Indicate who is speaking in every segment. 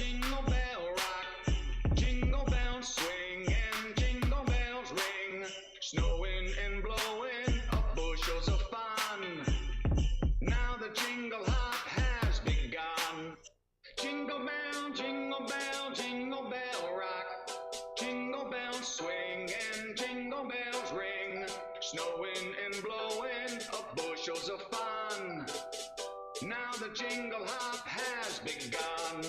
Speaker 1: Jingle bell rock. Jingle bells swing and jingle bells ring. Snowing and blowing up bushels of fun. Now the jingle hop has begun. Jingle bell, jingle bell, jingle bell rock. Jingle bells swing and jingle bells ring. Snowing and blowing up bushels of fun. Now the jingle hop has begun.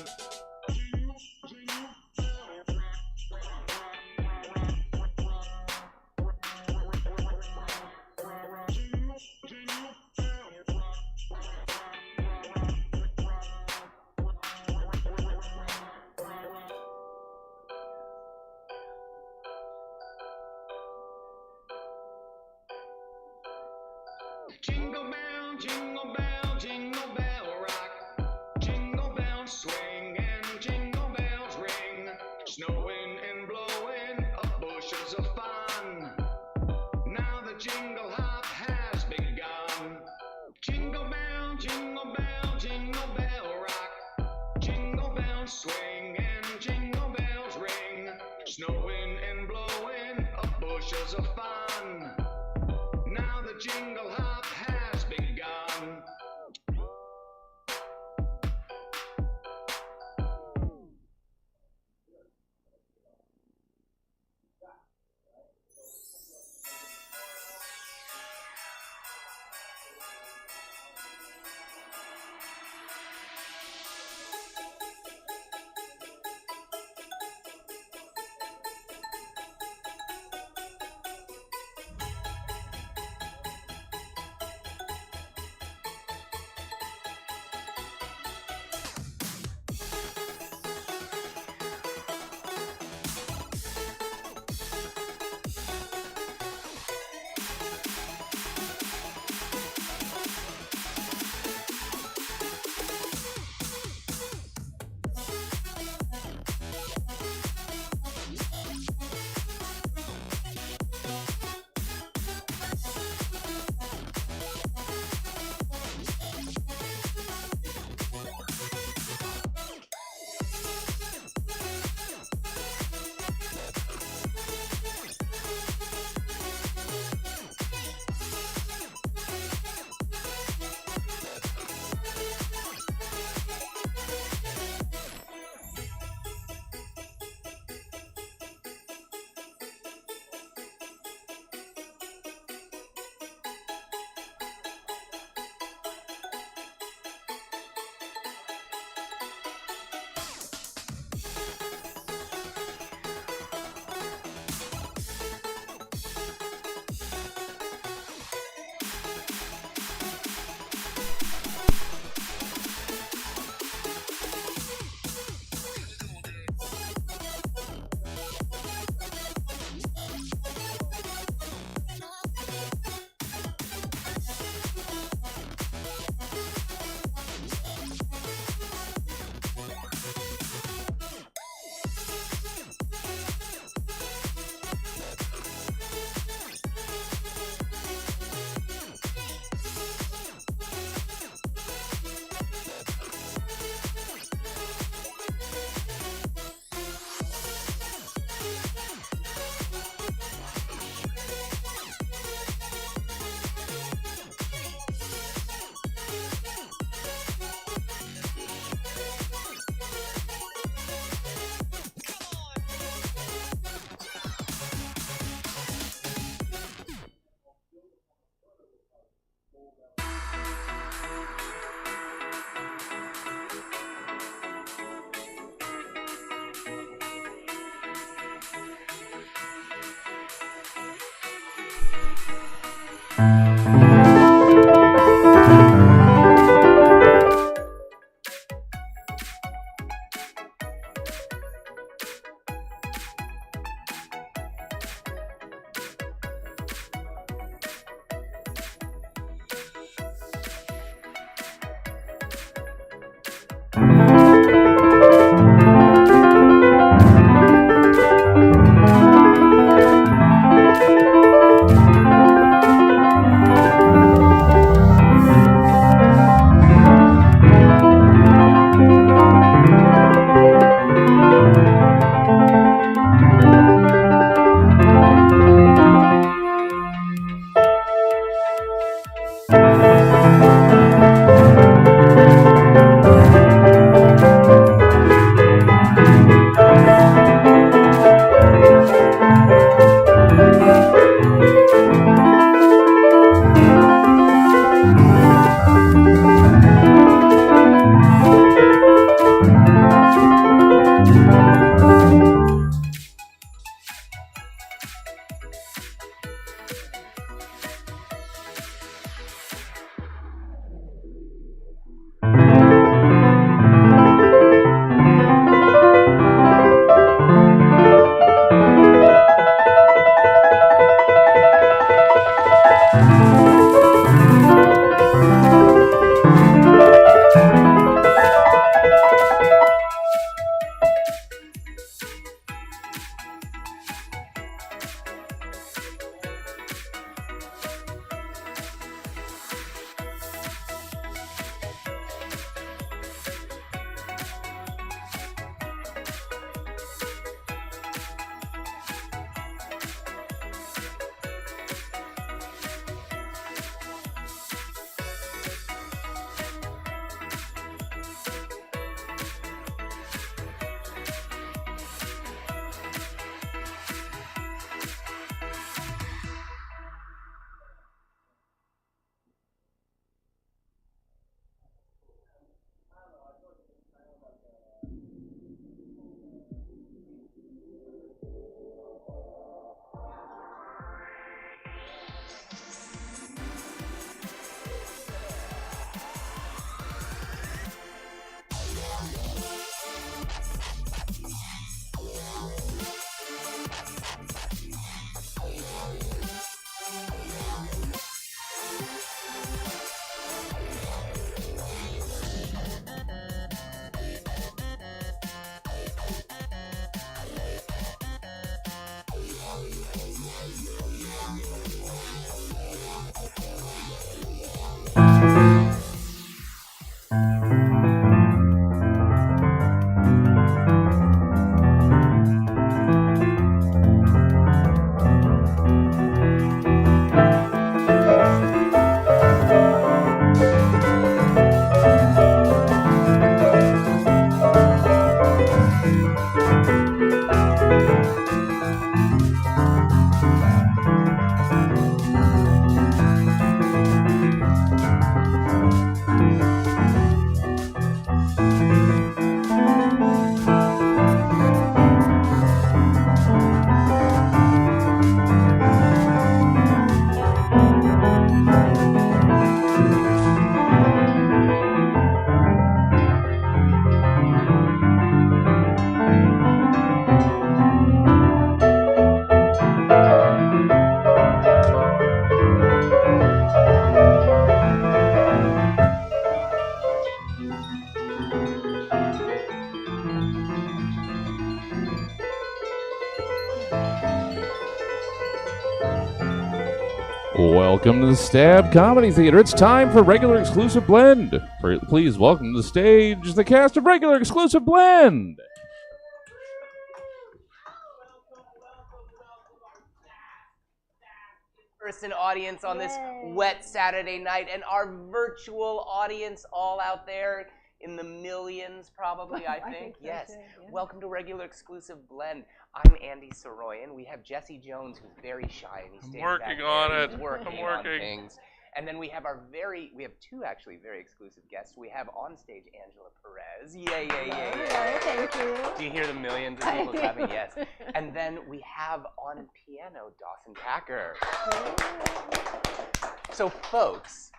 Speaker 1: Jingle bell, jingle bell, jingle bell rock. Jingle bells swing and jingle bells ring. Snowing and blowing up bushels of fun. Now the jingle hop has begun. Jingle bell, jingle bell, jingle bell rock. Jingle bells swing and jingle bells ring. Snowing and blowing up bushels of fun. Now the jingle hop has begun.
Speaker 2: Welcome to the Stab Comedy Theater. It's time for Regular Exclusive Blend. Please welcome to the stage the cast of Regular Exclusive Blend.
Speaker 3: Person audience on this wet Saturday night, and our virtual audience all out there in the millions, probably, I think. Yes. Yeah. Welcome to Regular Exclusive Blend. I'm Andy Soroyan. We have Jesse Jones, who's very shy, and he's staying
Speaker 2: working
Speaker 3: back
Speaker 2: on
Speaker 3: there.
Speaker 2: it.
Speaker 3: He's working
Speaker 2: I'm working
Speaker 3: on things. And then we have two actually very exclusive guests. We have on stage Angela Perez. Yay, yay, yay, yay.
Speaker 4: Hello, thank you.
Speaker 3: Do you hear the millions of people clapping? Yes. And then we have on piano Dawson Packer. So folks,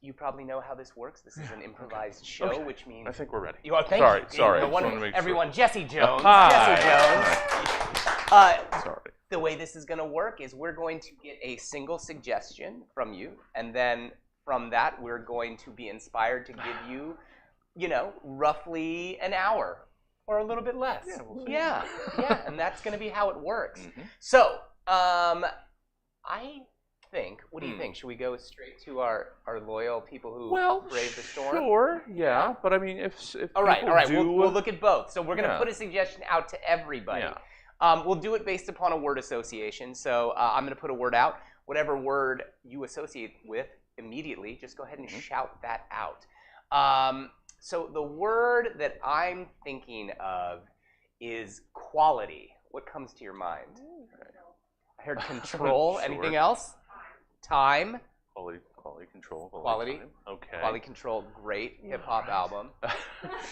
Speaker 3: you probably know how this works. This is an improvised show,
Speaker 2: Okay.
Speaker 3: which means...
Speaker 2: I think we're ready.
Speaker 3: You are, thank
Speaker 2: Sorry,
Speaker 3: you.
Speaker 2: sorry.
Speaker 3: No
Speaker 2: I just
Speaker 3: wonder-
Speaker 2: wanted to make
Speaker 3: everyone,
Speaker 2: sure.
Speaker 3: Jesse Jones.
Speaker 2: Hi.
Speaker 3: Jesse Jones.
Speaker 2: Sorry.
Speaker 3: The way this is going to work is we're going to get a single suggestion from you, and then from that, we're going to be inspired to give you, roughly an hour or a little bit less.
Speaker 2: Yeah, we'll see.
Speaker 3: Yeah, and that's going to be how it works.
Speaker 2: Mhm.
Speaker 3: So, I think, what do you
Speaker 2: Hmm.
Speaker 3: think? Should we go straight to our loyal people who
Speaker 2: Well,
Speaker 3: braved the storm?
Speaker 2: sure, yeah, but I mean, if
Speaker 3: All right,
Speaker 2: people do,
Speaker 3: we'll look at both. So we're going to
Speaker 2: Yeah.
Speaker 3: put a suggestion out to everybody.
Speaker 2: Yeah.
Speaker 3: We'll do it based upon a word association. So I'm going to put a word out. Whatever word you associate with immediately, just go ahead and shout that out. So the word that I'm thinking of is quality. What comes to your mind? I heard control.
Speaker 2: Sure.
Speaker 3: Anything else? Time.
Speaker 2: Quality control.
Speaker 3: Quality.
Speaker 2: Time. Okay.
Speaker 3: Quality Control, great hip-hop album.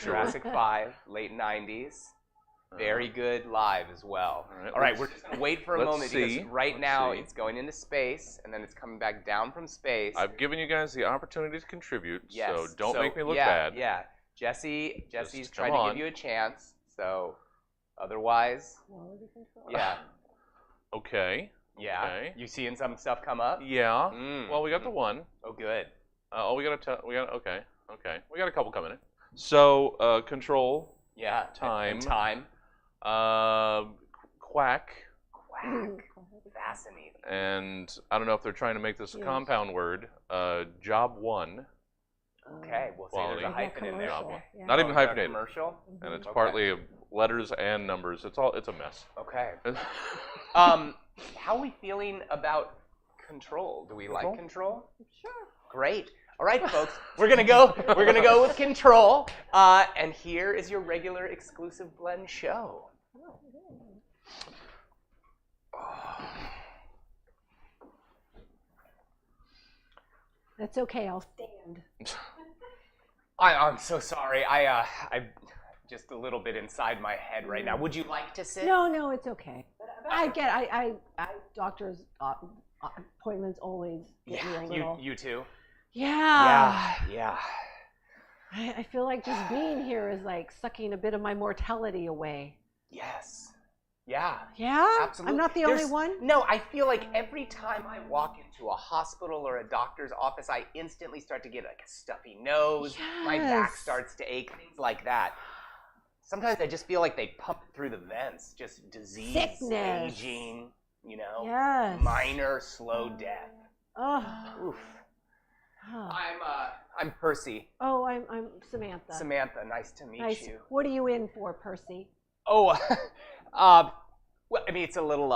Speaker 2: Sure.
Speaker 3: Jurassic 5, late 90s. Very good live as well. All right, we're just going to wait for a
Speaker 2: let's
Speaker 3: moment
Speaker 2: see.
Speaker 3: because right
Speaker 2: Let's
Speaker 3: now
Speaker 2: see.
Speaker 3: it's going into space and then it's coming back down from space.
Speaker 2: I've given you guys the opportunity to contribute,
Speaker 3: Yes.
Speaker 2: so don't make me look
Speaker 3: yeah,
Speaker 2: bad.
Speaker 3: Yeah, Jesse's
Speaker 2: Just
Speaker 3: trying
Speaker 2: come
Speaker 3: to
Speaker 2: on.
Speaker 3: give you a chance. So otherwise,
Speaker 4: Quality control.
Speaker 3: yeah,
Speaker 2: Okay.
Speaker 3: yeah.
Speaker 2: Okay.
Speaker 3: You seeing some stuff come up?
Speaker 2: Yeah.
Speaker 3: Mm.
Speaker 2: Well, we got the one.
Speaker 3: Oh, good.
Speaker 2: We got okay. We got a couple coming in. So, control,
Speaker 3: Yeah.
Speaker 2: Time.
Speaker 3: And time.
Speaker 2: quack,
Speaker 3: Quack. Fascinating.
Speaker 2: and I don't know if they're trying to make this a
Speaker 4: Yes.
Speaker 2: compound word. Job one,
Speaker 3: Okay, we'll see.
Speaker 2: Quality.
Speaker 3: There's a hyphen in there.
Speaker 2: Job
Speaker 4: Commercial,
Speaker 2: one.
Speaker 4: yeah.
Speaker 2: Not even
Speaker 3: Oh, is that a
Speaker 2: hyphenated,
Speaker 3: commercial?
Speaker 2: and it's
Speaker 3: Okay.
Speaker 2: partly letters and numbers. It's a mess.
Speaker 3: Okay. How are we feeling about control? Do we like control?
Speaker 4: Sure.
Speaker 3: Great. All right, folks, we're gonna go with control. And here is your regular exclusive blend show.
Speaker 4: That's okay. I'll stand.
Speaker 3: I'm so sorry. I'm just a little bit inside my head right now. Would you like to sit?
Speaker 4: No, it's okay. But I doctor's appointments always get me a
Speaker 3: Yeah,
Speaker 4: little.
Speaker 3: you too.
Speaker 4: Yeah.
Speaker 3: Yeah.
Speaker 4: I feel like just being here is like sucking a bit of my mortality away.
Speaker 3: Yes. Yeah.
Speaker 4: Yeah?
Speaker 3: Absolutely.
Speaker 4: I'm not the
Speaker 3: There's-
Speaker 4: only one?
Speaker 3: No, I feel like every time I walk into a hospital or a doctor's office, I instantly start to get like a stuffy nose. My back
Speaker 4: Yes.
Speaker 3: starts to ache, things like that. Sometimes I just feel like they pump it through the vents, just disease,
Speaker 4: Sickness.
Speaker 3: aging,
Speaker 4: Yes.
Speaker 3: minor slow death.
Speaker 4: Oh.
Speaker 3: Oof.
Speaker 4: Oh.
Speaker 3: I'm Percy.
Speaker 4: Oh, I'm Samantha.
Speaker 3: Samantha, nice to meet
Speaker 4: Nice.
Speaker 3: you.
Speaker 4: What are you in for, Percy?
Speaker 3: Oh, well, I mean, it's a little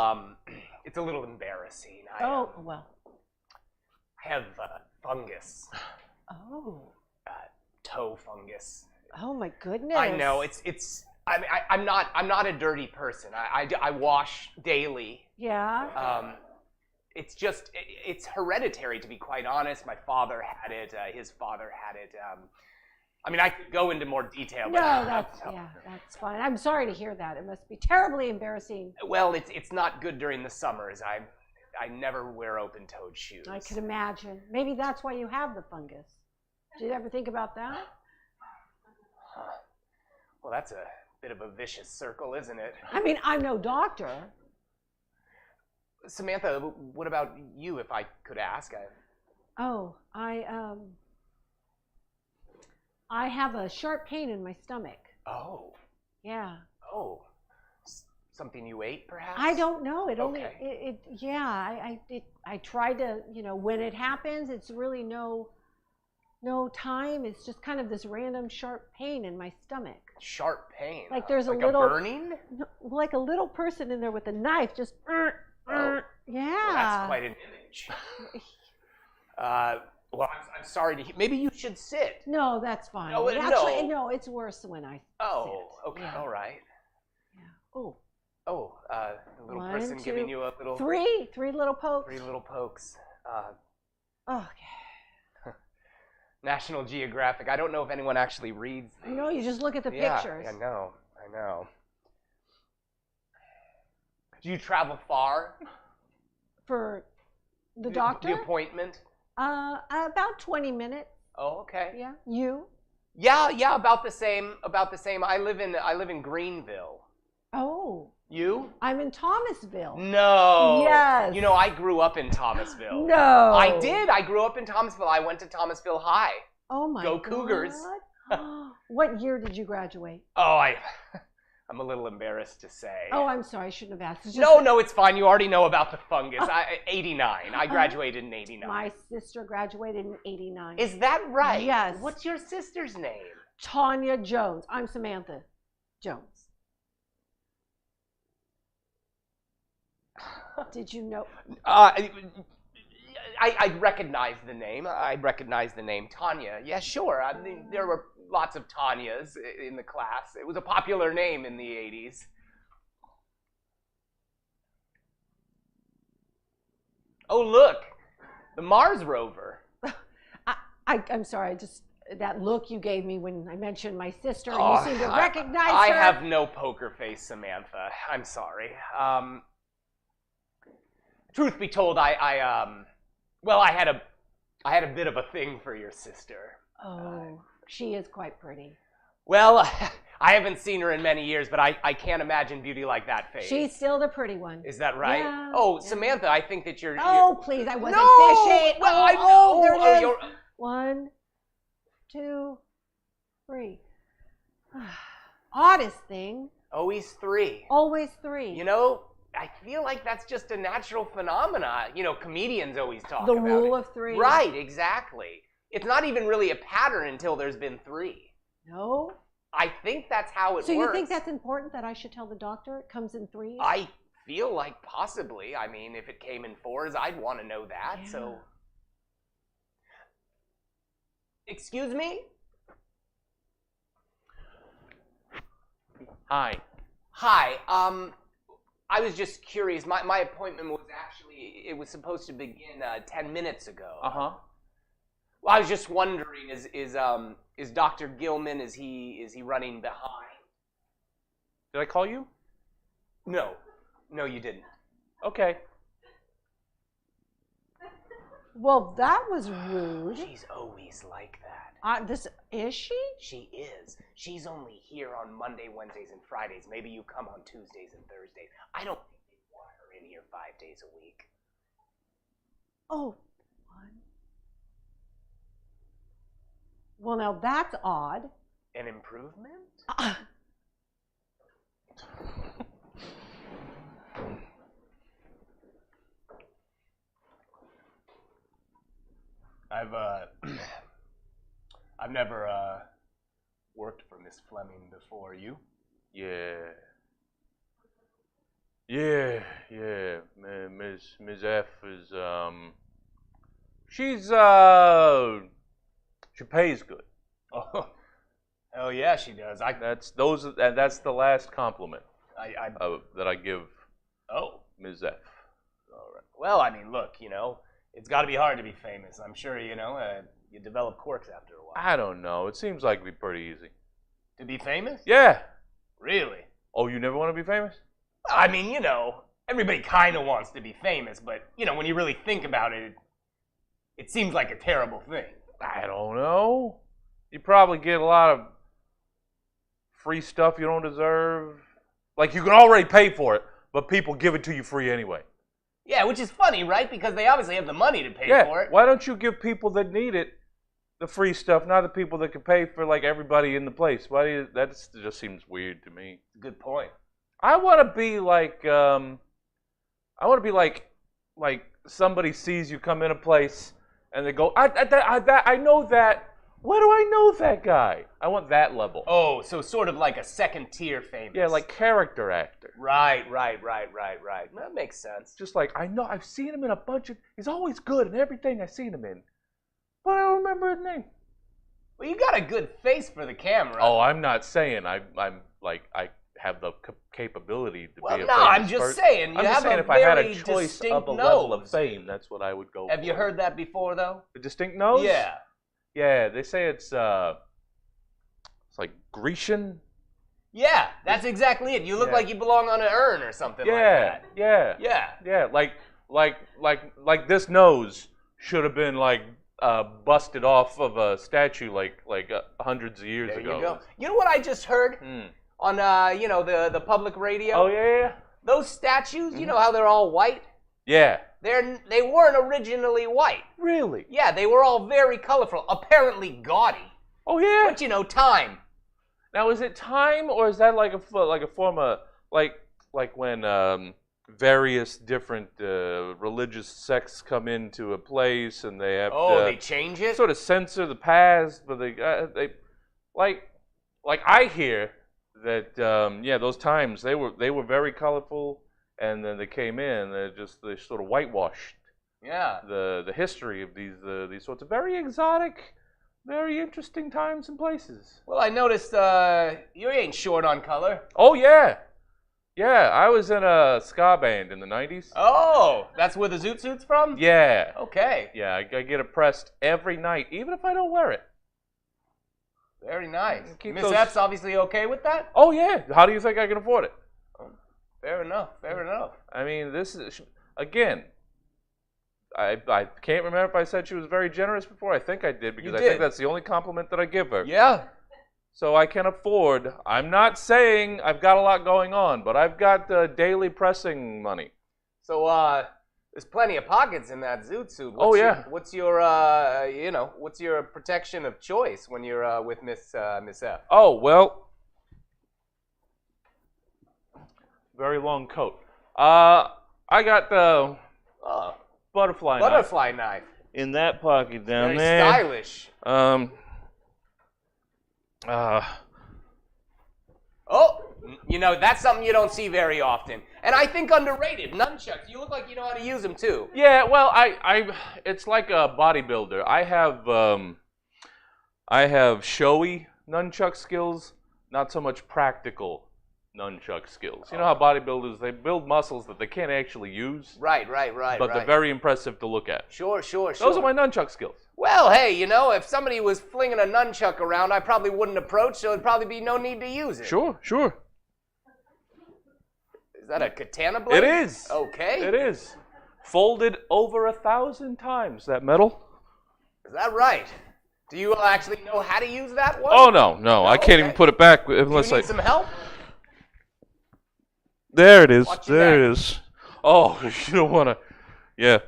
Speaker 3: embarrassing.
Speaker 4: Oh, well.
Speaker 3: I have fungus,
Speaker 4: Oh.
Speaker 3: toe fungus.
Speaker 4: Oh my goodness.
Speaker 3: I know it's. I mean, I'm not a dirty person. I wash daily.
Speaker 4: Yeah.
Speaker 3: It's hereditary, to be quite honest. My father had it. His father had it. I mean, I could go into more detail.
Speaker 4: No,
Speaker 3: but,
Speaker 4: that's fine. I'm sorry to hear that. It must be terribly embarrassing.
Speaker 3: Well, it's not good during the summers. I never wear open-toed shoes.
Speaker 4: I could imagine. Maybe that's why you have the fungus. Did you ever think about that?
Speaker 3: Huh. Well, that's a bit of a vicious circle, isn't it?
Speaker 4: I mean, I'm no doctor.
Speaker 3: Samantha, what about you, if I could ask?
Speaker 4: Oh, I have a sharp pain in my stomach.
Speaker 3: Oh,
Speaker 4: Yeah.
Speaker 3: something you ate, perhaps?
Speaker 4: I don't know. It only
Speaker 3: Okay.
Speaker 4: I try to, when it happens, it's really no time. It's just kind of this random sharp pain in my stomach.
Speaker 3: Sharp pain.
Speaker 4: Like there's a
Speaker 3: like
Speaker 4: little-
Speaker 3: a burning?
Speaker 4: Like a little person in there with a knife just yeah.
Speaker 3: Well, that's quite an image. Well, I'm sorry to hear. Maybe you should sit.
Speaker 4: No, that's fine.
Speaker 3: No,
Speaker 4: Actually,
Speaker 3: no.
Speaker 4: no, it's worse when I
Speaker 3: Oh,
Speaker 4: sit.
Speaker 3: okay,
Speaker 4: Yeah.
Speaker 3: all right.
Speaker 4: Yeah. Oh,
Speaker 3: Oh, a little
Speaker 4: One,
Speaker 3: person giving
Speaker 4: two,
Speaker 3: you a little
Speaker 4: three little pokes.
Speaker 3: 3 little pokes.
Speaker 4: Okay.
Speaker 3: National Geographic. I don't know if anyone actually reads these.
Speaker 4: No, you just look at the
Speaker 3: Yeah,
Speaker 4: pictures.
Speaker 3: I know. Do you travel far?
Speaker 4: For the doctor?
Speaker 3: The appointment?
Speaker 4: About 20 minutes.
Speaker 3: Oh, okay.
Speaker 4: Yeah. You?
Speaker 3: Yeah, about the same. I live in Greenville.
Speaker 4: Oh.
Speaker 3: You?
Speaker 4: I'm in Thomasville.
Speaker 3: No.
Speaker 4: Yes.
Speaker 3: You know, I grew up in Thomasville.
Speaker 4: No.
Speaker 3: I did. I grew up in Thomasville. I went to Thomasville High.
Speaker 4: Oh my
Speaker 3: Go
Speaker 4: God.
Speaker 3: Cougars.
Speaker 4: What year did you graduate?
Speaker 3: Oh, I'm a little embarrassed to say.
Speaker 4: Oh, I'm sorry. I shouldn't have asked. It's just
Speaker 3: No, it's fine. You already know about the fungus. 89. I graduated in 89.
Speaker 4: My sister graduated in 89.
Speaker 3: Is that right?
Speaker 4: Yes.
Speaker 3: What's your sister's name?
Speaker 4: Tanya Jones. I'm Samantha Jones. Did you know?
Speaker 3: I recognize the name. Tanya. Yeah, sure. I mean, there were lots of Tanyas in the class. It was a popular name in the 80s. Oh, look. The Mars rover.
Speaker 4: I'm sorry. That look you gave me when I mentioned my sister.
Speaker 3: Oh,
Speaker 4: You seem to recognize her.
Speaker 3: I have no poker face, Samantha. I'm sorry. Truth be told, I had a bit of a thing for your sister.
Speaker 4: Oh, she is quite pretty.
Speaker 3: Well, I haven't seen her in many years, but I can't imagine beauty like that face.
Speaker 4: She's still the pretty one.
Speaker 3: Is that right?
Speaker 4: Yeah,
Speaker 3: Oh,
Speaker 4: yeah.
Speaker 3: Samantha, I think that you're...
Speaker 4: Oh, please, I wasn't
Speaker 3: No!
Speaker 4: fishing.
Speaker 3: Well, I know.
Speaker 4: There it is.
Speaker 3: you're...
Speaker 4: 1, 2, 3. Oddest thing.
Speaker 3: Always 3.
Speaker 4: Always 3.
Speaker 3: You know, I feel like that's just a natural phenomena. You know, comedians always talk
Speaker 4: the
Speaker 3: about
Speaker 4: rule
Speaker 3: it.
Speaker 4: of 3.
Speaker 3: Right, exactly. It's not even really a pattern until there's been 3.
Speaker 4: No.
Speaker 3: I think that's how it works.
Speaker 4: So you think that's important that I should tell the doctor it comes in 3s?
Speaker 3: I feel like possibly. I mean, if it came in 4s, I'd want to know that.
Speaker 4: Yeah.
Speaker 3: So, excuse me?
Speaker 2: Hi.
Speaker 3: Hi. I was just curious. My appointment was actually, it was supposed to begin 10 minutes ago.
Speaker 2: Uh-huh.
Speaker 3: Well, I was just wondering, is Dr. Gilman, is he running behind?
Speaker 2: Did I call you?
Speaker 3: No, you didn't.
Speaker 2: Okay.
Speaker 4: Well, that was rude.
Speaker 3: She's always like that.
Speaker 4: Is she?
Speaker 3: She is. She's only here on Monday, Wednesdays, and Fridays. Maybe you come on Tuesdays and Thursdays. I don't think they want her in here 5 days a week.
Speaker 4: Oh, 1. Well, now that's odd.
Speaker 3: An improvement? I've never worked for Miss Fleming before. You?
Speaker 2: Yeah. Ms. F is she pays good.
Speaker 3: Oh, hell yeah, she does.
Speaker 2: That's the last compliment that I give
Speaker 3: Oh,
Speaker 2: Ms. F.
Speaker 3: all right. Well, I mean, look, you know, it's got to be hard to be famous. I'm sure, you know, you develop quirks after a while.
Speaker 2: I don't know. It seems like it'd be pretty easy.
Speaker 3: To be famous?
Speaker 2: Yeah.
Speaker 3: Really?
Speaker 2: Oh, you never want to be famous?
Speaker 3: I mean, you know, everybody kind of wants to be famous, but, you know, when you really think about it, it seems like a terrible thing.
Speaker 2: I don't know. You probably get a lot of free stuff you don't deserve. Like, you can already pay for it, but people give it to you free anyway.
Speaker 3: Yeah, which is funny, right? Because they obviously have the money to pay for it.
Speaker 2: Why don't you give people that need it the free stuff, not the people that can pay for, like, everybody in the place? That just seems weird to me.
Speaker 3: Good point.
Speaker 2: I want to be like somebody sees you come in a place and they go, I know that. Why do I know that guy? I want that level.
Speaker 3: Oh, so sort of like a second-tier famous.
Speaker 2: Yeah, like character actor.
Speaker 3: Right. That makes sense.
Speaker 2: Just like, I know, I've seen him in a bunch of, he's always good in everything I've seen him in. But I don't remember his name.
Speaker 3: Well, you got a good face for the camera.
Speaker 2: Oh, I'm not saying I'm like, I
Speaker 5: have the capability to
Speaker 3: Well,
Speaker 5: be a
Speaker 3: no,
Speaker 5: famous
Speaker 3: I'm just
Speaker 5: person.
Speaker 3: saying, you
Speaker 5: I'm just
Speaker 3: have
Speaker 5: saying
Speaker 3: a
Speaker 5: if I had a
Speaker 3: very
Speaker 5: choice
Speaker 3: distinct
Speaker 5: of a level of
Speaker 3: nose.
Speaker 5: fame, that's what I would go for.
Speaker 3: Have you heard that before, though?
Speaker 5: The distinct nose?
Speaker 3: Yeah.
Speaker 5: Yeah, they say it's like Grecian.
Speaker 3: Yeah, that's exactly it. You look
Speaker 5: Yeah.
Speaker 3: like you belong on an urn or something like
Speaker 5: Yeah,
Speaker 3: that.
Speaker 5: yeah,
Speaker 3: Yeah.
Speaker 5: yeah. Like this nose should have been like busted off of a statue like hundreds of years
Speaker 3: There
Speaker 5: ago.
Speaker 3: you go. You know what I just heard
Speaker 5: Hmm.
Speaker 3: on the public radio?
Speaker 5: Oh yeah.
Speaker 3: Those statues, you know how they're all white?
Speaker 5: Yeah.
Speaker 3: They weren't originally white.
Speaker 5: Really?
Speaker 3: Yeah, they were all very colorful, apparently gaudy.
Speaker 5: Oh yeah.
Speaker 3: But you know, time.
Speaker 5: Now is it time or is that like a form of like when various different religious sects come into a place and they have
Speaker 3: They change it?
Speaker 5: sort of censor the past, but they like I hear that those times they were very colorful, and then they came in they sort of whitewashed
Speaker 3: Yeah.
Speaker 5: the history of these sorts of very exotic, very interesting times and places.
Speaker 3: Well, I noticed you ain't short on color.
Speaker 5: Oh yeah, yeah. I was in a ska band in the '90s.
Speaker 3: Oh, that's where the zoot suit's from?
Speaker 5: Yeah,
Speaker 3: Okay.
Speaker 5: yeah. I get it pressed every night, even if I don't wear it.
Speaker 3: Very nice.
Speaker 5: Keep
Speaker 3: Miss
Speaker 5: those-
Speaker 3: F's obviously okay with that?
Speaker 5: Oh yeah. How do you think I can afford it?
Speaker 3: Fair enough. Fair enough.
Speaker 5: I mean, this is again. I can't remember if I said she was very generous before. I think I did because
Speaker 3: You
Speaker 5: I
Speaker 3: did.
Speaker 5: think that's the only compliment that I give her.
Speaker 3: Yeah.
Speaker 5: So I can afford. I'm not saying I've got a lot going on, but I've got daily pressing money.
Speaker 3: So, there's plenty of pockets in that zoot suit.
Speaker 5: Oh, yeah.
Speaker 3: What's your, what's your protection of choice when you're with Miss F?
Speaker 5: Oh well, very long coat. I got the
Speaker 3: Oh,
Speaker 5: butterfly knife
Speaker 3: butterfly knife.
Speaker 5: in that pocket down
Speaker 3: Very
Speaker 5: there.
Speaker 3: stylish. Oh, you know, that's something you don't see very often. And I think underrated. Nunchucks. You look like you know how to use them, too.
Speaker 5: Yeah, well, it's like a bodybuilder. I have showy nunchuck skills, not so much practical nunchuck skills. You know how bodybuilders, they build muscles that they can't actually use,
Speaker 3: Right.
Speaker 5: but they're very impressive to look at.
Speaker 3: Sure.
Speaker 5: Those are my nunchuck skills.
Speaker 3: Well, hey, you know, if somebody was flinging a nunchuck around, I probably wouldn't approach, so there'd probably be no need to use it.
Speaker 5: Sure.
Speaker 3: Is that a katana blade?
Speaker 5: It is.
Speaker 3: Okay.
Speaker 5: It is. Folded over 1,000 times, that metal.
Speaker 3: Is that right? Do you actually know how to use that one?
Speaker 5: Oh, no. I can't even
Speaker 3: okay.
Speaker 5: put it back
Speaker 3: Do
Speaker 5: unless
Speaker 3: you need some help?
Speaker 5: There it is.
Speaker 3: Watch your
Speaker 5: There it
Speaker 3: back.
Speaker 5: is. Oh, you don't want to. Yeah.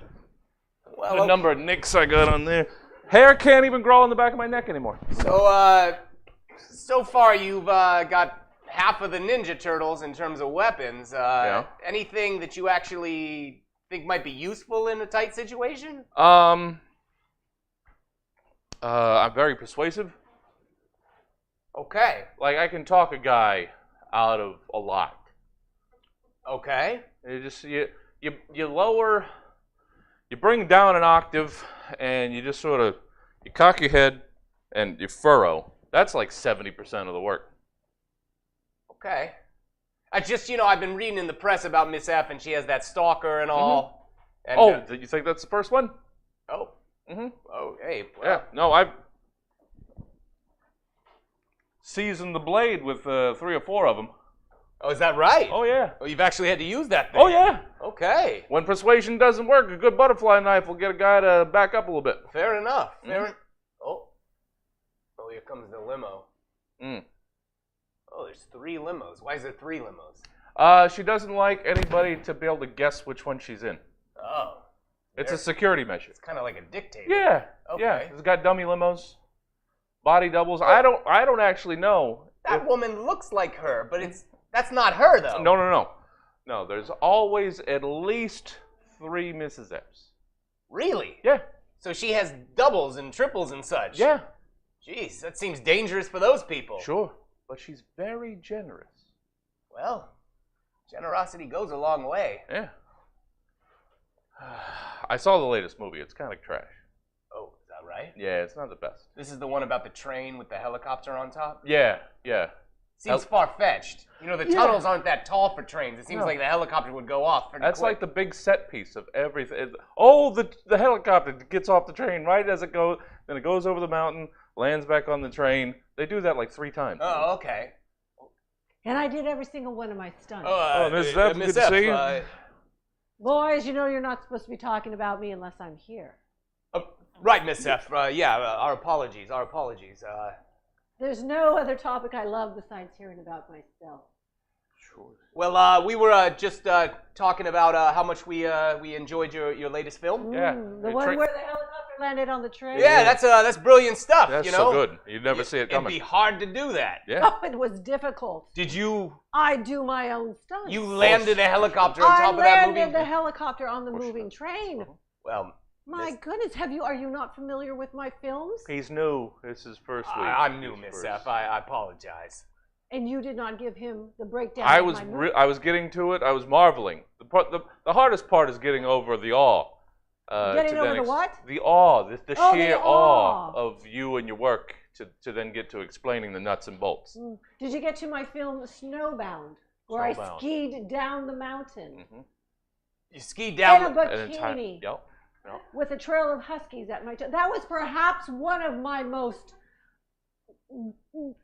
Speaker 3: Well,
Speaker 5: The number of nicks I got on there. Hair can't even grow on the back of my neck anymore.
Speaker 3: So far you've got half of the Ninja Turtles in terms of weapons.
Speaker 5: Yeah.
Speaker 3: Anything that you actually think might be useful in a tight situation?
Speaker 5: I'm very persuasive.
Speaker 3: Okay.
Speaker 5: Like I can talk a guy out of a lot.
Speaker 3: Okay.
Speaker 5: You lower, you bring down an octave, and you just sort of you cock your head and you furrow. That's like 70% of the work.
Speaker 3: Okay. I just, I've been reading in the press about Miss F, and she has that stalker and all. And,
Speaker 5: Oh, did you think that's the first one?
Speaker 3: oh,
Speaker 5: Mm-hmm.
Speaker 3: oh, hey. Well,
Speaker 5: Yeah. No, I've seasoned the blade with 3 or 4 of them.
Speaker 3: Oh, is that right?
Speaker 5: Oh yeah.
Speaker 3: Oh, you've actually had to use that thing.
Speaker 5: Oh yeah.
Speaker 3: Okay.
Speaker 5: When persuasion doesn't work, a good butterfly knife will get a guy to back up a little bit.
Speaker 3: Fair enough.
Speaker 5: Mm-hmm.
Speaker 3: Oh, here comes the limo.
Speaker 5: Mm.
Speaker 3: Oh, there's 3 limos. Why is there 3 limos?
Speaker 5: She doesn't like anybody to be able to guess which one she's in.
Speaker 3: Oh,
Speaker 5: It's a security measure.
Speaker 3: it's kind of like a dictator.
Speaker 5: Yeah.
Speaker 3: Okay.
Speaker 5: Yeah. It's got dummy limos, body doubles. I don't actually know.
Speaker 3: That woman looks like her, but that's not her though.
Speaker 5: No. No, there's always at least 3 Mrs. F's.
Speaker 3: Really?
Speaker 5: Yeah.
Speaker 3: So she has doubles and triples and such.
Speaker 5: Yeah.
Speaker 3: Jeez, that seems dangerous for those people.
Speaker 5: Sure. But she's very generous.
Speaker 3: Well, generosity goes a long way.
Speaker 5: Yeah. I saw the latest movie. It's kind of trash.
Speaker 3: Oh, is that right?
Speaker 5: Yeah, it's not the best.
Speaker 3: This is the one about the train with the helicopter on top?
Speaker 5: Yeah.
Speaker 3: Seems far-fetched. You know, the tunnels aren't that tall for trains. It seems like the helicopter would go off pretty
Speaker 5: That's
Speaker 3: quick.
Speaker 5: like the big set piece of everything. Oh, the helicopter gets off the train right as it goes, then it goes over the mountain, lands back on the train. They do that like 3 times.
Speaker 3: Oh, okay.
Speaker 4: And I did every single one of my stunts.
Speaker 5: Miss F, good to see you.
Speaker 4: Boys, you know you're not supposed to be talking about me unless I'm here.
Speaker 3: Right, Miss F. Our apologies. Our apologies.
Speaker 4: There's no other topic I love besides hearing about myself.
Speaker 5: Sure.
Speaker 3: Well, we were just talking about how much we enjoyed your latest film.
Speaker 5: Yeah.
Speaker 4: The one where the helicopter landed on the train.
Speaker 3: Yeah, that's brilliant stuff.
Speaker 5: That's
Speaker 3: you know?
Speaker 5: so good. You'd never see it coming.
Speaker 3: It'd be hard to do that.
Speaker 5: Yeah.
Speaker 4: Oh, it was difficult.
Speaker 3: Did you?
Speaker 4: I do my own stunts.
Speaker 3: You landed a helicopter on top of that
Speaker 4: I
Speaker 3: movie.
Speaker 4: landed the helicopter on the moving train.
Speaker 3: Well,
Speaker 4: My goodness, are you not familiar with my films?
Speaker 5: He's new. This is his first week.
Speaker 3: I'm new,
Speaker 5: His
Speaker 3: Miss
Speaker 5: first.
Speaker 3: F. I apologize.
Speaker 4: And you did not give him the breakdown.
Speaker 5: I
Speaker 4: of
Speaker 5: was
Speaker 4: my movie.
Speaker 5: I was getting to it. I was marveling. The hardest part is getting over the awe.
Speaker 4: Getting
Speaker 5: to
Speaker 4: over
Speaker 5: then
Speaker 4: the what?
Speaker 5: The awe, the
Speaker 4: Oh, the
Speaker 5: sheer
Speaker 4: awe.
Speaker 5: awe of you and your work to then get to explaining the nuts and bolts.
Speaker 4: Did you get to my film Snowbound, where I
Speaker 5: Snowbound.
Speaker 4: skied down the mountain
Speaker 3: You skied
Speaker 4: in
Speaker 3: down.
Speaker 4: a
Speaker 5: An entire,
Speaker 4: bikini
Speaker 5: yep.
Speaker 4: with a trail of huskies at my toe? That was perhaps one of my most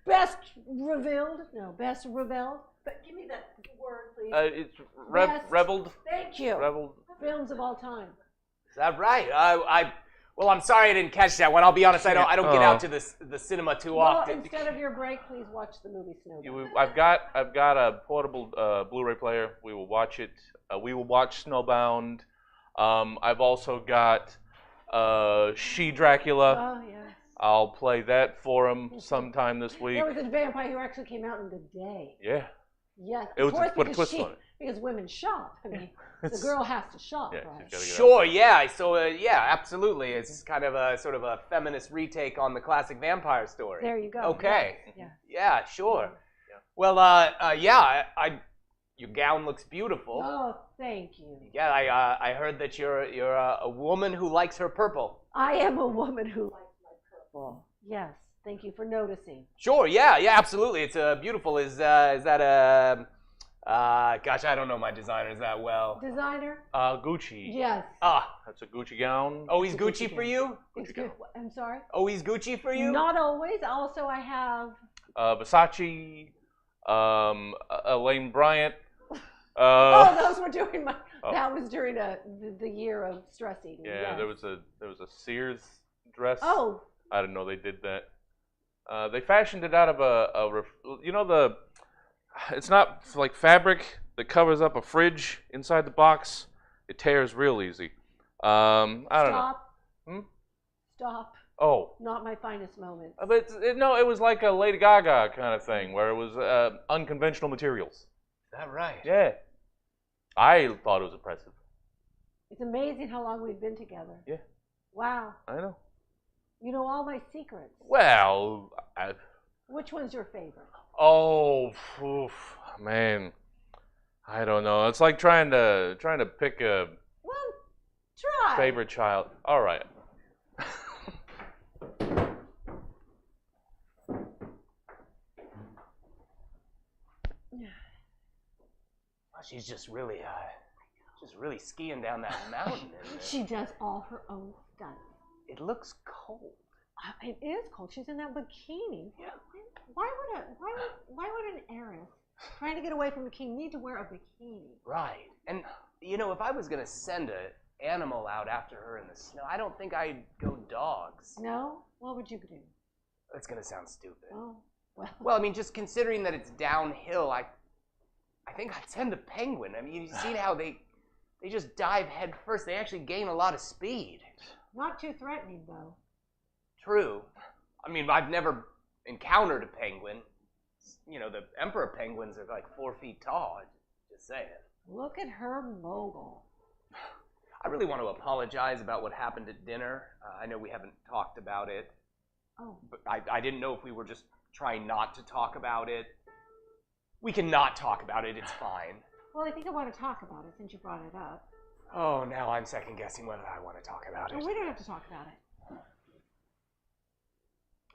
Speaker 4: best revealed. But give me that word, please.
Speaker 5: It's
Speaker 4: Best.
Speaker 5: reveled.
Speaker 4: Thank you.
Speaker 5: Reveled.
Speaker 4: Films of all time.
Speaker 3: Is that right? Well, I'm sorry I didn't catch that one. I'll be honest. I don't get out to the cinema too
Speaker 4: Well,
Speaker 3: often.
Speaker 4: instead of your break, please watch the movie Snowbound.
Speaker 5: I've got a portable Blu-ray player. We will watch it. We will watch Snowbound. I've also got She Dracula.
Speaker 4: Oh, yes.
Speaker 5: I'll play that for him sometime this week.
Speaker 4: There was a vampire who actually came out in the day.
Speaker 5: Yeah.
Speaker 4: Yes.
Speaker 5: It was
Speaker 4: of course,
Speaker 5: put a
Speaker 4: because
Speaker 5: twist
Speaker 4: she,
Speaker 5: on it.
Speaker 4: Because women shop. I mean, the girl has to shop,
Speaker 5: Yeah,
Speaker 4: right?
Speaker 5: she's gotta get
Speaker 3: Sure, yeah. So, yeah, absolutely. It's kind of a sort of a feminist retake on the classic vampire story.
Speaker 4: There you go.
Speaker 3: Okay.
Speaker 4: Yeah.
Speaker 3: Yeah, sure.
Speaker 5: Yeah.
Speaker 3: Well, yeah, your gown looks beautiful.
Speaker 4: Oh, thank you.
Speaker 3: Yeah, I heard that you're a woman who likes her purple.
Speaker 4: I am a woman who likes my purple. Yes. Thank you for noticing.
Speaker 3: Sure, yeah, absolutely. It's beautiful. Is that a? Gosh, I don't know my designers that well.
Speaker 4: Designer?
Speaker 5: Gucci.
Speaker 4: Yes.
Speaker 5: That's a Gucci gown.
Speaker 3: Oh, he's
Speaker 4: It's a
Speaker 3: Gucci
Speaker 4: Gucci
Speaker 3: for
Speaker 4: gown.
Speaker 3: you?
Speaker 4: It's good. I'm sorry?
Speaker 3: Oh, he's Gucci for you?
Speaker 4: Not always. Also, I have.
Speaker 5: Versace. Elaine Bryant.
Speaker 4: Oh, those were during my.
Speaker 5: Oh.
Speaker 4: That was during the year of stress eating.
Speaker 5: Yeah,
Speaker 4: yes.
Speaker 5: there was a Sears dress.
Speaker 4: Oh,
Speaker 5: I didn't know they did that. They fashioned it out of it's not like fabric that covers up a fridge inside the box. It tears real easy. I don't
Speaker 4: stop.
Speaker 5: know.
Speaker 4: Stop.
Speaker 5: Oh,
Speaker 4: Not my finest moment.
Speaker 5: but no, it was like a Lady Gaga kind of thing where it was unconventional materials.
Speaker 3: Is that right?
Speaker 5: Yeah, I thought it was impressive.
Speaker 4: It's amazing how long we've been together.
Speaker 5: Yeah.
Speaker 4: Wow.
Speaker 5: I know.
Speaker 4: You know all my secrets.
Speaker 5: Well,
Speaker 4: Which one's your favorite?
Speaker 5: oof, man, I don't know. It's like trying to pick a
Speaker 4: Well, try.
Speaker 5: favorite child. All right.
Speaker 3: Oh, she's just really skiing down that mountain. Isn't it?
Speaker 4: She does all her own stunts.
Speaker 3: It looks cold.
Speaker 4: It is cold. She's in that bikini.
Speaker 3: Yeah.
Speaker 4: Why would an heiress trying to get away from the king need to wear a bikini?
Speaker 3: Right. And you know, if I was gonna send an animal out after her in the snow, I don't think I'd go dogs.
Speaker 4: No? What would you do?
Speaker 3: That's gonna sound stupid.
Speaker 4: Oh, well.
Speaker 3: Well, I mean, just considering that it's downhill, I think I'd send a penguin. I mean, you've seen how they just dive head first. They actually gain a lot of speed.
Speaker 4: Not too threatening, though.
Speaker 3: True. I mean, I've never encountered a penguin. You know, the emperor penguins are like 4 feet tall. Just saying.
Speaker 4: Look at her mogul.
Speaker 3: I really want to apologize about what happened at dinner. I know we haven't talked about it,
Speaker 4: Oh,
Speaker 3: but I didn't know if we were just trying not to talk about it. We can not talk about it. It's fine.
Speaker 4: well, I think I want to talk about it since you brought it up.
Speaker 3: Oh, now I'm second guessing whether I want to talk about
Speaker 4: Oh,
Speaker 3: it.
Speaker 4: we don't have to talk about it.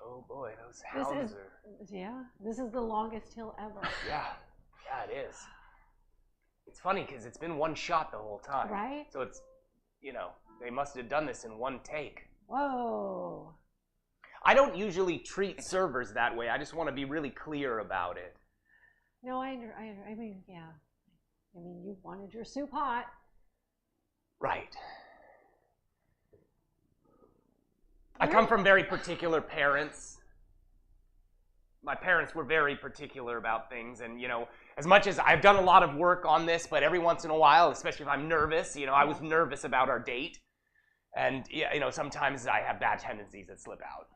Speaker 3: Oh boy, those
Speaker 4: This
Speaker 3: hounds
Speaker 4: is,
Speaker 3: are.
Speaker 4: yeah, this is the longest hill ever.
Speaker 3: Yeah, it is. It's funny because it's been one shot the whole time.
Speaker 4: Right?
Speaker 3: So it's, they must have done this in one take.
Speaker 4: Whoa.
Speaker 3: I don't usually treat servers that way. I just want to be really clear about it.
Speaker 4: No, I mean, yeah. I mean, you wanted your soup hot.
Speaker 3: Right. I come from very particular parents. My parents were very particular about things, and as much as I've done a lot of work on this, but every once in a while, especially if I'm nervous, I was nervous about our date, and sometimes I have bad tendencies that slip out.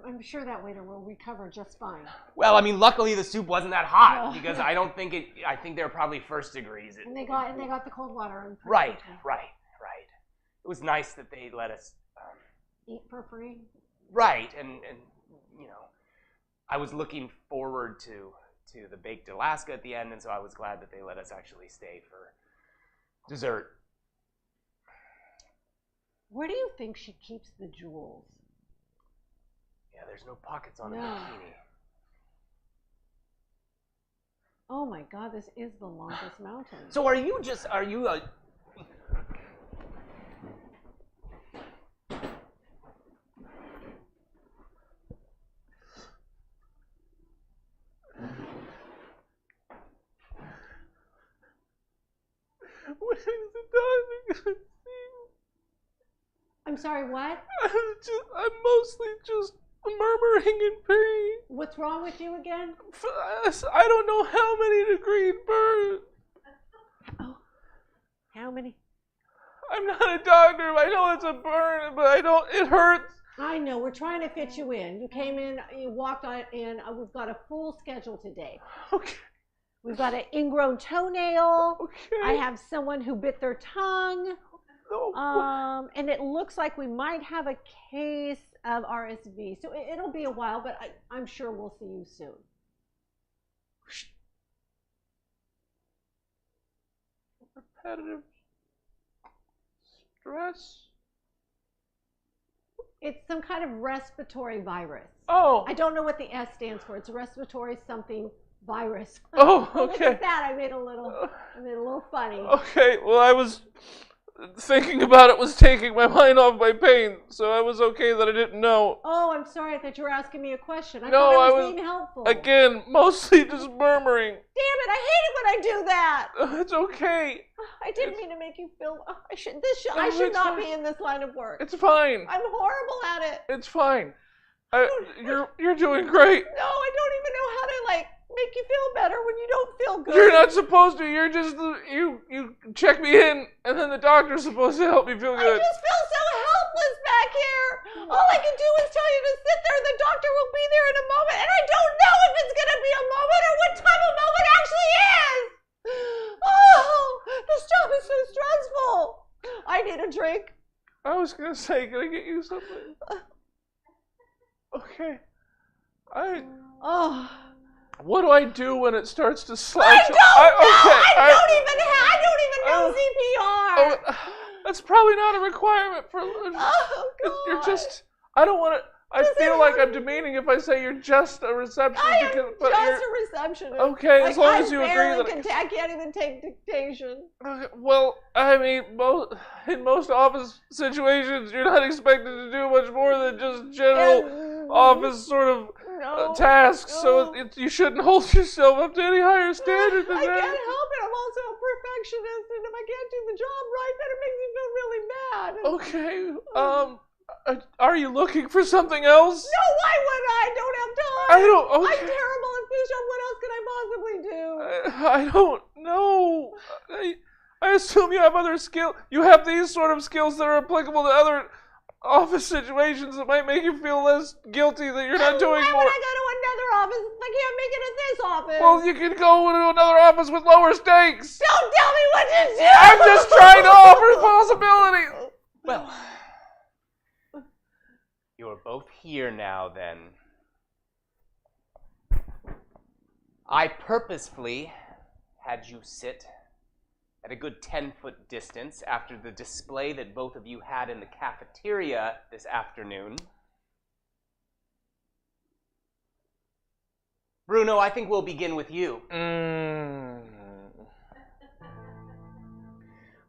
Speaker 4: I'm sure that waiter will recover just fine.
Speaker 3: Well, I mean, luckily the soup wasn't that hot
Speaker 4: No.
Speaker 3: because I don't think it. I think they're probably first degrees.
Speaker 4: And they got the cold water. And
Speaker 3: Right. It was nice that they let us
Speaker 4: eat for free.
Speaker 3: right, and I was looking forward to the baked Alaska at the end, and so I was glad that they let us actually stay for dessert.
Speaker 4: Where do you think she keeps the jewels?
Speaker 3: Yeah, there's no pockets on a
Speaker 4: No.
Speaker 3: bikini.
Speaker 4: Oh my God, this is the longest mountain.
Speaker 3: So are you a
Speaker 5: When is the doctor gonna see
Speaker 4: I'm sorry, what?
Speaker 5: me? I'm mostly just murmuring in pain.
Speaker 4: What's wrong with you again?
Speaker 5: I don't know how many degree burn.
Speaker 4: Oh, how many?
Speaker 5: I'm not a doctor. I know it's a burn, but it hurts.
Speaker 4: I know, we're trying to fit you in. You came in, you walked on in. We've got a full schedule today.
Speaker 5: Okay.
Speaker 4: We've got an ingrown toenail.
Speaker 5: Okay.
Speaker 4: I have someone who bit their tongue.
Speaker 5: No.
Speaker 4: And it looks like we might have a case of RSV. So it'll be a while, but I'm sure we'll see you soon.
Speaker 5: Repetitive stress.
Speaker 4: It's some kind of respiratory virus.
Speaker 5: Oh.
Speaker 4: I don't know what the S stands for. It's a respiratory something virus.
Speaker 5: Oh,
Speaker 4: Look
Speaker 5: okay.
Speaker 4: at that. I made a little funny.
Speaker 5: Okay. Well, I was thinking about it was taking my mind off my pain, so I was okay that I didn't know.
Speaker 4: Oh, I'm sorry. I thought you were asking me a question. I
Speaker 5: No,
Speaker 4: thought I
Speaker 5: I
Speaker 4: was
Speaker 5: was-
Speaker 4: being helpful.
Speaker 5: Again, mostly just murmuring.
Speaker 4: Damn it! I hate it when I do that.
Speaker 5: It's okay.
Speaker 4: I didn't mean to make you feel. I should
Speaker 5: No,
Speaker 4: I should
Speaker 5: it's
Speaker 4: not
Speaker 5: fine.
Speaker 4: be in this line of work.
Speaker 5: It's fine.
Speaker 4: I'm horrible at it.
Speaker 5: It's fine. You're doing great.
Speaker 4: No, I don't even know how to make you feel better when you don't feel good.
Speaker 5: You're not supposed to. You're just you check me in, and then the doctor's supposed to help me feel
Speaker 4: I
Speaker 5: good.
Speaker 4: just feel so helpless back here. All I can do is tell you to sit there. The doctor will be there in a moment, and I don't know if it's gonna be a moment or what type of moment actually is. Oh, this job is so stressful. I need a drink.
Speaker 5: I was gonna say, can I get you something? Okay.
Speaker 4: Oh.
Speaker 5: What do I do when it starts to slouch?
Speaker 4: I don't know. I don't even know
Speaker 5: Oh.
Speaker 4: CPR.
Speaker 5: Oh, that's probably not a requirement for.
Speaker 4: Oh,
Speaker 5: You're
Speaker 4: God.
Speaker 5: just. I don't want to. I
Speaker 4: Does it
Speaker 5: feel like I'm
Speaker 4: hurt?
Speaker 5: demeaning if I say you're just a receptionist.
Speaker 4: I am
Speaker 5: because, but
Speaker 4: just
Speaker 5: you're,
Speaker 4: a receptionist.
Speaker 5: Okay, as long as you agree
Speaker 4: barely
Speaker 5: that.
Speaker 4: I can't even take dictation.
Speaker 5: Well, I mean, in most office situations, you're not expected to do much more than just general
Speaker 4: And-
Speaker 5: office sort of
Speaker 4: No.
Speaker 5: tasks. So
Speaker 4: no.
Speaker 5: you shouldn't hold yourself up to any higher standard than
Speaker 4: I can't
Speaker 5: that.
Speaker 4: help it. I'm also a perfectionist, and if I can't do the job right, then it makes me feel really bad.
Speaker 5: Okay. Are you looking for something else?
Speaker 4: No, why would I? I don't have time.
Speaker 5: I don't.
Speaker 4: I'm
Speaker 5: Okay.
Speaker 4: terrible at push-up. What else could I possibly do?
Speaker 5: I don't know. I assume you have other skill. You have these sort of skills that are applicable to other office situations that might make you feel less guilty that you're not doing
Speaker 4: Why
Speaker 5: more.
Speaker 4: would I go to another office if I can't make it at this office?
Speaker 5: Well, you can go to another office with lower stakes.
Speaker 4: Don't tell me what to do!
Speaker 5: I'm just trying to offer possibilities.
Speaker 3: Well, you're both here now then. I purposefully had you sit at a good 10-foot distance after the display that both of you had in the cafeteria this afternoon. Bruno, I think we'll begin with you.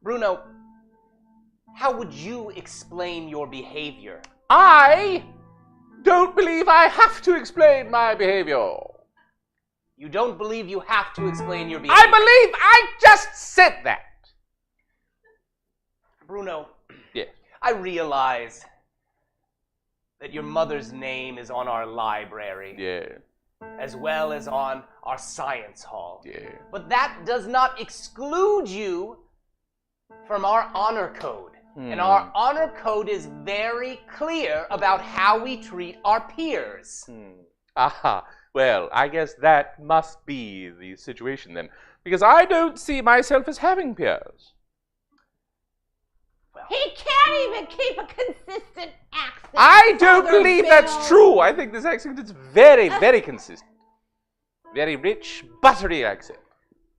Speaker 3: Bruno, how would you explain your behavior?
Speaker 5: I don't believe I have to explain my behavior.
Speaker 3: You don't believe you have to explain your behavior?
Speaker 5: I believe I just said that.
Speaker 3: Bruno,
Speaker 5: Yes.
Speaker 3: I realize that your mother's name is on our library,
Speaker 5: Yeah.
Speaker 3: as well as on our science hall.
Speaker 5: Yeah.
Speaker 3: But that does not exclude you from our honor code. And our honor code is very clear about how we treat our peers.
Speaker 5: Aha. Well, I guess that must be the situation then. Because I don't see myself as having peers.
Speaker 4: He can't even keep a consistent accent.
Speaker 5: I don't
Speaker 4: Father
Speaker 5: believe
Speaker 4: Bill.
Speaker 5: that's true. I think this accent is very, very consistent. Very rich, buttery accent.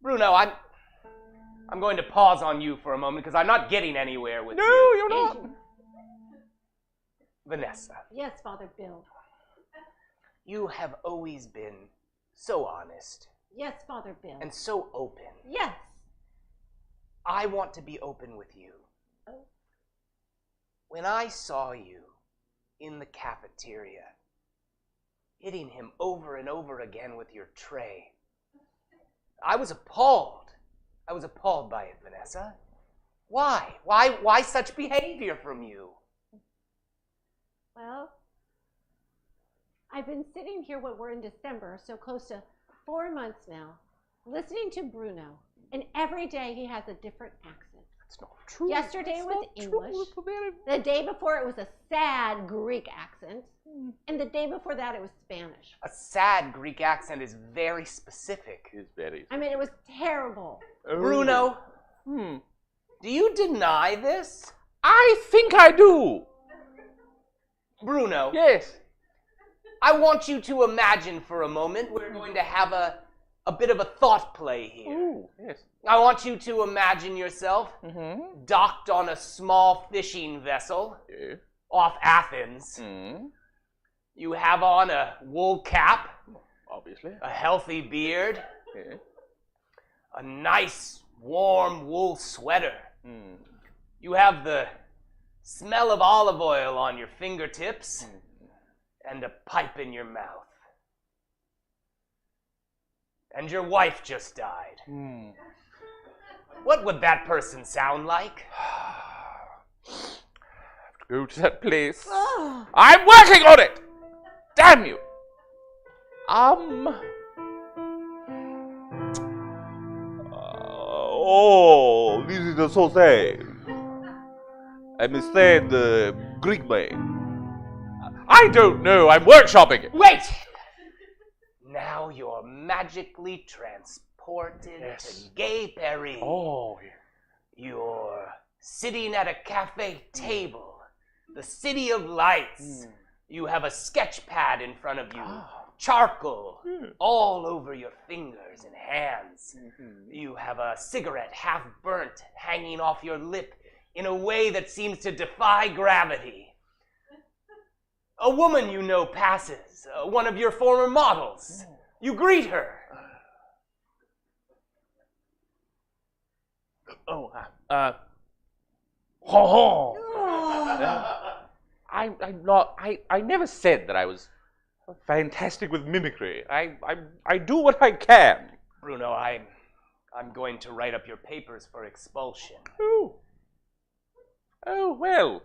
Speaker 3: Bruno, I'm going to pause on you for a moment because I'm not getting anywhere with
Speaker 5: No,
Speaker 3: you.
Speaker 5: you're not.
Speaker 3: Vanessa,
Speaker 4: Yes, Father Bill.
Speaker 3: you have always been so honest
Speaker 4: Yes, Father Bill.
Speaker 3: and so open.
Speaker 4: Yes.
Speaker 3: I want to be open with you.
Speaker 4: Oh.
Speaker 3: When I saw you in the cafeteria, hitting him over and over again with your tray, I was appalled. I was appalled by it, Vanessa. Why? Why such behavior from you?
Speaker 4: Well, I've been sitting here, we're in December, so close to 4 months now, listening to Bruno, and every day he has a different accent.
Speaker 5: That's not true.
Speaker 4: Yesterday was English. The day before it was a sad Greek accent. And the day before that it was Spanish.
Speaker 3: A sad Greek accent is very specific.
Speaker 5: It's very.
Speaker 4: I mean, it was terrible.
Speaker 3: Bruno, do you deny this?
Speaker 5: I think I do.
Speaker 3: Bruno,
Speaker 5: Yes.
Speaker 3: I want you to imagine for a moment we're going to have a bit of a thought play here.
Speaker 5: Ooh, yes.
Speaker 3: I want you to imagine yourself docked on a small fishing vessel
Speaker 5: Yeah.
Speaker 3: off Athens. You have on a wool cap,
Speaker 5: Obviously.
Speaker 3: a healthy beard,
Speaker 5: Yeah.
Speaker 3: a nice warm wool sweater. You have the smell of olive oil on your fingertips and a pipe in your mouth. And your wife just died. What would that person sound like?
Speaker 5: Go to that place.
Speaker 4: Oh,
Speaker 5: I'm working on it! Damn you! Oh, this is the sausage. I mistake the Greek way. I don't know, I'm workshopping it.
Speaker 3: Wait! Now you're magically transported
Speaker 5: Yes.
Speaker 3: to Gay Paris.
Speaker 5: Oh,
Speaker 3: You're sitting at a cafe table, the city of lights. You have a sketch pad in front of you, charcoal all over your fingers and hands. You have a cigarette half burnt hanging off your lip in a way that seems to defy gravity. A woman you know passes, one of your former models. You greet her.
Speaker 5: I'm not. I never said that I was fantastic with mimicry. I do what I can.
Speaker 3: Bruno, I'm going to write up your papers for expulsion.
Speaker 5: Oh well.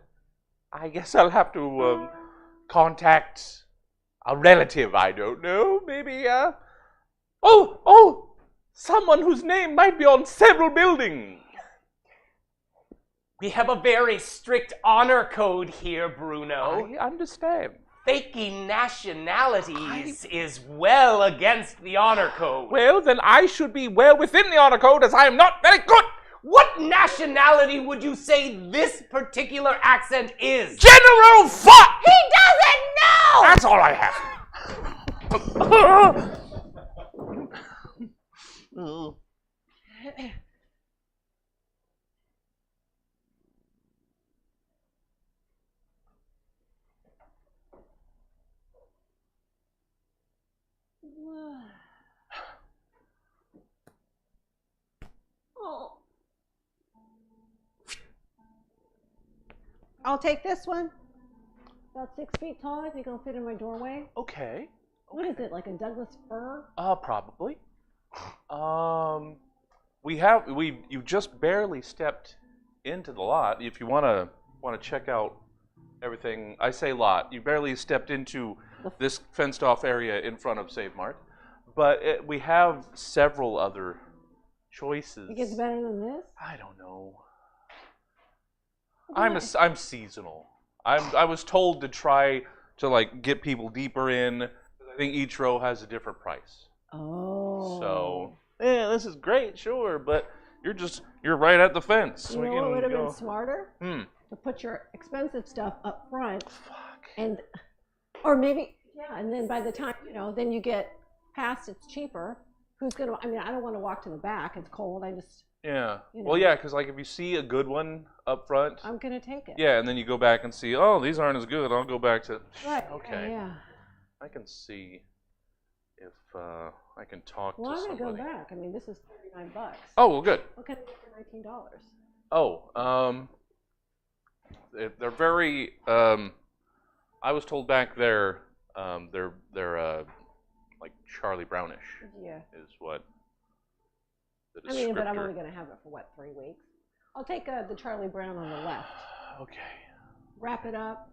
Speaker 5: I guess I'll have to contact a relative. I don't know. Maybe someone whose name might be on several buildings.
Speaker 3: We have a very strict honor code here, Bruno.
Speaker 5: I understand.
Speaker 3: Faking nationalities is well against the honor code.
Speaker 5: Well, then I should be well within the honor code, as I am not very good.
Speaker 3: What nationality would you say this particular accent is?
Speaker 5: General Fuck!
Speaker 4: he doesn't know!
Speaker 5: That's all I have.
Speaker 4: I'll take this one. About 6 feet tall. I think it'll fit in my doorway.
Speaker 5: Okay.
Speaker 4: What is it, like a Douglas fir?
Speaker 5: Probably. You just barely stepped into the lot. If you want to check out everything, I say lot. You barely stepped into this fenced off area in front of Save Mart, but we have several other choices.
Speaker 4: It gets better than this?
Speaker 5: I don't know. I'm seasonal. I was told to try to like get people deeper in. I think each row has a different price.
Speaker 4: Oh.
Speaker 5: So, yeah, this is great, sure, but you're right at the fence.
Speaker 4: You know what would have been smarter?
Speaker 5: To
Speaker 4: put your expensive stuff up front.
Speaker 5: Fuck.
Speaker 4: Or maybe, yeah, and then by the time, then you get past, it's cheaper. Who's going to, I don't want to walk to the back. It's cold.
Speaker 5: Yeah. Well, yeah, because like if you see a good one up front.
Speaker 4: I'm going to take it.
Speaker 5: Yeah, and then you go back and see, oh, these aren't as good. I'll go back to.
Speaker 4: Right.
Speaker 5: Okay.
Speaker 4: Yeah.
Speaker 5: I can see if I can talk
Speaker 4: well,
Speaker 5: to
Speaker 4: I'm
Speaker 5: somebody.
Speaker 4: going to go back. This is $39.
Speaker 5: Oh, well, good.
Speaker 4: What can I get for $19?
Speaker 5: Oh, they're very. I was told back there, they're like Charlie Brownish.
Speaker 4: Yeah.
Speaker 5: Is what the descriptor.
Speaker 4: But I'm only going to have it for 3 weeks. I'll take the Charlie Brown on the left.
Speaker 5: Okay.
Speaker 4: Wrap it up.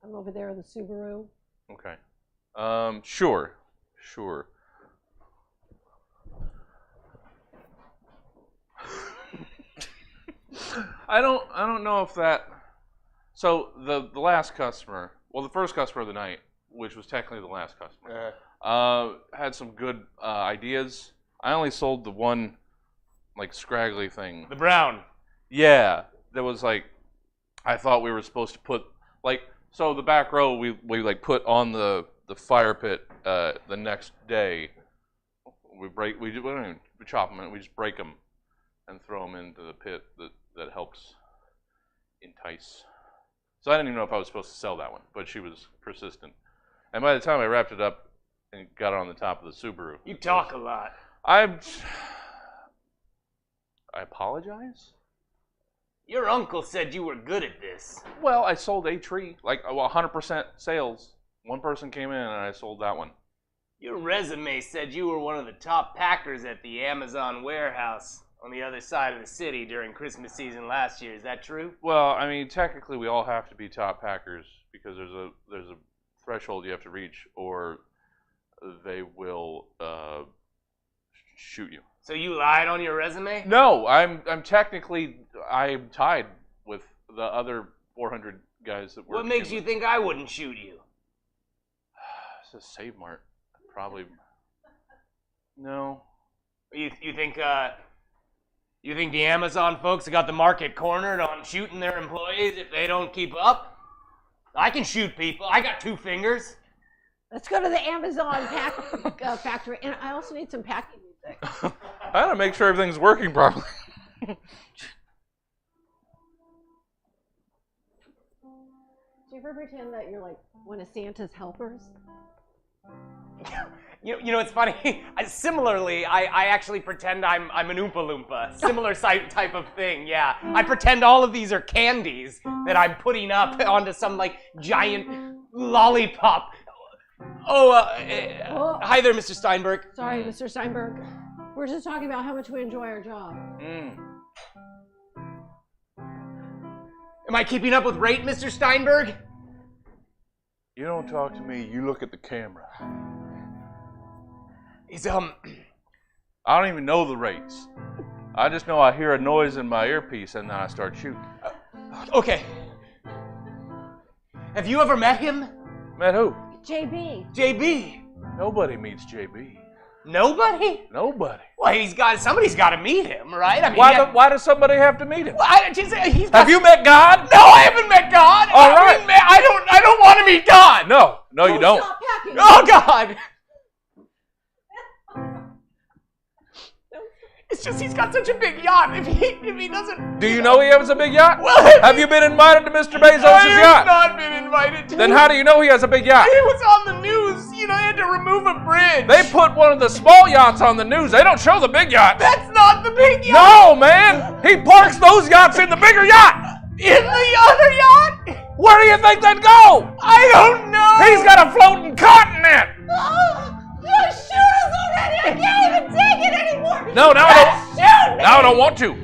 Speaker 4: I'm over there in the Subaru.
Speaker 5: Okay. Sure. I don't know if that. So the last customer, well, the first customer of the night, which was technically the last customer, had some good ideas. I only sold the one, like, scraggly thing.
Speaker 3: The brown.
Speaker 5: Yeah, there was like, I thought we were supposed to put like, so the back row we like put on the fire pit the next day. We don't even chop them, we just break them and throw them into the pit that helps entice. So I didn't even know if I was supposed to sell that one, but she was persistent. And by the time I wrapped it up and got it on the top of the Subaru,
Speaker 3: You talk a lot.
Speaker 5: I apologize.
Speaker 3: Your uncle said you were good at this.
Speaker 5: Well, I sold a tree, like 100% sales. One person came in and I sold that one.
Speaker 3: Your resume said you were one of the top packers at the Amazon warehouse on the other side of the city during Christmas season last year. Is that true?
Speaker 5: Well, I mean, technically we all have to be top packers because there's a threshold you have to reach, or they will shoot you.
Speaker 3: So you lied on your resume?
Speaker 5: No, I'm tied with the other 400 guys that work.
Speaker 3: What makes you think I wouldn't shoot you?
Speaker 5: It's a Save Mart, probably. No.
Speaker 3: You think the Amazon folks have got the market cornered on shooting their employees if they don't keep up? I can shoot people. I got 2 fingers.
Speaker 4: Let's go to the Amazon factory, and I also need some packing music.
Speaker 5: I gotta make sure everything's working properly.
Speaker 4: Do you ever pretend that you're like one of Santa's helpers?
Speaker 3: You know, it's funny. Similarly, I actually pretend I'm an Oompa Loompa. Similar type of thing, yeah. I pretend all of these are candies that I'm putting up onto some, like, giant lollipop. Hi there, Mr. Steinberg.
Speaker 4: Sorry, Mr. Steinberg. We're just talking about how much we enjoy our job.
Speaker 3: Am I keeping up with rate, Mr. Steinberg?
Speaker 5: You don't talk to me, you look at the camera. I don't even know the rates. I just know I hear a noise in my earpiece and then I start shooting.
Speaker 3: Okay. Have you ever met him?
Speaker 5: Met who?
Speaker 4: JB.
Speaker 3: JB.
Speaker 5: Nobody meets JB.
Speaker 3: Nobody?
Speaker 5: Nobody.
Speaker 3: Well, somebody's got to meet him, right? I mean,
Speaker 5: Why does somebody have to meet him?
Speaker 3: Well,
Speaker 5: Have you met God?
Speaker 3: No, I haven't met God.
Speaker 5: All right.
Speaker 3: I don't want to meet God.
Speaker 5: No, you don't.
Speaker 4: Stop packing.
Speaker 3: Oh God. It's just he's got such a big yacht. If he doesn't.
Speaker 5: Do you know he has a big yacht?
Speaker 3: Well,
Speaker 5: have you been invited to Mr. Bezos'
Speaker 3: I
Speaker 5: yacht?
Speaker 3: have not been invited to.
Speaker 5: Then how do you know he has a big yacht?
Speaker 3: It was on the news. They had to remove a bridge.
Speaker 5: They put one of the small yachts on the news. They don't show the big yacht.
Speaker 3: That's not the big yacht.
Speaker 5: No, man. He parks those yachts in the bigger yacht.
Speaker 3: In the other yacht?
Speaker 5: Where do you think they'd go?
Speaker 3: I don't know.
Speaker 5: He's got a floating continent.
Speaker 4: Oh, just shoot us already! I can't even take it anymore!
Speaker 5: No, now I
Speaker 4: Just shoot me!
Speaker 5: Now I don't want to.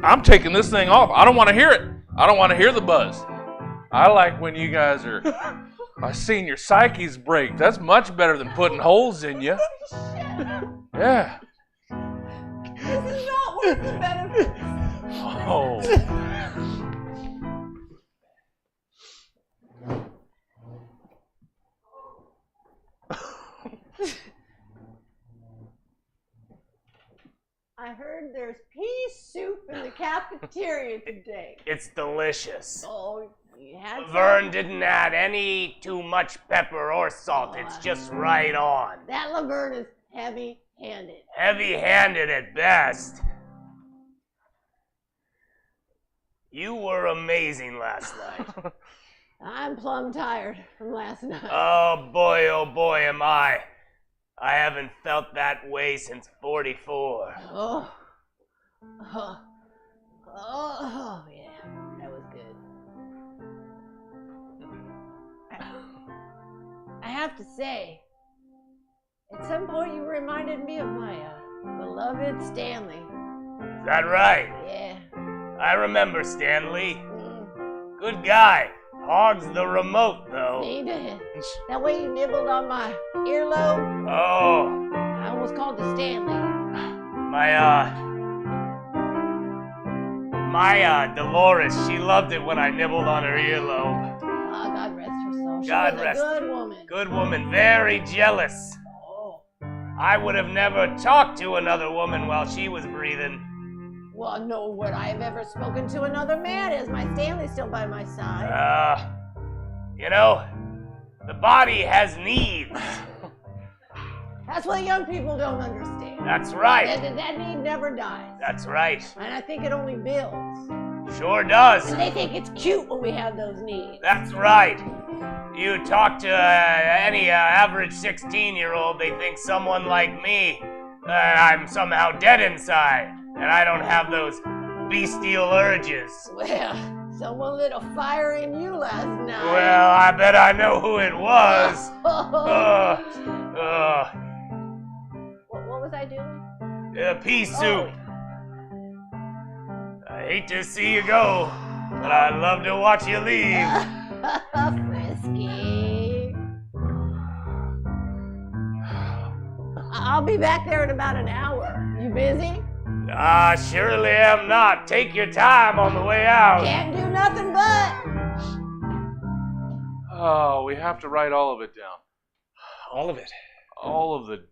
Speaker 5: I'm taking this thing off. I don't want to hear it. I don't want to hear the buzz. I like when you guys are. I've seen your psyches break. That's much better than putting holes in you. Yeah.
Speaker 4: This is not worth the benefit.
Speaker 5: Oh.
Speaker 4: I heard there's pea soup in the cafeteria today.
Speaker 3: It's delicious.
Speaker 4: Oh, you had some?
Speaker 3: Vern didn't add any too much pepper or salt. It's just right on.
Speaker 4: That Laverne is heavy-handed.
Speaker 3: Heavy-handed at best. You were amazing last night.
Speaker 4: I'm plumb tired from last night.
Speaker 3: Oh boy, am I. I haven't felt that way since 44.
Speaker 4: Oh, yeah, that was good. I have to say, at some point you reminded me of my beloved Stanley.
Speaker 3: Is that right?
Speaker 4: Yeah.
Speaker 3: I remember Stanley. Good guy. Hogs the remote, though.
Speaker 4: He did. That way you nibbled on my earlobe.
Speaker 3: Oh,
Speaker 4: I almost called you Stanley.
Speaker 3: my Dolores, she loved it when I nibbled on her earlobe.
Speaker 4: Oh, God rest her soul. She
Speaker 3: God
Speaker 4: was
Speaker 3: rest
Speaker 4: a good woman.
Speaker 3: Good woman, very jealous.
Speaker 4: Oh.
Speaker 3: I would have never talked to another woman while she was breathing.
Speaker 4: Well, no, would I have ever spoken to another man? Is my Stanley still by my side?
Speaker 3: You know, the body has needs.
Speaker 4: That's what young people don't understand.
Speaker 3: That's right.
Speaker 4: That need never dies.
Speaker 3: That's right.
Speaker 4: And I think it only builds.
Speaker 3: Sure does.
Speaker 4: And they think it's cute when we have those needs.
Speaker 3: That's right. You talk to any average 16-year-old, they think someone like me, I'm somehow dead inside, and I don't have those bestial urges.
Speaker 4: Well, someone lit a fire in you last night.
Speaker 3: Well, I bet I know who it was.
Speaker 4: What was I doing?
Speaker 3: Pea soup. I hate to see you go, but I'd love to watch you leave.
Speaker 4: Frisky. I'll be back there in about an hour. You busy?
Speaker 3: Surely am not. Take your time on the way out.
Speaker 4: Can't do nothing but.
Speaker 5: Oh, we have to write all of it down.
Speaker 3: All of it.
Speaker 5: All of the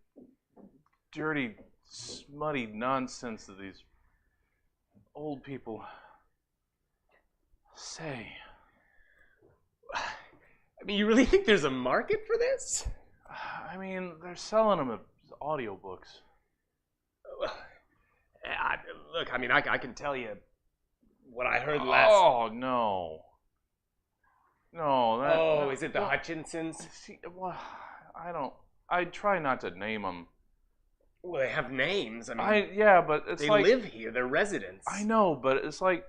Speaker 5: dirty, smutty nonsense that these old people say.
Speaker 3: I mean, you really think there's a market for this?
Speaker 5: I mean, they're selling them as audiobooks.
Speaker 3: Look, I mean, I can tell you what I heard last.
Speaker 5: Oh, no. No, that...
Speaker 3: Oh, is it the Hutchinsons?
Speaker 5: See, well, I try not to name them.
Speaker 3: Well, they have names. I mean,
Speaker 5: Yeah, but it's
Speaker 3: they
Speaker 5: like...
Speaker 3: live here. They're residents.
Speaker 5: I know, but it's like,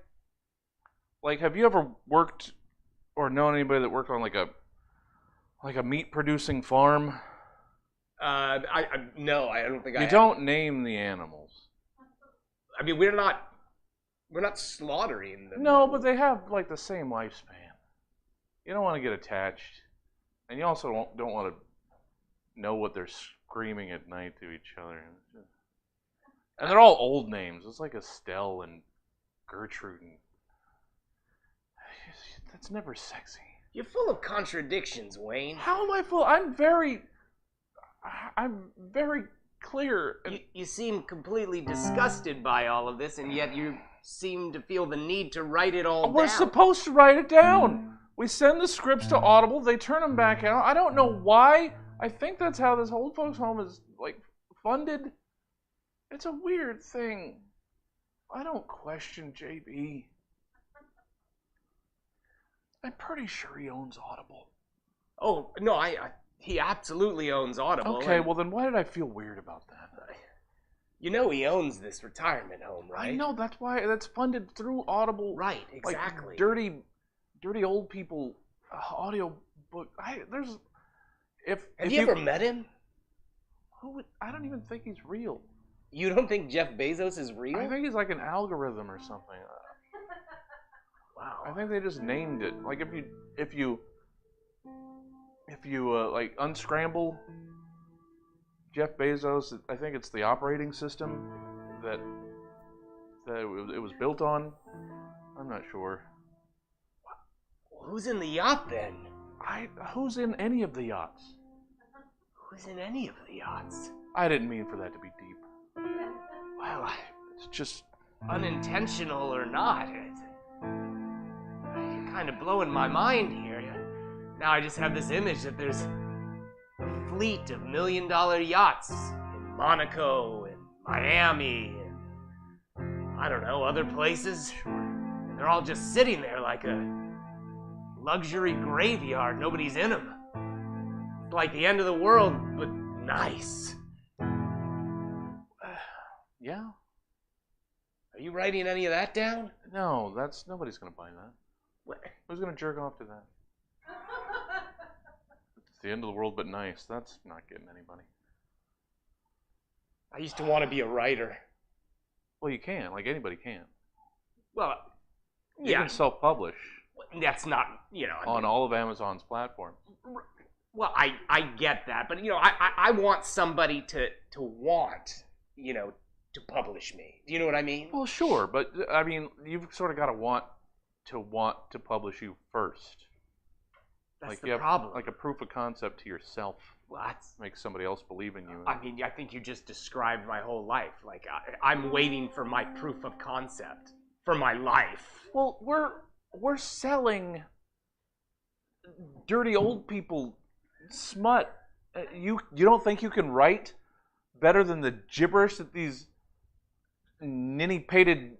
Speaker 5: have you ever worked or known anybody that worked on like a meat producing farm?
Speaker 3: No, I don't think I
Speaker 5: You
Speaker 3: have.
Speaker 5: don't name the animals.
Speaker 3: I mean, we're not slaughtering them.
Speaker 5: No, but they have like the same lifespan. You don't want to get attached, and you also don't want to know what they're screaming at night to each other. And they're all old names. It's like Estelle and Gertrude. And that's never sexy.
Speaker 3: You're full of contradictions, Wayne.
Speaker 5: How am I full? I'm very clear.
Speaker 3: You seem completely disgusted by all of this, and yet you seem to feel the need to write it all
Speaker 5: We're
Speaker 3: down.
Speaker 5: supposed to write it down. We send the scripts to Audible. They turn them back out. I don't know why. I think that's how this old folks home is like funded. It's a weird thing. I don't question JB. I'm pretty sure he owns Audible.
Speaker 3: Oh, no, he absolutely owns Audible.
Speaker 5: Okay,
Speaker 3: and-
Speaker 5: well then why did I feel weird about that?
Speaker 3: You know he owns this retirement home, right?
Speaker 5: I know, that's why that's funded through Audible.
Speaker 3: Right,
Speaker 5: Like,
Speaker 3: exactly.
Speaker 5: dirty old people audio book.
Speaker 3: Have you ever met him?
Speaker 5: I don't even think he's real.
Speaker 3: You don't think Jeff Bezos is real?
Speaker 5: I think he's like an algorithm or something.
Speaker 3: Wow.
Speaker 5: I think they just named it. Like if you like unscramble Jeff Bezos, I think it's the operating system that it was built on. I'm not sure.
Speaker 3: Who's in the yacht then?
Speaker 5: Who's in any of the yachts?
Speaker 3: Who's in any of the yachts?
Speaker 5: I didn't mean for that to be deep.
Speaker 3: Well,
Speaker 5: It's just
Speaker 3: unintentional or not, you're kind of blowing my mind here. Now I just have this image that there's a fleet of $1 million yachts in Monaco and Miami and I don't know, other places. And they're all just sitting there like a luxury graveyard. Nobody's in them. It's like the end of the world, but nice.
Speaker 5: yeah.
Speaker 3: Are you writing any of that down?
Speaker 5: No, nobody's gonna buy that.
Speaker 3: What?
Speaker 5: Who's gonna jerk off to that? It's the end of the world, but nice. That's not getting anybody.
Speaker 3: I used to want to be a writer.
Speaker 5: Well, you can. Like anybody can.
Speaker 3: Well,
Speaker 5: You
Speaker 3: yeah,
Speaker 5: can self-publish
Speaker 3: that's not, I
Speaker 5: on
Speaker 3: mean,
Speaker 5: all of Amazon's platforms.
Speaker 3: well, I get that, but I want somebody to want, to publish me. Do you know what I mean?
Speaker 5: Well, sure, but I mean, you've sort of got to want to publish you first.
Speaker 3: That's
Speaker 5: Like
Speaker 3: the
Speaker 5: you have
Speaker 3: problem.
Speaker 5: like a proof of concept to yourself.
Speaker 3: Well, that's.
Speaker 5: Make somebody else believe in you.
Speaker 3: I mean, I think you just described my whole life. Like I'm waiting for my proof of concept for my life.
Speaker 5: Well, we're selling dirty old people smut. You don't think you can write better than the gibberish that these ninny-pated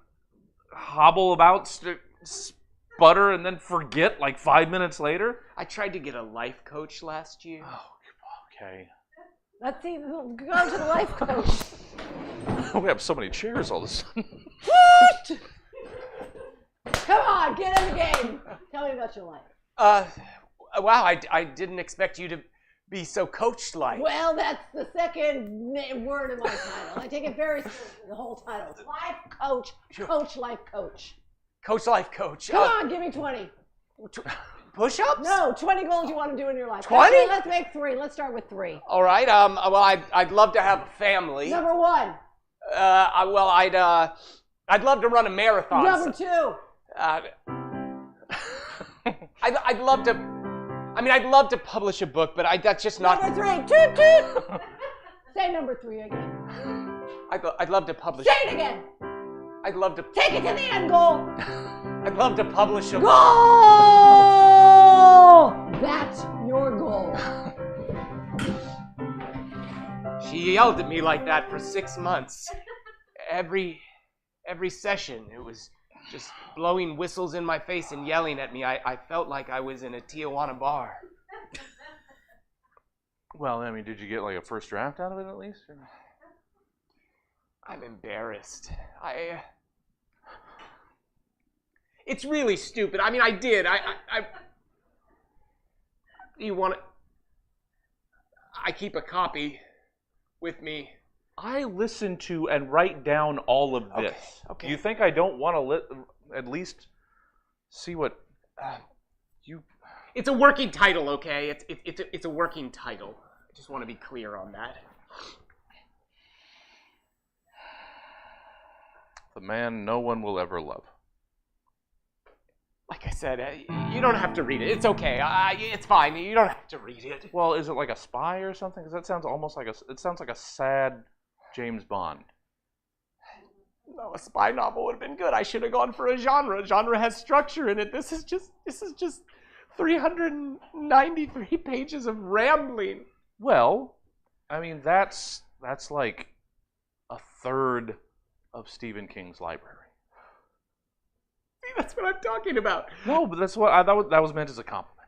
Speaker 5: hobble-abouts sputter and then forget like 5 minutes later?
Speaker 3: I tried to get a life coach last year.
Speaker 5: Oh, okay.
Speaker 4: Let's see who goes to the life coach.
Speaker 5: We have so many chairs all of a sudden.
Speaker 4: What? Come on, get in the game. Tell me about your life.
Speaker 3: Wow, I didn't expect you to be so coach-like.
Speaker 4: Well, that's the second word in my title. I take it very seriously, the whole title. Life coach, coach, life coach.
Speaker 3: Coach, life coach.
Speaker 4: Come on, give me 20.
Speaker 3: Push-ups?
Speaker 4: No, 20 goals you want to do in your life.
Speaker 3: 20?
Speaker 4: Actually, let's make 3. Let's start with 3.
Speaker 3: All right. Well, I'd love to have a family.
Speaker 4: Number 1.
Speaker 3: Well, I'd love to run a marathon.
Speaker 4: Number 2.
Speaker 3: I'd love to. I mean, I'd love to publish a book, but that's just not.
Speaker 4: Number 3. Toot toot. Say number 3 again.
Speaker 3: I'd love to publish.
Speaker 4: Say it again.
Speaker 3: I'd love to.
Speaker 4: Take it to the end goal.
Speaker 3: I'd love to publish a book.
Speaker 4: Goal! That's your goal.
Speaker 3: She yelled at me like that for 6 months. Every session, it was just blowing whistles in my face and yelling at me. I felt like I was in a Tijuana bar.
Speaker 5: Well, I mean, did you get like a first draft out of it at least? Or?
Speaker 3: I'm embarrassed. It's really stupid. I mean, I did. You want to? I keep a copy with me.
Speaker 5: I listen to and write down all of this.
Speaker 3: Okay.
Speaker 5: You think I don't want to at least see what you?
Speaker 3: It's a working title, okay? It's a working title. I just want to be clear on that.
Speaker 5: The man no one will ever love.
Speaker 3: Like I said, you don't have to read it. It's okay. It's fine. You don't have to read it.
Speaker 5: Well, is it like a spy or something? Because that sounds almost like it sounds like a sad James Bond.
Speaker 3: No, a spy novel would have been good. I should have gone for a genre. Genre has structure in it. This is just 393 pages of rambling.
Speaker 5: Well, I mean that's like a third of Stephen King's library.
Speaker 3: See, that's what I'm talking about.
Speaker 5: No, but that's what I thought that was meant as a compliment.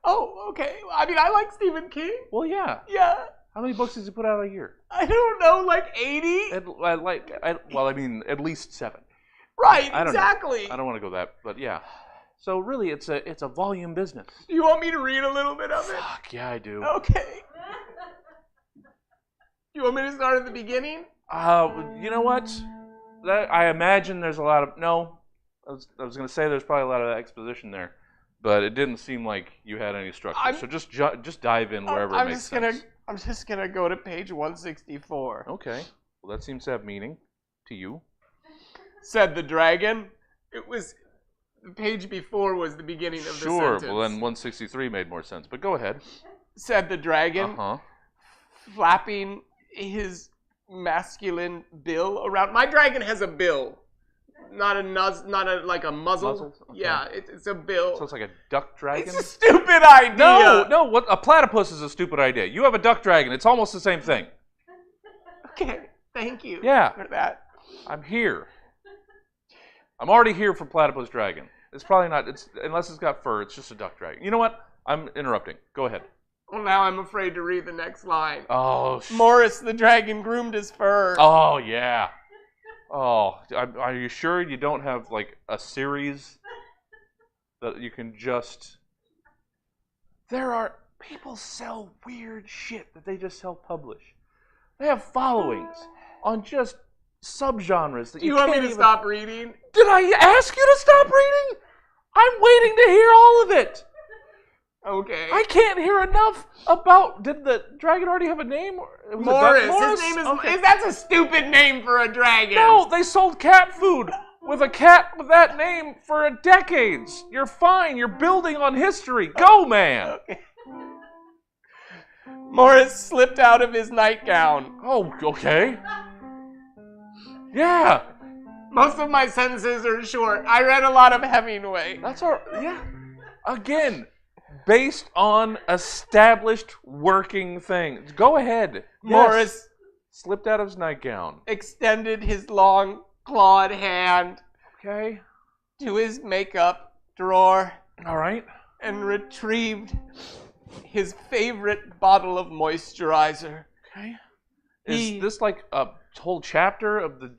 Speaker 3: Oh, okay. I mean, I like Stephen King.
Speaker 5: Well, yeah.
Speaker 3: Yeah.
Speaker 5: How many books does he put out a year?
Speaker 3: I don't know, like 80?
Speaker 5: At least 7.
Speaker 3: Right,
Speaker 5: I don't know.
Speaker 3: exactly.
Speaker 5: I don't want to go that, but yeah. So really, it's a volume business.
Speaker 3: Do you want me to read a little bit of it?
Speaker 5: Fuck yeah, I do.
Speaker 3: Okay. You want me to start at the beginning?
Speaker 5: You know what? I imagine there's a lot of I was going to say there's probably a lot of exposition there, but it didn't seem like you had any structure. So just dive in wherever it makes sense.
Speaker 3: I'm just gonna go to page 164.
Speaker 5: Okay. Well, that seems to have meaning to you.
Speaker 3: Said the dragon. It was the page before was the beginning of the sentence.
Speaker 5: Sure. Well, then 163 made more sense. But go ahead.
Speaker 3: Said the dragon,
Speaker 5: Uh-huh.
Speaker 3: flapping his masculine bill around. My dragon has a bill, not a like a muzzle.
Speaker 5: Muzzle? Okay.
Speaker 3: Yeah, it's a bill.
Speaker 5: So it's like a duck dragon?
Speaker 3: It's a stupid idea.
Speaker 5: No, what a platypus is a stupid idea. You have a duck dragon. It's almost the same thing.
Speaker 3: Okay, thank you.
Speaker 5: Yeah.
Speaker 3: For that.
Speaker 5: I'm here. I'm already here for platypus dragon. It's probably not. Unless it's got fur. It's just a duck dragon. You know what? I'm interrupting. Go ahead.
Speaker 3: Well, now I'm afraid to read the next line.
Speaker 5: Oh.
Speaker 3: Morris the dragon groomed his fur.
Speaker 5: Oh yeah. Oh, are you sure you don't have like a series that you can just? People sell weird shit that they just self-publish. They have followings on just subgenres that
Speaker 3: Do you want me
Speaker 5: can't
Speaker 3: to
Speaker 5: even...
Speaker 3: stop reading?
Speaker 5: Did I ask you to stop reading? I'm waiting to hear all of it.
Speaker 3: Okay.
Speaker 5: I can't hear enough about. Did the dragon already have a name? It was
Speaker 3: Morris.
Speaker 5: Morris.
Speaker 3: His name is.
Speaker 5: Okay.
Speaker 3: That's a stupid name for a dragon.
Speaker 5: No, they sold cat food with a cat with that name for decades. You're fine. You're building on history. Go, man.
Speaker 3: Okay. Morris slipped out of his nightgown.
Speaker 5: Oh, okay. Yeah.
Speaker 3: Most of my sentences are short. I read a lot of Hemingway.
Speaker 5: That's all. Yeah. Again, based on established working things. Go ahead. Yes.
Speaker 3: Morris
Speaker 5: Slipped out of his nightgown.
Speaker 3: extended his long clawed hand
Speaker 5: Okay.
Speaker 3: to his makeup drawer
Speaker 5: All right.
Speaker 3: and retrieved his favorite bottle of moisturizer.
Speaker 5: Okay.
Speaker 3: He-
Speaker 5: Is this like a whole chapter of the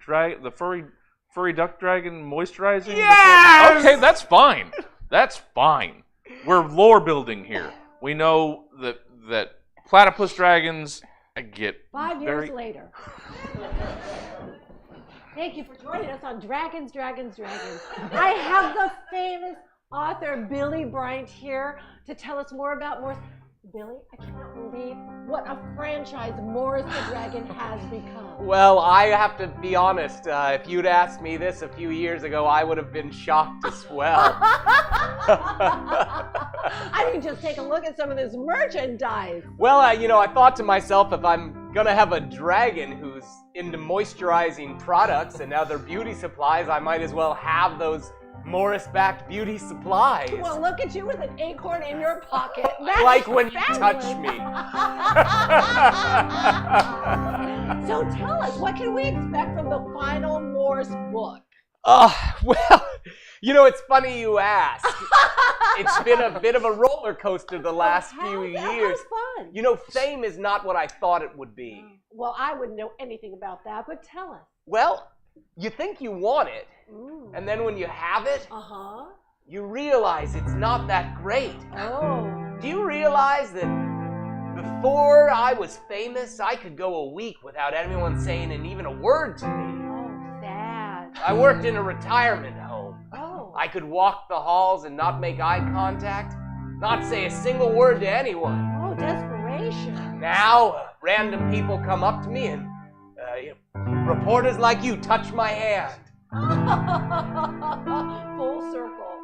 Speaker 5: furry duck dragon moisturizing?
Speaker 3: Yes!
Speaker 5: Okay, that's fine. That's fine. We're lore building here. We know that platypus dragons get
Speaker 6: 5
Speaker 5: very...
Speaker 6: years later. Thank you for joining us on Dragons, Dragons, Dragons. I have the famous author Billy Bryant here to tell us more about Morris. Billy, I cannot believe what a franchise Morris the Dragon has become.
Speaker 3: Well, I have to be honest. If you'd asked me this a few years ago, I would have been shocked as well.
Speaker 6: I mean, just take a look at some of this merchandise.
Speaker 3: Well, I thought to myself, if I'm gonna have a dragon who's into moisturizing products and other beauty supplies, I might as well have those Morris-backed beauty supplies.
Speaker 6: Well, look at you with an acorn in your pocket. That's
Speaker 3: Like when you
Speaker 6: fabulous.
Speaker 3: touch me.
Speaker 6: So tell us, what can we expect from the final Morris book?
Speaker 3: Well, it's funny you ask. It's been a bit of a roller coaster the last few years.
Speaker 6: How fun.
Speaker 3: Fame is not what I thought it would be.
Speaker 6: Well, I wouldn't know anything about that, but tell us.
Speaker 3: Well, you think you want it,
Speaker 6: Ooh.
Speaker 3: and then when you have it,
Speaker 6: Uh-huh.
Speaker 3: you realize it's not that great.
Speaker 6: Oh.
Speaker 3: Do you realize that before I was famous, I could go a week without anyone saying even a word to me?
Speaker 6: Oh, sad.
Speaker 3: I worked in a retirement home.
Speaker 6: Oh.
Speaker 3: I could walk the halls and not make eye contact, not say a single word to anyone.
Speaker 6: Oh, desperation.
Speaker 3: Now, random people come up to me and reporters like you touch my hand.
Speaker 6: Full circle.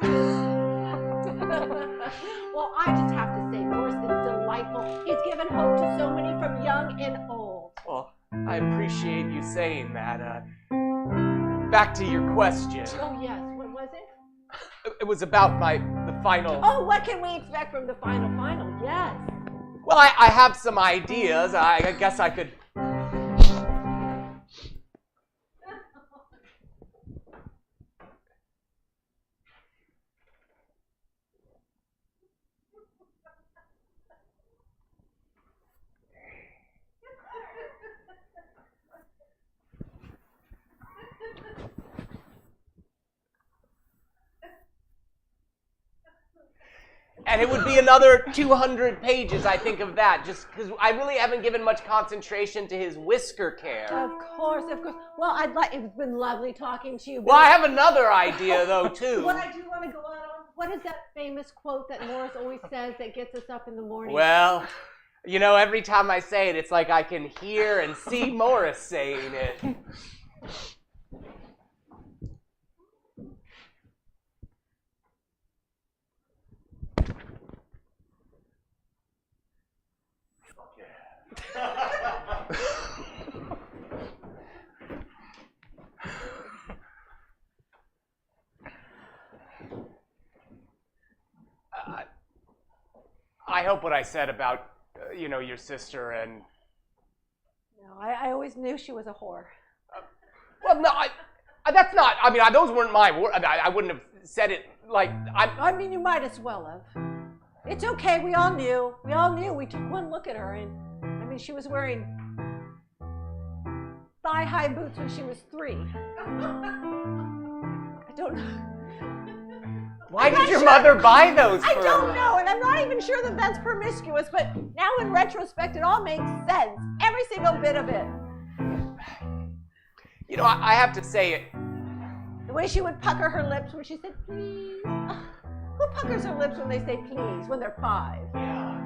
Speaker 6: Well, I just have to say, Morris is delightful. He's given hope to so many from young and old.
Speaker 3: Well, I appreciate you saying that. Back to your question.
Speaker 6: Oh, yes. What was it?
Speaker 3: It was about the final.
Speaker 6: Oh, what can we expect from the final? Yes.
Speaker 3: Well, I have some ideas. I guess I could. And it would be another 200 pages, I think, of that, just because I really haven't given much concentration to his whisker care.
Speaker 6: Of course. Well, it's been lovely talking to you.
Speaker 3: Well, I have another idea, though, too.
Speaker 6: What I do want to go out on, what is that famous quote that Morris always says that gets us up in the morning?
Speaker 3: Well, you know, every time I say it, it's like I can hear and see Morris saying it. I hope what I said about, your sister and...
Speaker 6: No, I always knew she was a whore.
Speaker 3: Well, no, that's not... I mean, those weren't my words. I wouldn't have said it like...
Speaker 6: I mean, you might as well have. It's okay. We all knew. We took one look at her, and I mean, she was wearing thigh-high boots when she was 3. I don't know.
Speaker 3: Why did your mother buy those for
Speaker 6: I don't know, and I'm not even sure that that's promiscuous, but now in retrospect, it all makes sense. Every single bit of it.
Speaker 3: You know, I have to say it.
Speaker 6: The way she would pucker her lips when she said, please. Who puckers their lips when they say please, when they're 5?
Speaker 3: Yeah.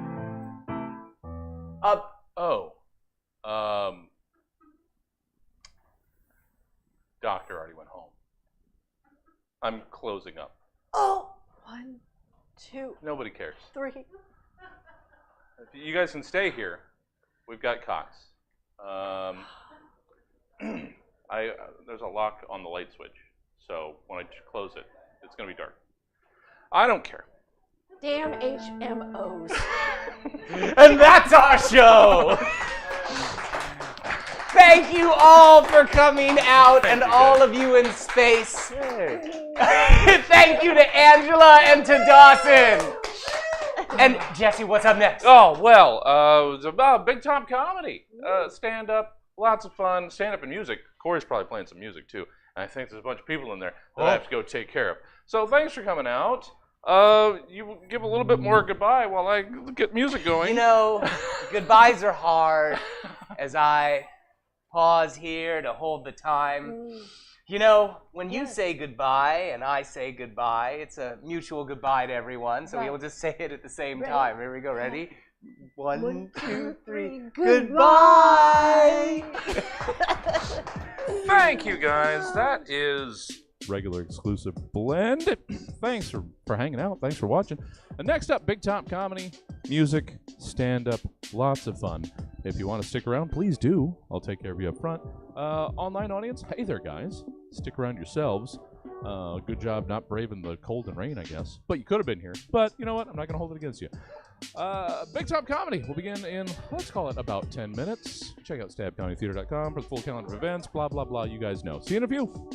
Speaker 5: Doctor already went home. I'm closing up.
Speaker 6: Oh, 1, 2,
Speaker 5: Nobody cares.
Speaker 6: 3.
Speaker 5: You guys can stay here. We've got cots. There's a lock on the light switch, so when I close it, it's going to be dark. I don't care.
Speaker 6: Damn HMOs.
Speaker 3: And that's our show! Thank you all for coming out, and all of you in space. Thank you to Angela and to Dawson. And Jesse, what's up next?
Speaker 5: Oh, well, it's about Big Top Comedy. Stand-up, lots of fun. Stand-up and music. Corey's probably playing some music, too. And I think there's a bunch of people in there that I have to go take care of. So thanks for coming out. You give a little bit more goodbye while I get music going.
Speaker 3: You know, goodbyes are hard as I pause here to hold the time. You know, when you say goodbye and I say goodbye, it's a mutual goodbye to everyone. So we'll just say it at the same time. Here we go. Ready? 1, 2, 3. Goodbye!
Speaker 2: Thank you, guys. That is Regular Exclusive Blend. Thanks for hanging out. Thanks for watching. And next up, Big Top Comedy, music, stand-up, lots of fun. If you want to stick around, please do. I'll take care of you up front. Online audience, hey there, guys. Stick around yourselves. Good job not braving the cold and rain, I guess. But you could have been here. But you know what? I'm not going to hold it against you. Big Top Comedy will begin in, let's call it about 10 minutes. Check out stabcomedytheater.com for the full calendar of events, blah, blah, blah. You guys know. See you in a few.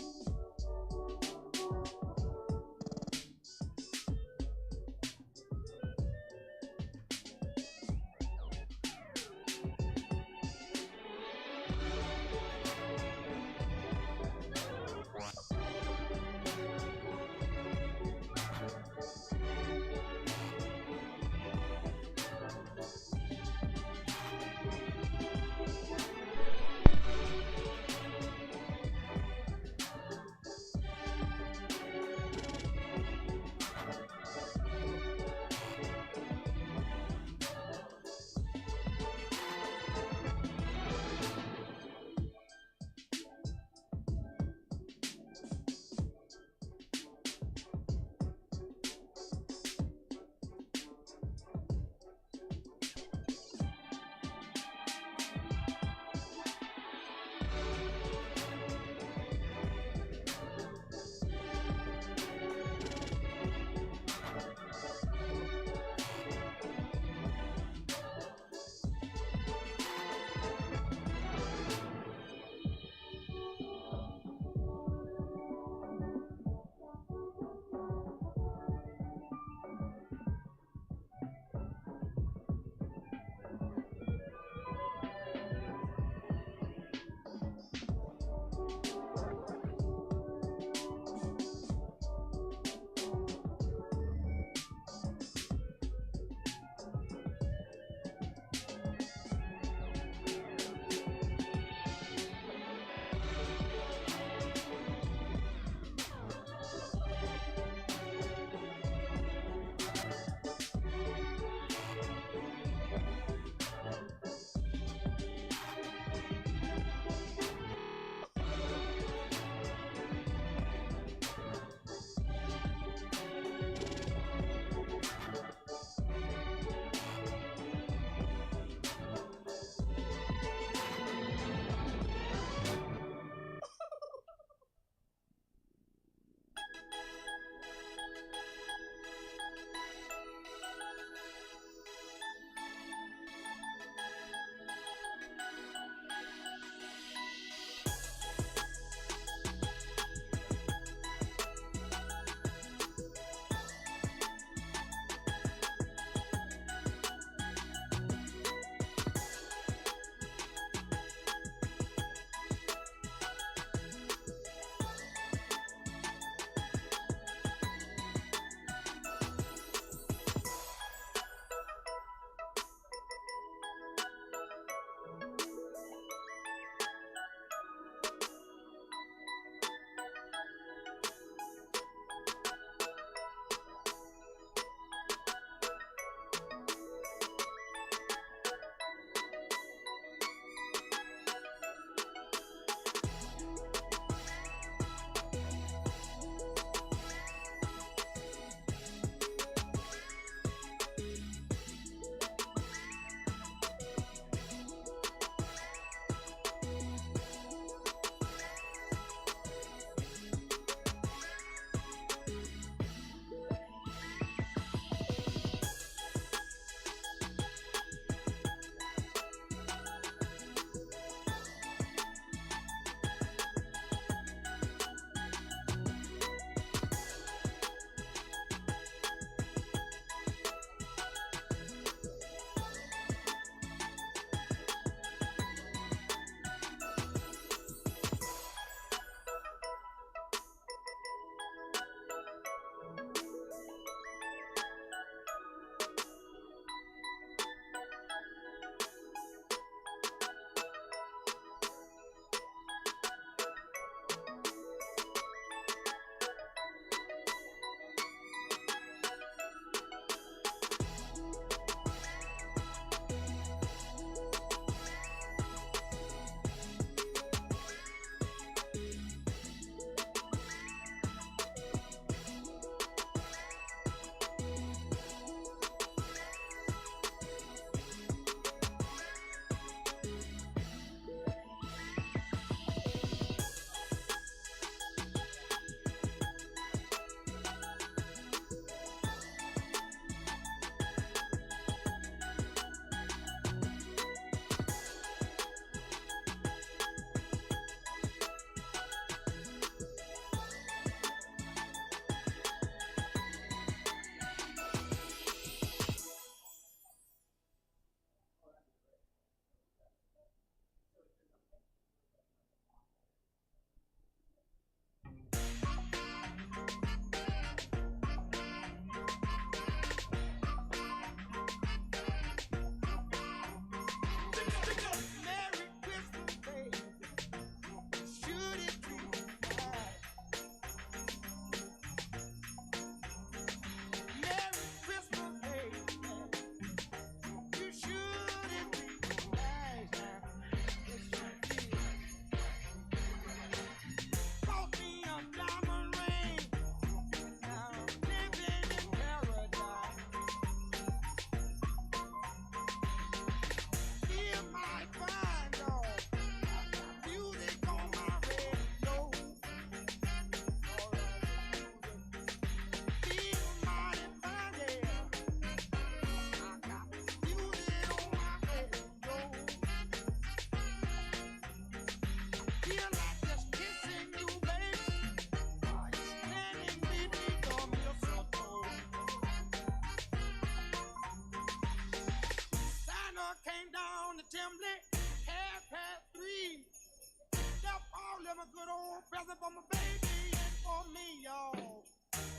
Speaker 7: Something for my baby and for me, y'all.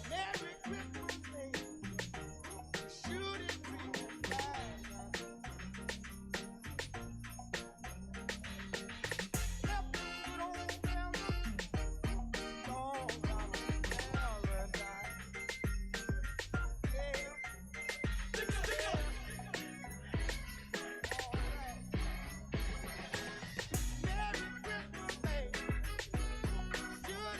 Speaker 7: Merry Christmas, baby. Shooting green flags. Left good old Kansas, dogs out in paradise. Yeah. Merry Christmas, baby. Shooting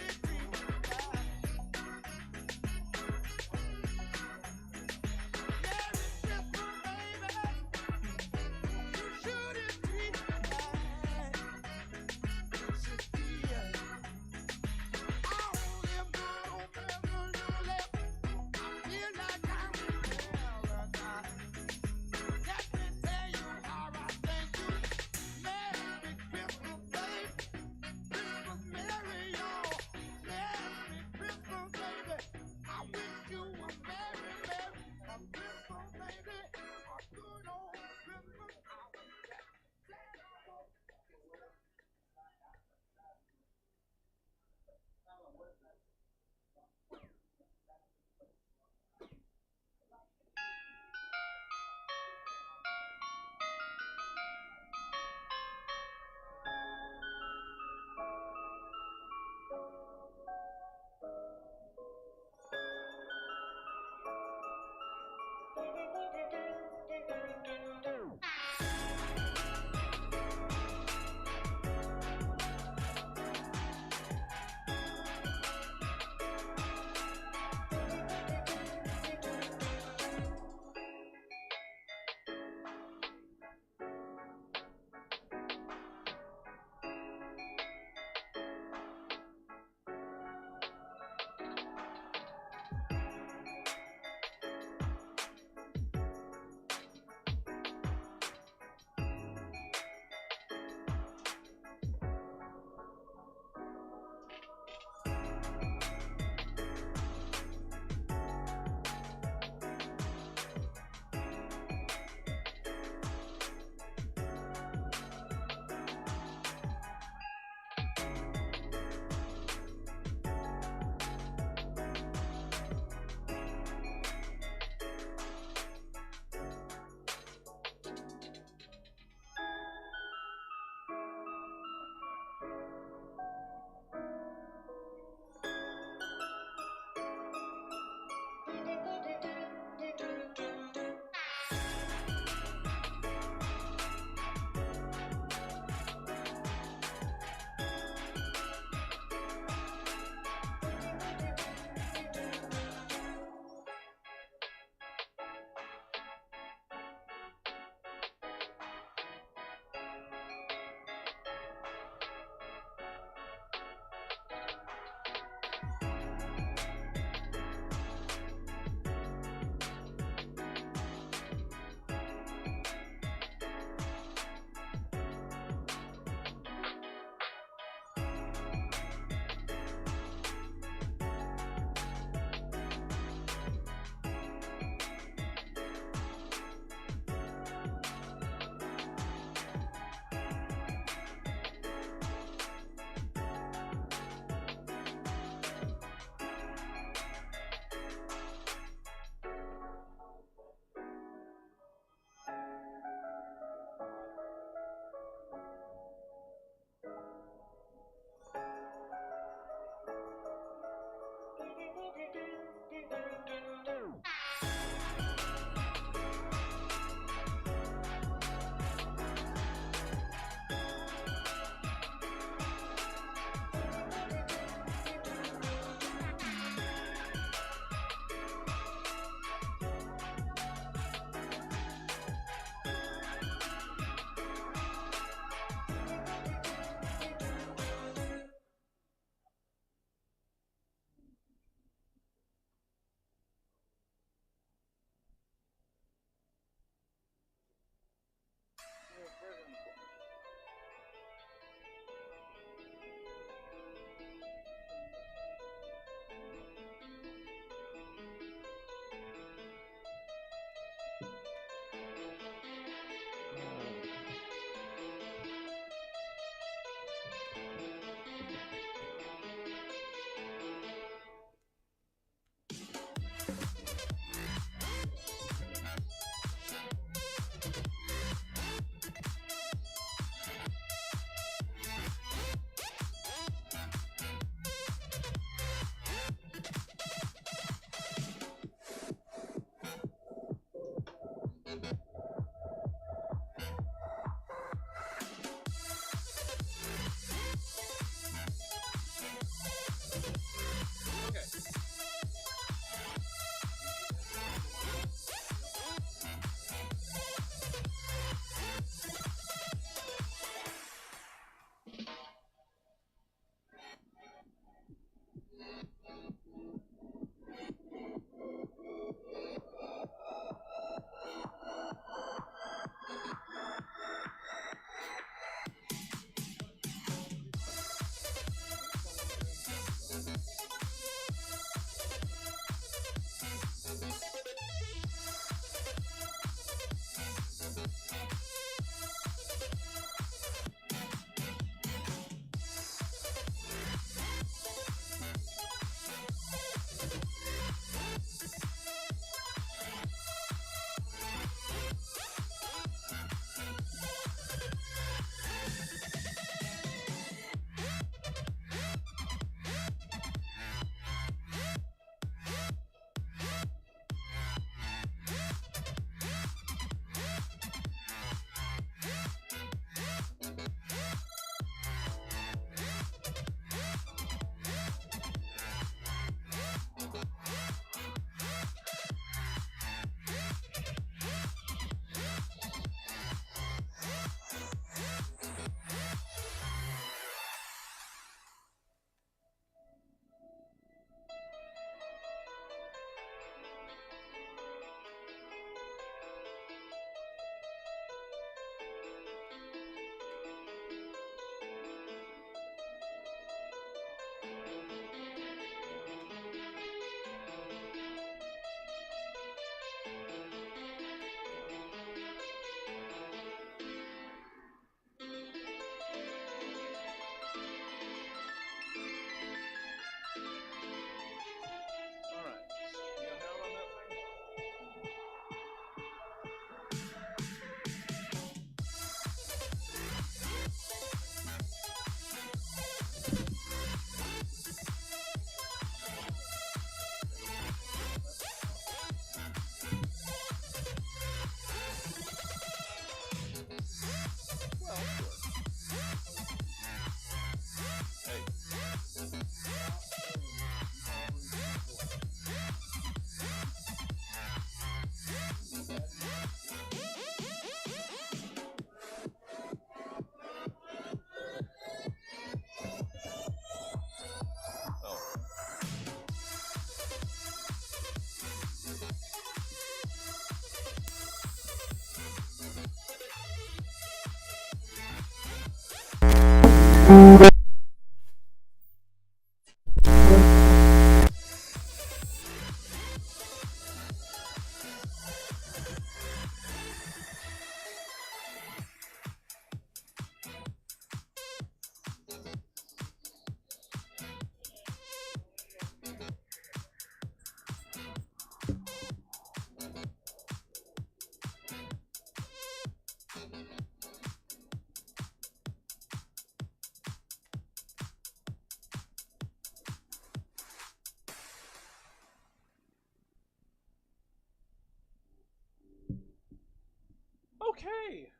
Speaker 2: Okay.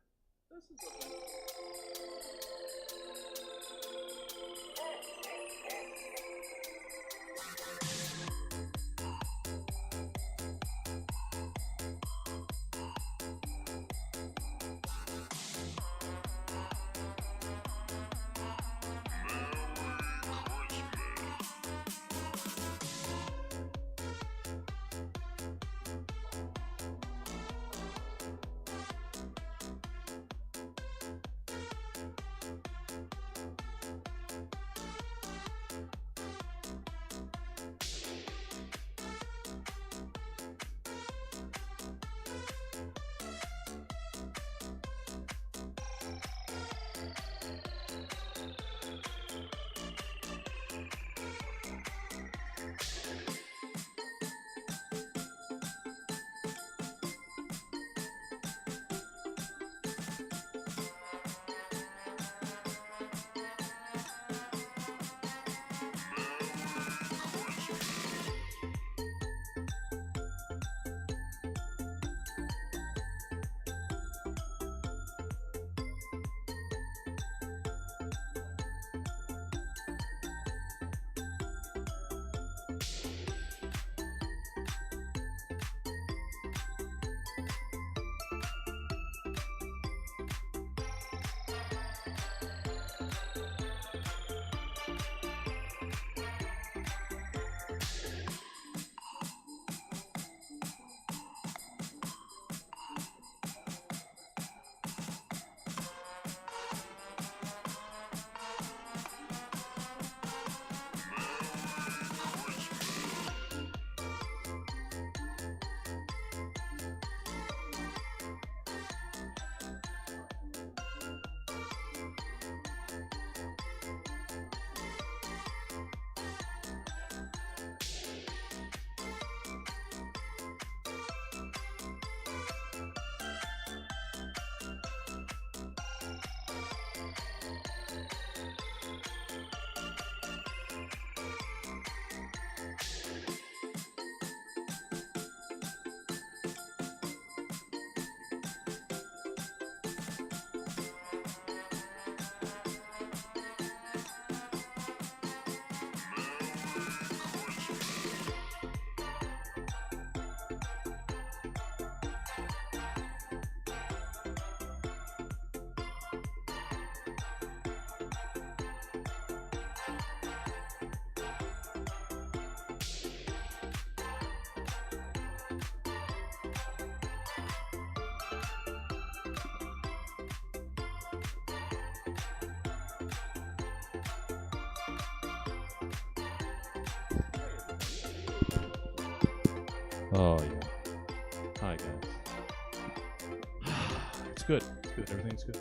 Speaker 2: This is Oh yeah. Hi guys. It's good. It's good. Everything's good.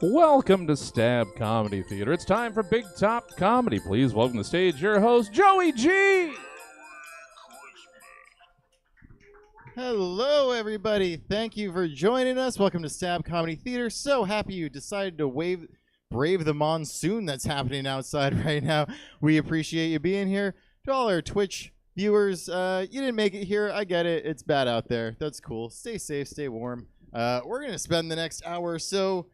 Speaker 2: Welcome to Stab Comedy Theater. It's time for Big Top Comedy. Please welcome to the stage your host, Joey G.
Speaker 8: Hello, everybody. Thank you for joining us. Welcome to Stab Comedy Theater. So happy you decided to brave the monsoon that's happening outside right now. We appreciate you being here. To all our Twitch viewers, you didn't make it here. I get it. It's bad out there. That's cool. Stay safe. Stay warm. We're going to spend the next hour or so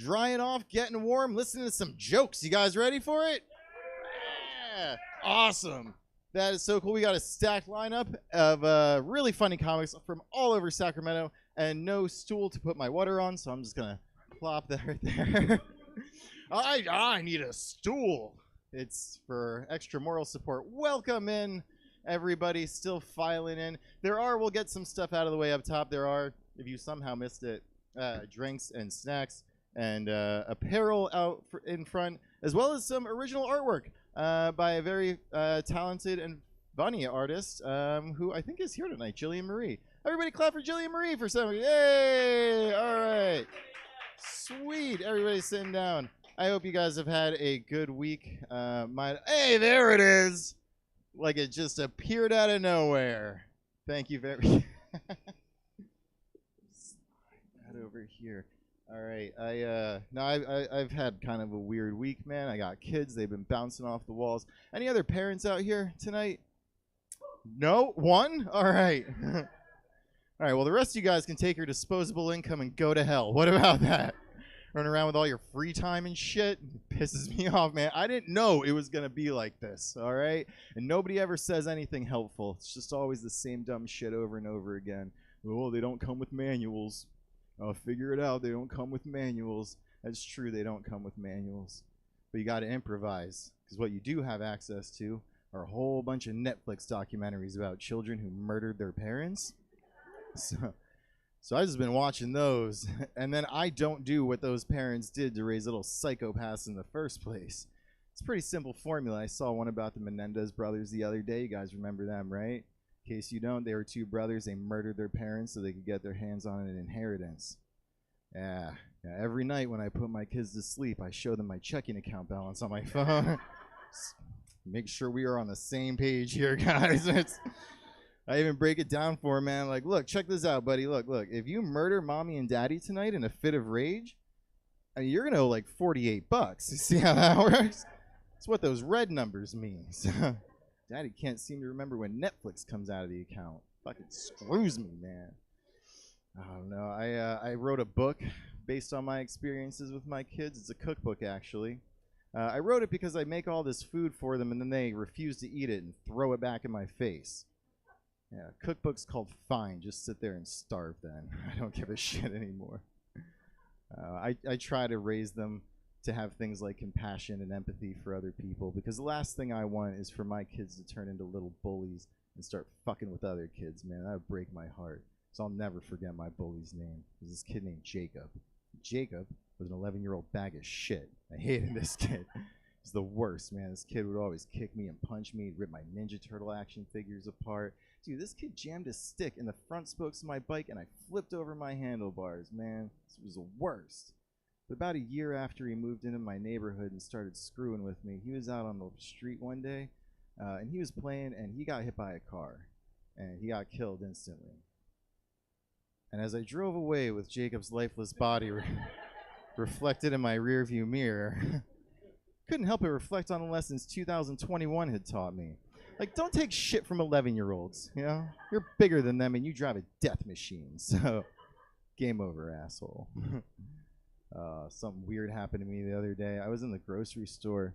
Speaker 8: drying off, getting warm, listening to some jokes. You guys ready for it? Yeah. Awesome. That is so cool. We got a stacked lineup of really funny comics from all over Sacramento, and no stool to put my water on, so I'm just going to plop that right there. I need a stool. It's for extra moral support. Welcome in, everybody. Still filing in. We'll get some stuff out of the way up top. There are, if you somehow missed it, drinks and snacks and apparel out in front, as well as some original artwork by a very talented and funny artist who I think is here tonight, Jillian Marie. Everybody clap for Jillian Marie for some. Yay! All right. Sweet. Everybody sitting down. I hope you guys have had a good week. Hey, there it is. Like it just appeared out of nowhere. Thank you very much. Slide that over here. All right. I've had kind of a weird week, man. I got kids. They've been bouncing off the walls. Any other parents out here tonight? No? One? All right. All right. Well, the rest of you guys can take your disposable income and go to hell. What about that? Running around with all your free time and shit. It pisses me off, man. I didn't know it was going to be like this, all right? And nobody ever says anything helpful. It's just always the same dumb shit over and over again. Oh, they don't come with manuals. Oh, figure it out. They don't come with manuals. That's true. They don't come with manuals. But you got to improvise, because what you do have access to are a whole bunch of Netflix documentaries about children who murdered their parents. So I've just been watching those, and then I don't do what those parents did to raise little psychopaths in the first place. It's a pretty simple formula. I saw one about the Menendez brothers the other day. You guys remember them, right? In case you don't, they were two brothers. They murdered their parents so they could get their hands on an inheritance. Yeah, every night when I put my kids to sleep, I show them my checking account balance on my phone. Make sure we are on the same page here, guys. I even break it down for him, man. Like, look, check this out, buddy. Look. If you murder mommy and daddy tonight in a fit of rage, I mean, you're going to owe like $48. You see how that works? That's what those red numbers mean. Daddy can't seem to remember when Netflix comes out of the account. Fucking screws me, man. I don't know. I wrote a book based on my experiences with my kids. It's a cookbook, actually. I wrote it because I make all this food for them, and then they refuse to eat it and throw it back in my face. Yeah, cookbook's called Fine. Just sit there and starve then. I don't give a shit anymore. I try to raise them to have things like compassion and empathy for other people, because the last thing I want is for my kids to turn into little bullies and start fucking with other kids, man. That would break my heart. So I'll never forget my bully's name. It was this kid named Jacob. Jacob was an 11-year-old bag of shit. I hated this kid. He's the worst, man. This kid would always kick me and punch me, rip my Ninja Turtle action figures apart. Dude, this kid jammed a stick in the front spokes of my bike, and I flipped over my handlebars, man. This was the worst. But about a year after he moved into my neighborhood and started screwing with me, he was out on the street one day, and he was playing, and he got hit by a car, and he got killed instantly. And as I drove away with Jacob's lifeless body reflected in my rearview mirror, couldn't help but reflect on the lessons 2021 had taught me. Like, don't take shit from 11-year-olds, you know? You're bigger than them, and you drive a death machine, so game over, asshole. Something weird happened to me the other day. I was in the grocery store,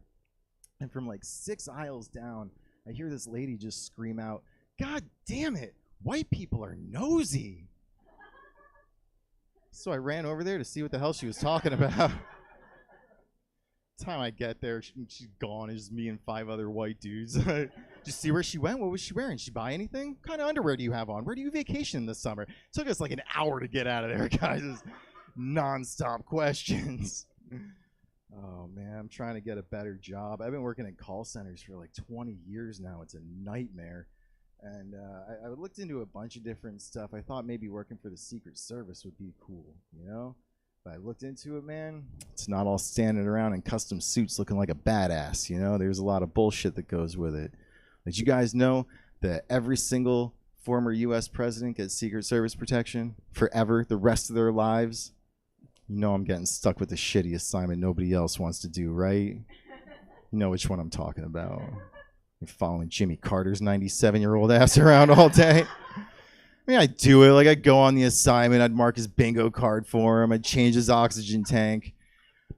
Speaker 8: and from like 6 aisles down, I hear this lady just scream out, "God damn it, white people are nosy." So I ran over there to see what the hell she was talking about. Time I get there, she's gone. It's just me and 5 other white dudes. Did you see where she went? What was she wearing? Did she buy anything? What kind of underwear do you have on? Where do you vacation this summer? It took us like an hour to get out of there, guys. It was non-stop questions. Oh, man, I'm trying to get a better job. I've been working in call centers for like 20 years now. It's a nightmare. And I looked into a bunch of different stuff. I thought maybe working for the Secret Service would be cool, you know? But I looked into it, man. It's not all standing around in custom suits looking like a badass, you know? There's a lot of bullshit that goes with it. Did you guys know that every single former U.S. president gets Secret Service protection forever, the rest of their lives? You know I'm getting stuck with the shitty assignment nobody else wants to do, right? You know which one I'm talking about. You're following Jimmy Carter's 97-year-old ass around all day. I mean, I'd do it. Like, I'd go on the assignment. I'd mark his bingo card for him. I'd change his oxygen tank.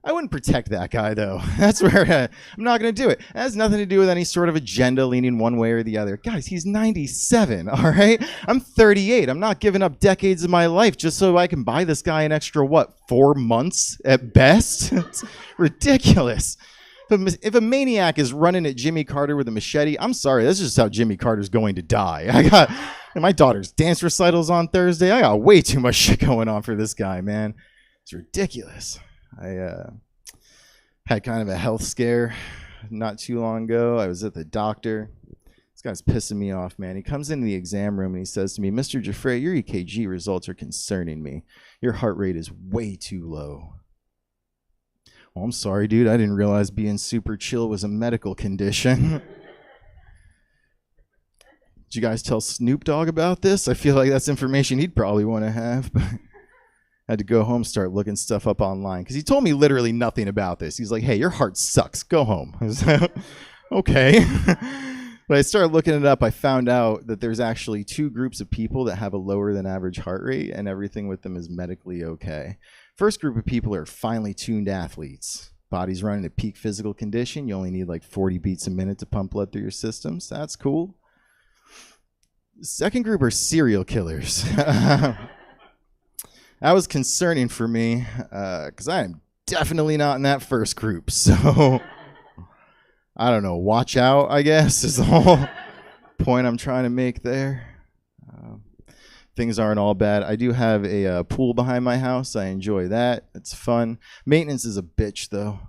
Speaker 8: I wouldn't protect that guy, though. That's where I'm not going to do it. It has nothing to do with any sort of agenda leaning one way or the other. Guys, he's 97, all right? I'm 38. I'm not giving up decades of my life just so I can buy this guy an extra, 4 months at best? It's ridiculous. If a maniac is running at Jimmy Carter with a machete, I'm sorry. That's just how Jimmy Carter's going to die. I got my daughter's dance recitals on Thursday. I got way too much shit going on for this guy, man. It's ridiculous. I had kind of a health scare not too long ago. I was at the doctor. This guy's pissing me off, man. He comes into the exam room and he says to me, Mr. Giuffre, your EKG results are concerning me. Your heart rate is way too low. Well, I'm sorry, dude. I didn't realize being super chill was a medical condition. Did you guys tell Snoop Dogg about this? I feel like that's information he'd probably want to have, but I had to go home, start looking stuff up online because he told me literally nothing about this. He's like, hey, your heart sucks. Go home. I was like, okay. But I started looking it up. I found out that there's actually 2 groups of people that have a lower than average heart rate, and everything with them is medically okay. First group of people are finely tuned athletes. Body's running at peak physical condition. You only need like 40 beats a minute to pump blood through your systems. That's cool. The second group are serial killers. That was concerning for me because I am definitely not in that first group. So I don't know. Watch out, I guess, is the whole point I'm trying to make there. Things aren't all bad. I do have a pool behind my house. I enjoy that. It's fun. Maintenance is a bitch, though.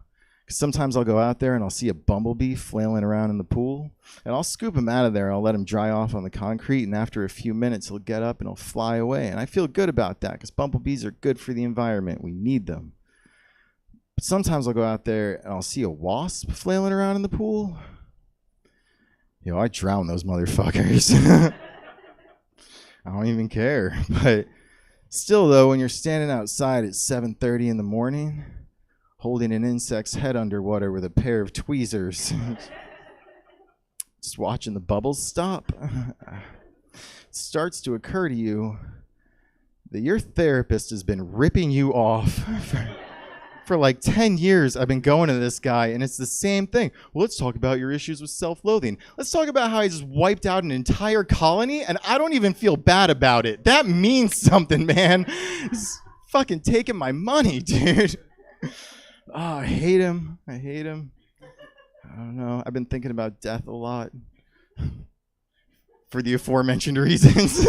Speaker 8: Because sometimes I'll go out there and I'll see a bumblebee flailing around in the pool. And I'll scoop him out of there. I'll let him dry off on the concrete. And after a few minutes, he'll get up and he'll fly away. And I feel good about that because bumblebees are good for the environment. We need them. But sometimes I'll go out there and I'll see a wasp flailing around in the pool. I drown those motherfuckers. I don't even care. But still, though, when you're standing outside at 7:30 in the morning, holding an insect's head underwater with a pair of tweezers, just watching the bubbles stop, it starts to occur to you that your therapist has been ripping you off for like 10 years. I've been going to this guy, and it's the same thing. Well, let's talk about your issues with self-loathing. Let's talk about how I just wiped out an entire colony, and I don't even feel bad about it. That means something, man. He's fucking taking my money, dude. Oh, I hate him. I hate him. I don't know. I've been thinking about death a lot for the aforementioned reasons.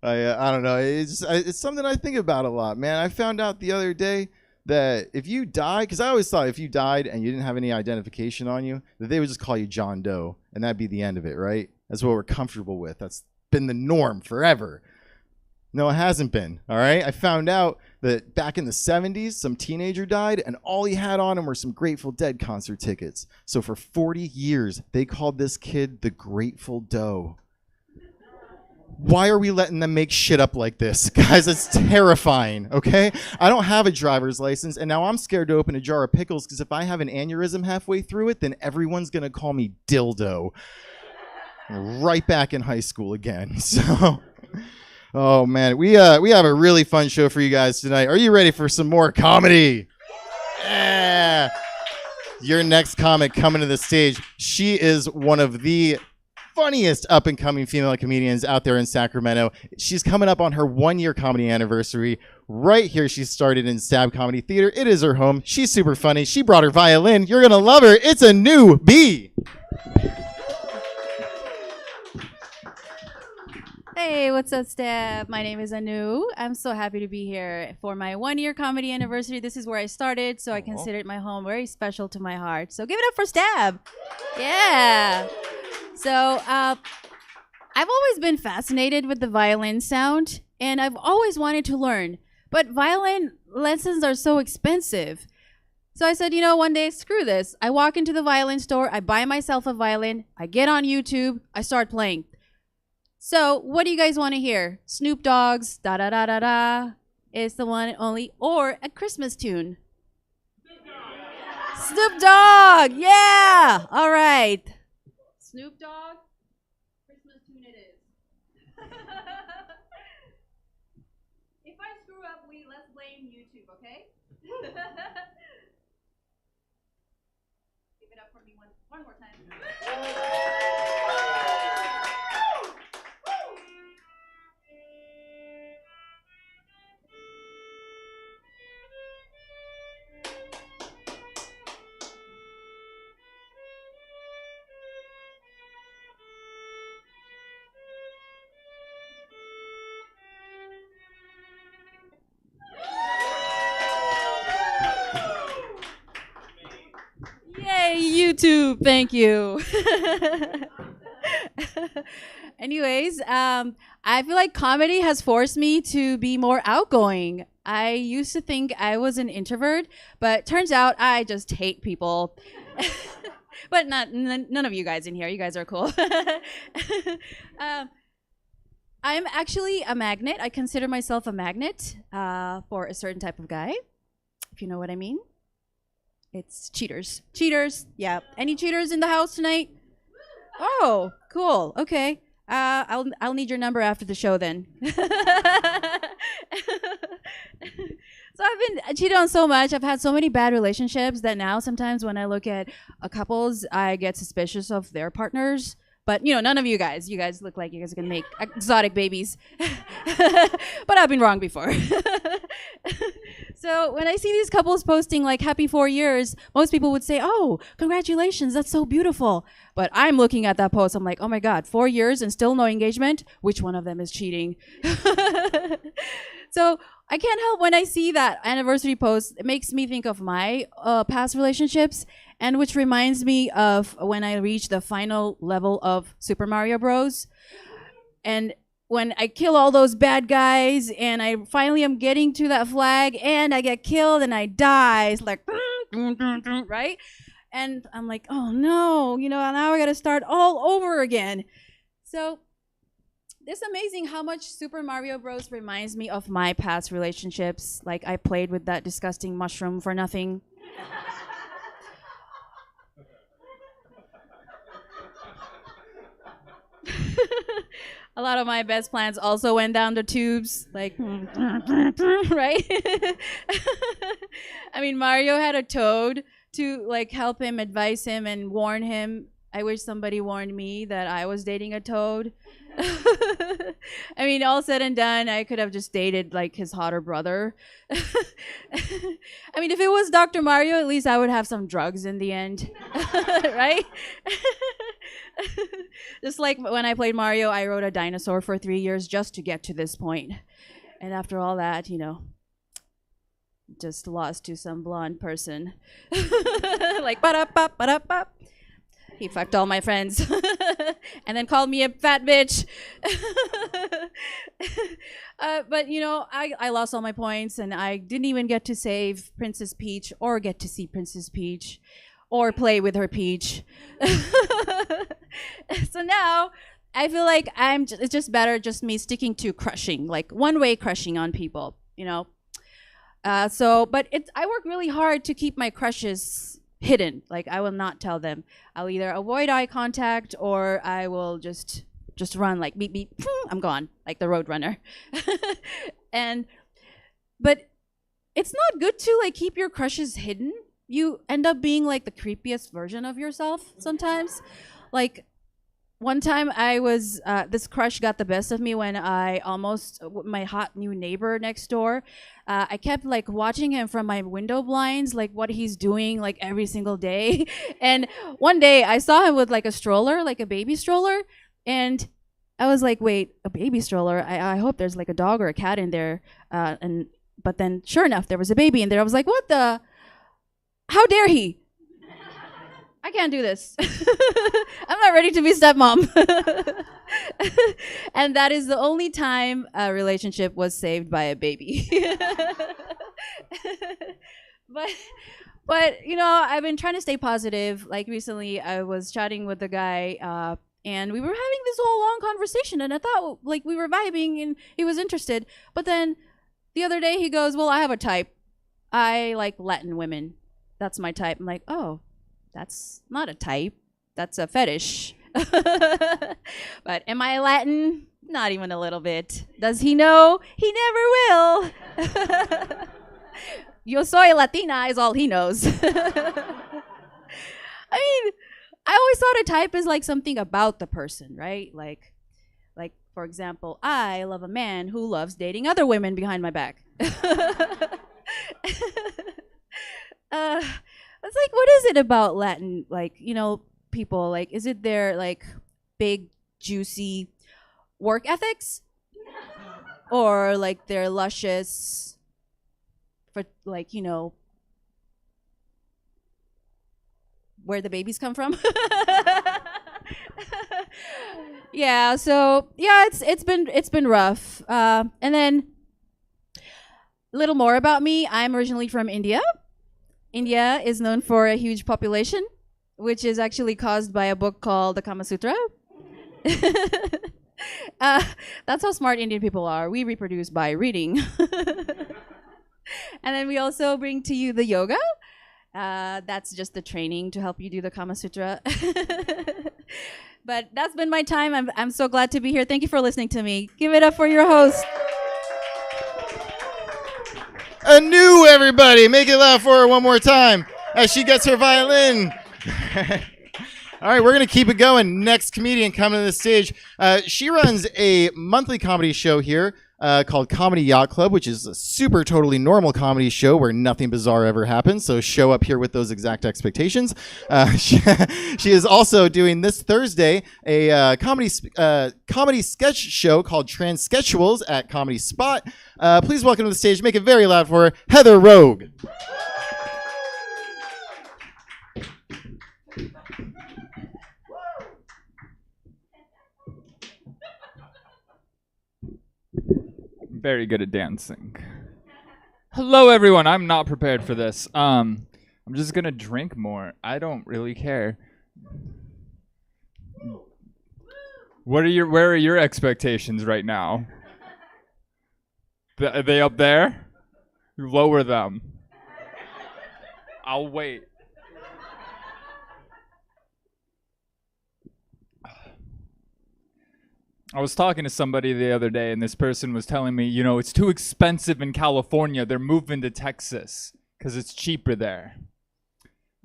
Speaker 8: I don't know. It's something I think about a lot, man. I found out the other day that if you die, because I always thought if you died and you didn't have any identification on you, that they would just call you John Doe, and that'd be the end of it, right? That's what we're comfortable with. That's been the norm forever. No, it hasn't been, all right? I found out that back in the 70s, some teenager died, and all he had on him were some Grateful Dead concert tickets. So for 40 years, they called this kid the Grateful Doe. Why are we letting them make shit up like this? Guys, it's terrifying, okay? I don't have a driver's license, and now I'm scared to open a jar of pickles because if I have an aneurysm halfway through it, then everyone's going to call me Dildo. Right back in high school again. So, oh, man. We have a really fun show for you guys tonight. Are you ready for some more comedy? Yeah. Your next comic coming to the stage. She is one of the funniest up-and-coming female comedians out there in Sacramento. She's coming up on her 1-year comedy anniversary. Right here, she started in Stab Comedy Theater. It is her home. She's super funny. She brought her violin. You're going to love her. It's Anu B.
Speaker 9: Hey, what's up, Stab? My name is Anu. I'm so happy to be here for my 1-year comedy anniversary. This is where I started, so I consider it my home. Very special to my heart. So give it up for Stab. Yeah. So I've always been fascinated with the violin sound, and I've always wanted to learn. But violin lessons are so expensive. So I said, one day, screw this. I walk into the violin store, I buy myself a violin, I get on YouTube, I start playing. So what do you guys want to hear? Snoop Dogg's da-da-da-da-da is the one and only, or a Christmas tune? Snoop Dogg! Yeah! All right. Snoop Dogg, Christmas tune it is. If I screw up, let's blame YouTube, okay? Give it up for me one more time. Yay, YouTube! Thank you. Anyways, I feel like comedy has forced me to be more outgoing. I used to think I was an introvert, but turns out I just hate people. But none of you guys in here. You guys are cool. I'm actually a magnet. I consider myself a magnet for a certain type of guy, if you know what I mean. It's cheaters. Cheaters. Yeah. Any cheaters in the house tonight? Oh, cool. Okay. I'll need your number after the show then. So I've been cheated on so much. I've had so many bad relationships that now sometimes when I look at couples, I get suspicious of their partners. But you know, none of you guys. You guys look like you guys are gonna make exotic babies. But I've been wrong before. So when I see these couples posting like happy 4 years, most people would say, "Oh, congratulations, that's so beautiful." But I'm looking at that post, I'm like, "Oh my God, 4 years and still no engagement? Which one of them is cheating?" So I can't help when I see that anniversary post. It makes me think of my past relationships, and which reminds me of when I reached the final level of Super Mario Bros. And when I kill all those bad guys, and I finally am getting to that flag, and I get killed, and I die. It's like, right? And I'm like, oh no, you know, now I gotta start all over again. So it's amazing how much Super Mario Bros. Reminds me of my past relationships. Like I played with that disgusting mushroom for nothing. A lot of my best plans also went down the tubes, like, right? I mean, Mario had a toad to like help him, advise him, and warn him. I wish somebody warned me that I was dating a toad. I mean, all said and done, I could have just dated like his hotter brother. I mean, if it was Dr. Mario, at least I would have some drugs in the end, right? Just like when I played Mario, I rode a dinosaur for 3 years just to get to this point. And after all that, you know, just lost to some blonde person. Like, ba-da-bop, ba-da-bop. He fucked all my friends and then called me a fat bitch. But, you know, I lost all my points, and I didn't even get to save Princess Peach or get to see Princess Peach or play with her Peach. So now I feel like it's just better just me sticking to crushing, like one-way crushing on people, you know. But I work really hard to keep my crushes hidden. Like I will not tell them. I'll either avoid eye contact or I will just run like beep beep. I'm gone, like the Roadrunner. But it's not good to like keep your crushes hidden. You end up being like the creepiest version of yourself sometimes. Like one time I was, this crush got the best of me when I my hot new neighbor next door, I kept like watching him from my window blinds, like what he's doing like every single day. And one day I saw him with like a stroller, like a baby stroller. And I was like, wait, a baby stroller? I hope there's like a dog or a cat in there. But then sure enough, there was a baby in there. I was like, what the? How dare he? I can't do this. I'm not ready to be stepmom. And that is the only time a relationship was saved by a baby. But you know, I've been trying to stay positive. Like recently, I was chatting with a guy, and we were having this whole long conversation, and I thought like we were vibing, and he was interested. But then the other day, he goes, "Well, I have a type. I like Latin women. That's my type." I'm like, "Oh. That's not a type. That's a fetish." But am I Latin? Not even a little bit. Does he know? He never will. Yo soy Latina is all he knows. I mean, I always thought a type is like something about the person, right? Like for example, I love a man who loves dating other women behind my back. It's like, what is it about Latin, like, people? Like, is it their like big, juicy work ethics, or like their luscious, for like where the babies come from? Yeah, so yeah, it's been rough. And then a little more about me. I'm originally from India. India is known for a huge population, which is actually caused by a book called the Kama Sutra. That's how smart Indian people are. We reproduce by reading. And then we also bring to you the yoga. That's just the training to help you do the Kama Sutra. But that's been my time. I'm so glad to be here. Thank you for listening to me. Give it up for your host.
Speaker 8: Anu, everybody. Make it loud for her one more time as she gets her violin. All right, we're going to keep it going. Next comedian coming to the stage. She runs a monthly comedy show here called Comedy Yacht Club, which is a super totally normal comedy show where nothing bizarre ever happens. So show up here with those exact expectations. She is also doing this Thursday a comedy sketch show called Transsketchuals at Comedy Spot. Please welcome to the stage. Make it very loud for her, Heather Rogue.
Speaker 10: Very good at dancing. Hello, everyone. I'm not prepared for this. I'm just gonna drink more. I don't really care. Where are your expectations right now? Are they up there? Lower them. I'll wait. I was talking to somebody the other day, and this person was telling me, it's too expensive in California. They're moving to Texas because it's cheaper there.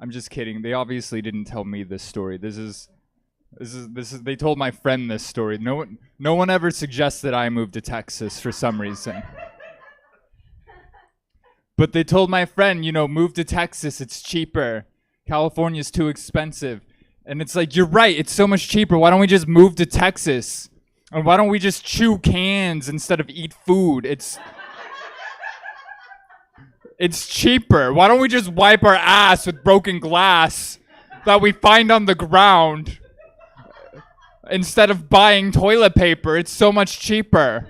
Speaker 10: I'm just kidding. They obviously didn't tell me this story. This is. They told my friend this story. No one ever suggests that I move to Texas for some reason. But they told my friend, move to Texas. It's cheaper. California's too expensive. And it's like, you're right. It's so much cheaper. Why don't we just move to Texas? And why don't we just chew cans instead of eat food? It's cheaper. Why don't we just wipe our ass with broken glass that we find on the ground instead of buying toilet paper? It's so much cheaper.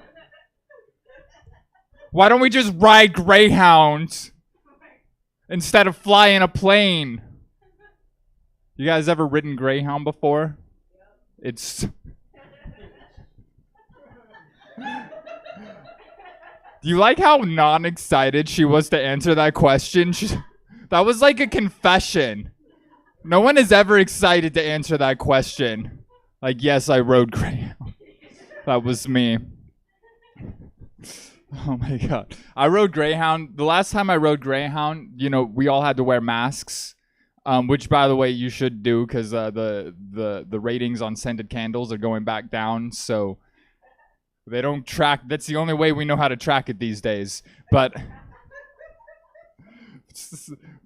Speaker 10: Why don't we just ride Greyhound instead of flying a plane? You guys ever ridden Greyhound before? It's... Do you like how non-excited she was to answer that question? That was like a confession. No one is ever excited to answer that question. Like, yes, I rode Greyhound. That was me. Oh my God. I rode Greyhound. The last time I rode Greyhound, we all had to wear masks. Which, by the way, you should do because the ratings on scented candles are going back down. So they don't track. That's the only way we know how to track it these days. But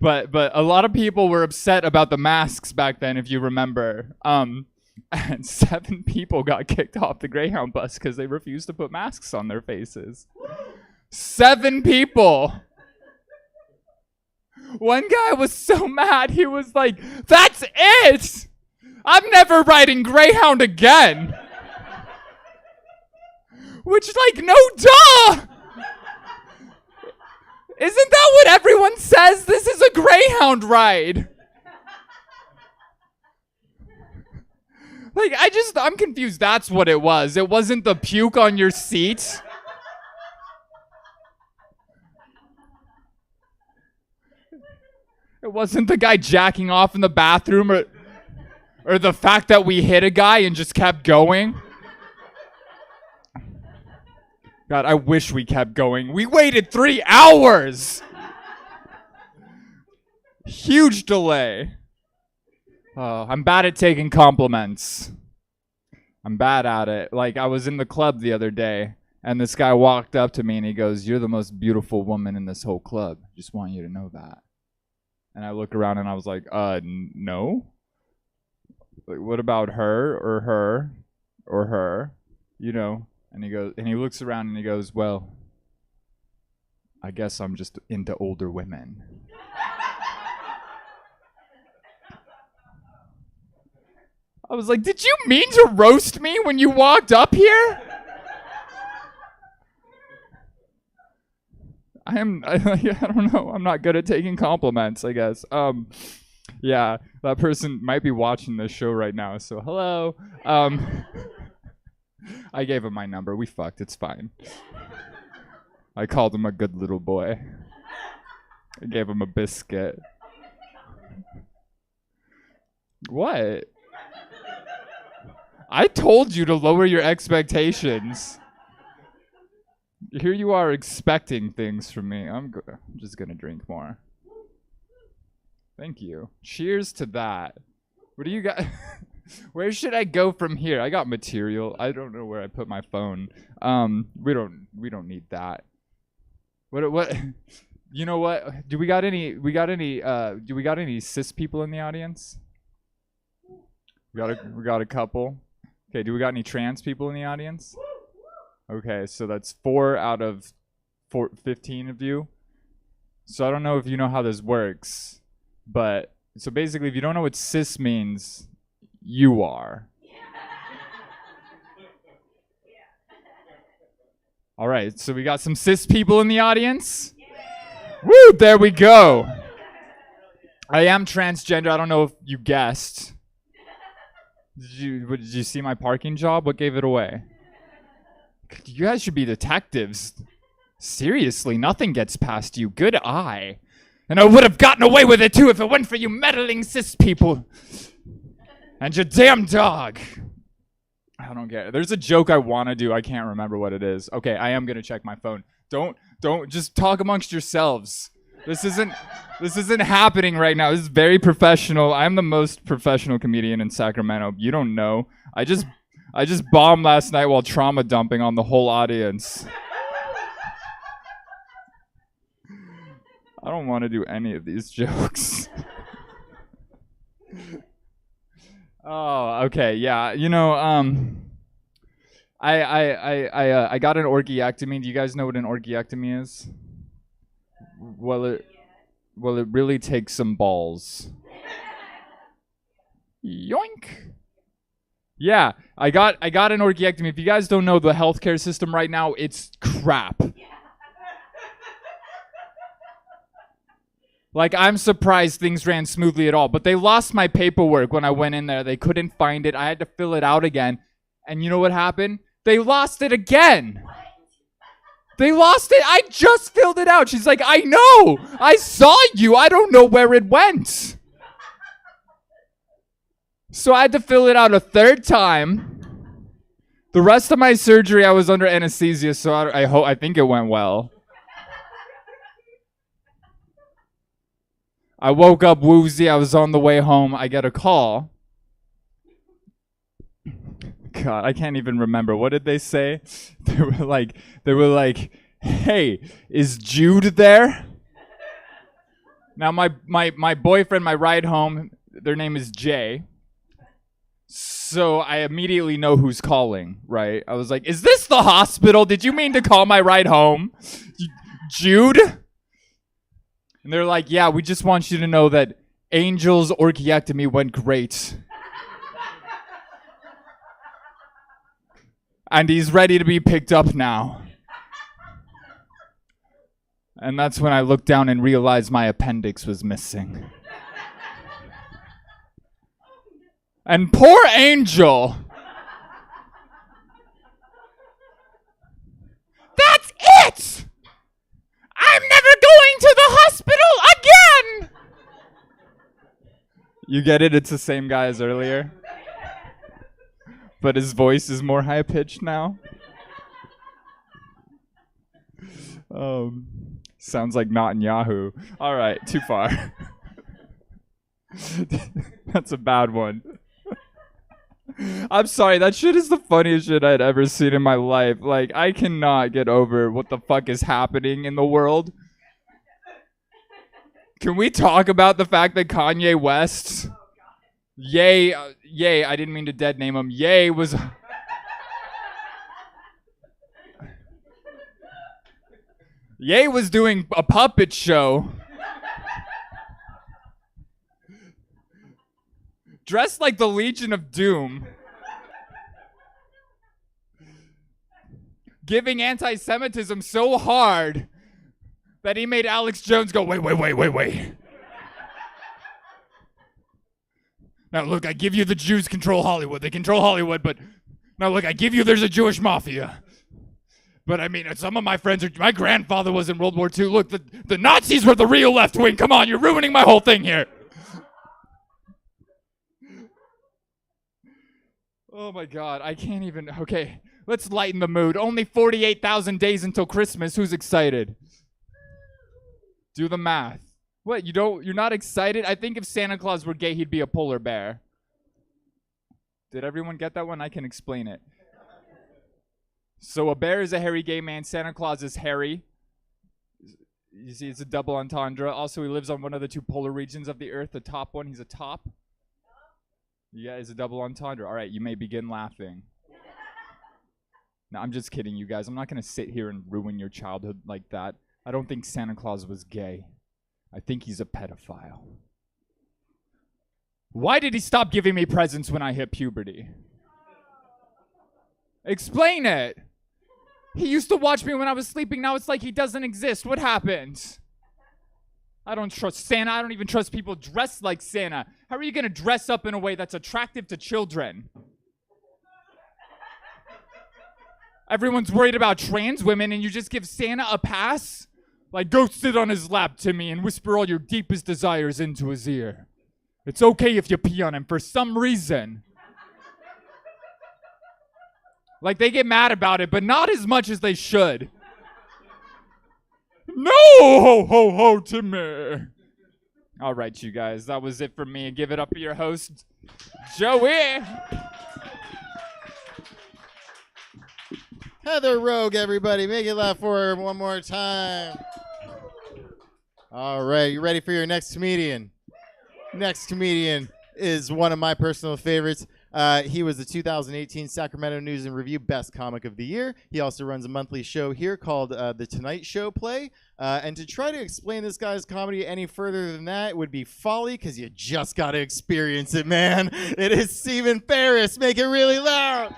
Speaker 10: a lot of people were upset about the masks back then, if you remember. And 7 people got kicked off the Greyhound bus because they refused to put masks on their faces. 7 people. One guy was so mad, he was like, "That's it! I'm never riding Greyhound again." Which, like, no duh! Isn't that what everyone says? This is a Greyhound ride. Like, I'm confused. That's what it was. It wasn't the puke on your seat. It wasn't the guy jacking off in the bathroom or the fact that we hit a guy and just kept going. God, I wish we kept going. We waited 3 hours. Huge delay. I'm bad at taking compliments. I'm bad at it. Like, I was in the club the other day, and this guy walked up to me and he goes, "You're the most beautiful woman in this whole club. Just want you to know that." And I look around and I was like, no? Like, what about her or her or her? You know? And he looks around and he goes, "Well, I guess I'm just into older women." I was like, did you mean to roast me when you walked up here? I don't know. I'm not good at taking compliments, I guess. Yeah, that person might be watching this show right now, so hello. I gave him my number. We fucked. It's fine. I called him a good little boy. I gave him a biscuit. What? I told you to lower your expectations. Here you are expecting things from me. I'm just gonna drink more. Thank you. Cheers to that. What do you got? Where should I go from here? I got material. I don't know where I put my phone. We don't need that. What? You know what? Do we got any cis people in the audience? We got a couple. Okay, do we got any trans people in the audience? Okay, so that's 4 out of 15 of you. So I don't know if you know how this works, but so basically if you don't know what cis means, you are. All right, so we got some cis people in the audience. Woo, there we go. I am transgender. I don't know if you guessed. Did you see my parking job? What gave it away? You guys should be detectives. Seriously, nothing gets past you. Good eye. And I would have gotten away with it too if it weren't for you meddling cis people. And your damn dog. I don't get it. There's a joke I want to do. I can't remember what it is. Okay, I am going to check my phone. Don't just talk amongst yourselves. This isn't happening right now. This is very professional. I'm the most professional comedian in Sacramento. You don't know. I just bombed last night while trauma dumping on the whole audience. I don't want to do any of these jokes. Oh, okay, yeah. You know, I got an orchiectomy. Do you guys know what an orchiectomy is? Well, it really takes some balls. Yoink. Yeah, I got an orchiectomy. If you guys don't know the healthcare system right now, it's crap. Like, I'm surprised things ran smoothly at all, but they lost my paperwork when I went in there. They couldn't find it. I had to fill it out again. And you know what happened? They lost it again. They lost it. I just filled it out. She's like, I know. I saw you. I don't know where it went. So I had to fill it out a third time. The rest of my surgery, I was under anesthesia, so I think it went well. I woke up woozy. I was on the way home. I get a call. God, I can't even remember. What did they say? They were like, "Hey, is Jude there?" Now my boyfriend, my ride home, their name is Jay. So I immediately know who's calling, right? I was like, "Is this the hospital? Did you mean to call my ride home? Jude?" And they're like, "Yeah, we just want you to know that Angel's orchiectomy went great. And he's ready to be picked up now." And that's when I looked down and realized my appendix was missing. And poor Angel. That's it! I'm never going to the hospital again! You get it? It's the same guy as earlier. But his voice is more high-pitched now. Sounds like not in Yahoo. All right, too far. That's a bad one. I'm sorry, that shit is the funniest shit I'd ever seen in my life. Like, I cannot get over what the fuck is happening in the world. Can we talk about the fact that Kanye West, Ye, I didn't mean to dead name him, Ye was... Ye was doing a puppet show. Dressed like the Legion of Doom. Giving anti-Semitism so hard that he made Alex Jones go, wait. Now look, I give you the Jews control Hollywood. They control Hollywood, but now look, I give you there's a Jewish mafia. But I mean, some of my friends my grandfather was in World War II. Look, the Nazis were the real left wing. Come on, you're ruining my whole thing here. Oh my God, I can't even, okay, let's lighten the mood. Only 48,000 days until Christmas. Who's excited? Do the math. What, you're not excited? I think if Santa Claus were gay, he'd be a polar bear. Did everyone get that one? I can explain it. So a bear is a hairy gay man. Santa Claus is hairy. You see, it's a double entendre. Also, he lives on one of the two polar regions of the Earth. The top one, he's a top. Yeah, it's a double entendre. All right, you may begin laughing. No, I'm just kidding, you guys. I'm not going to sit here and ruin your childhood like that. I don't think Santa Claus was gay. I think he's a pedophile. Why did he stop giving me presents when I hit puberty? Explain it. He used to watch me when I was sleeping. Now it's like he doesn't exist. What happened? I don't trust Santa. I don't even trust people dressed like Santa. How are you going to dress up in a way that's attractive to children? Everyone's worried about trans women and you just give Santa a pass? Like, go sit on his lap, Timmy, and whisper all your deepest desires into his ear. It's okay if you pee on him for some reason. Like, they get mad about it, but not as much as they should. No, ho, ho, ho, Timmy. All right, you guys, that was it for me. Give it up for your host, Joey.
Speaker 8: Heather Rogue, everybody. Make it laugh for her one more time. All right, you ready for your next comedian? Next comedian is one of my personal favorites. He was the 2018 Sacramento News and Review Best Comic of the Year. He also runs a monthly show here called The Tonight Show Play. And to try to explain this guy's comedy any further than that would be folly, because you just got to experience it, man. It is Stephen Ferris. Make it really loud.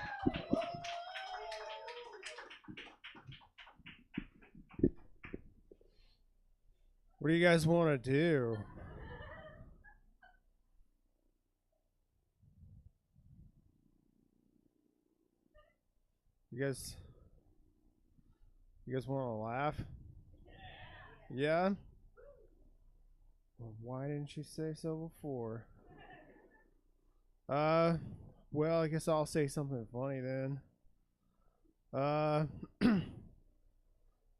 Speaker 11: What do you guys want to do? You guys want to laugh? Yeah? Well, why didn't you say so before? Well, I guess I'll say something funny then. I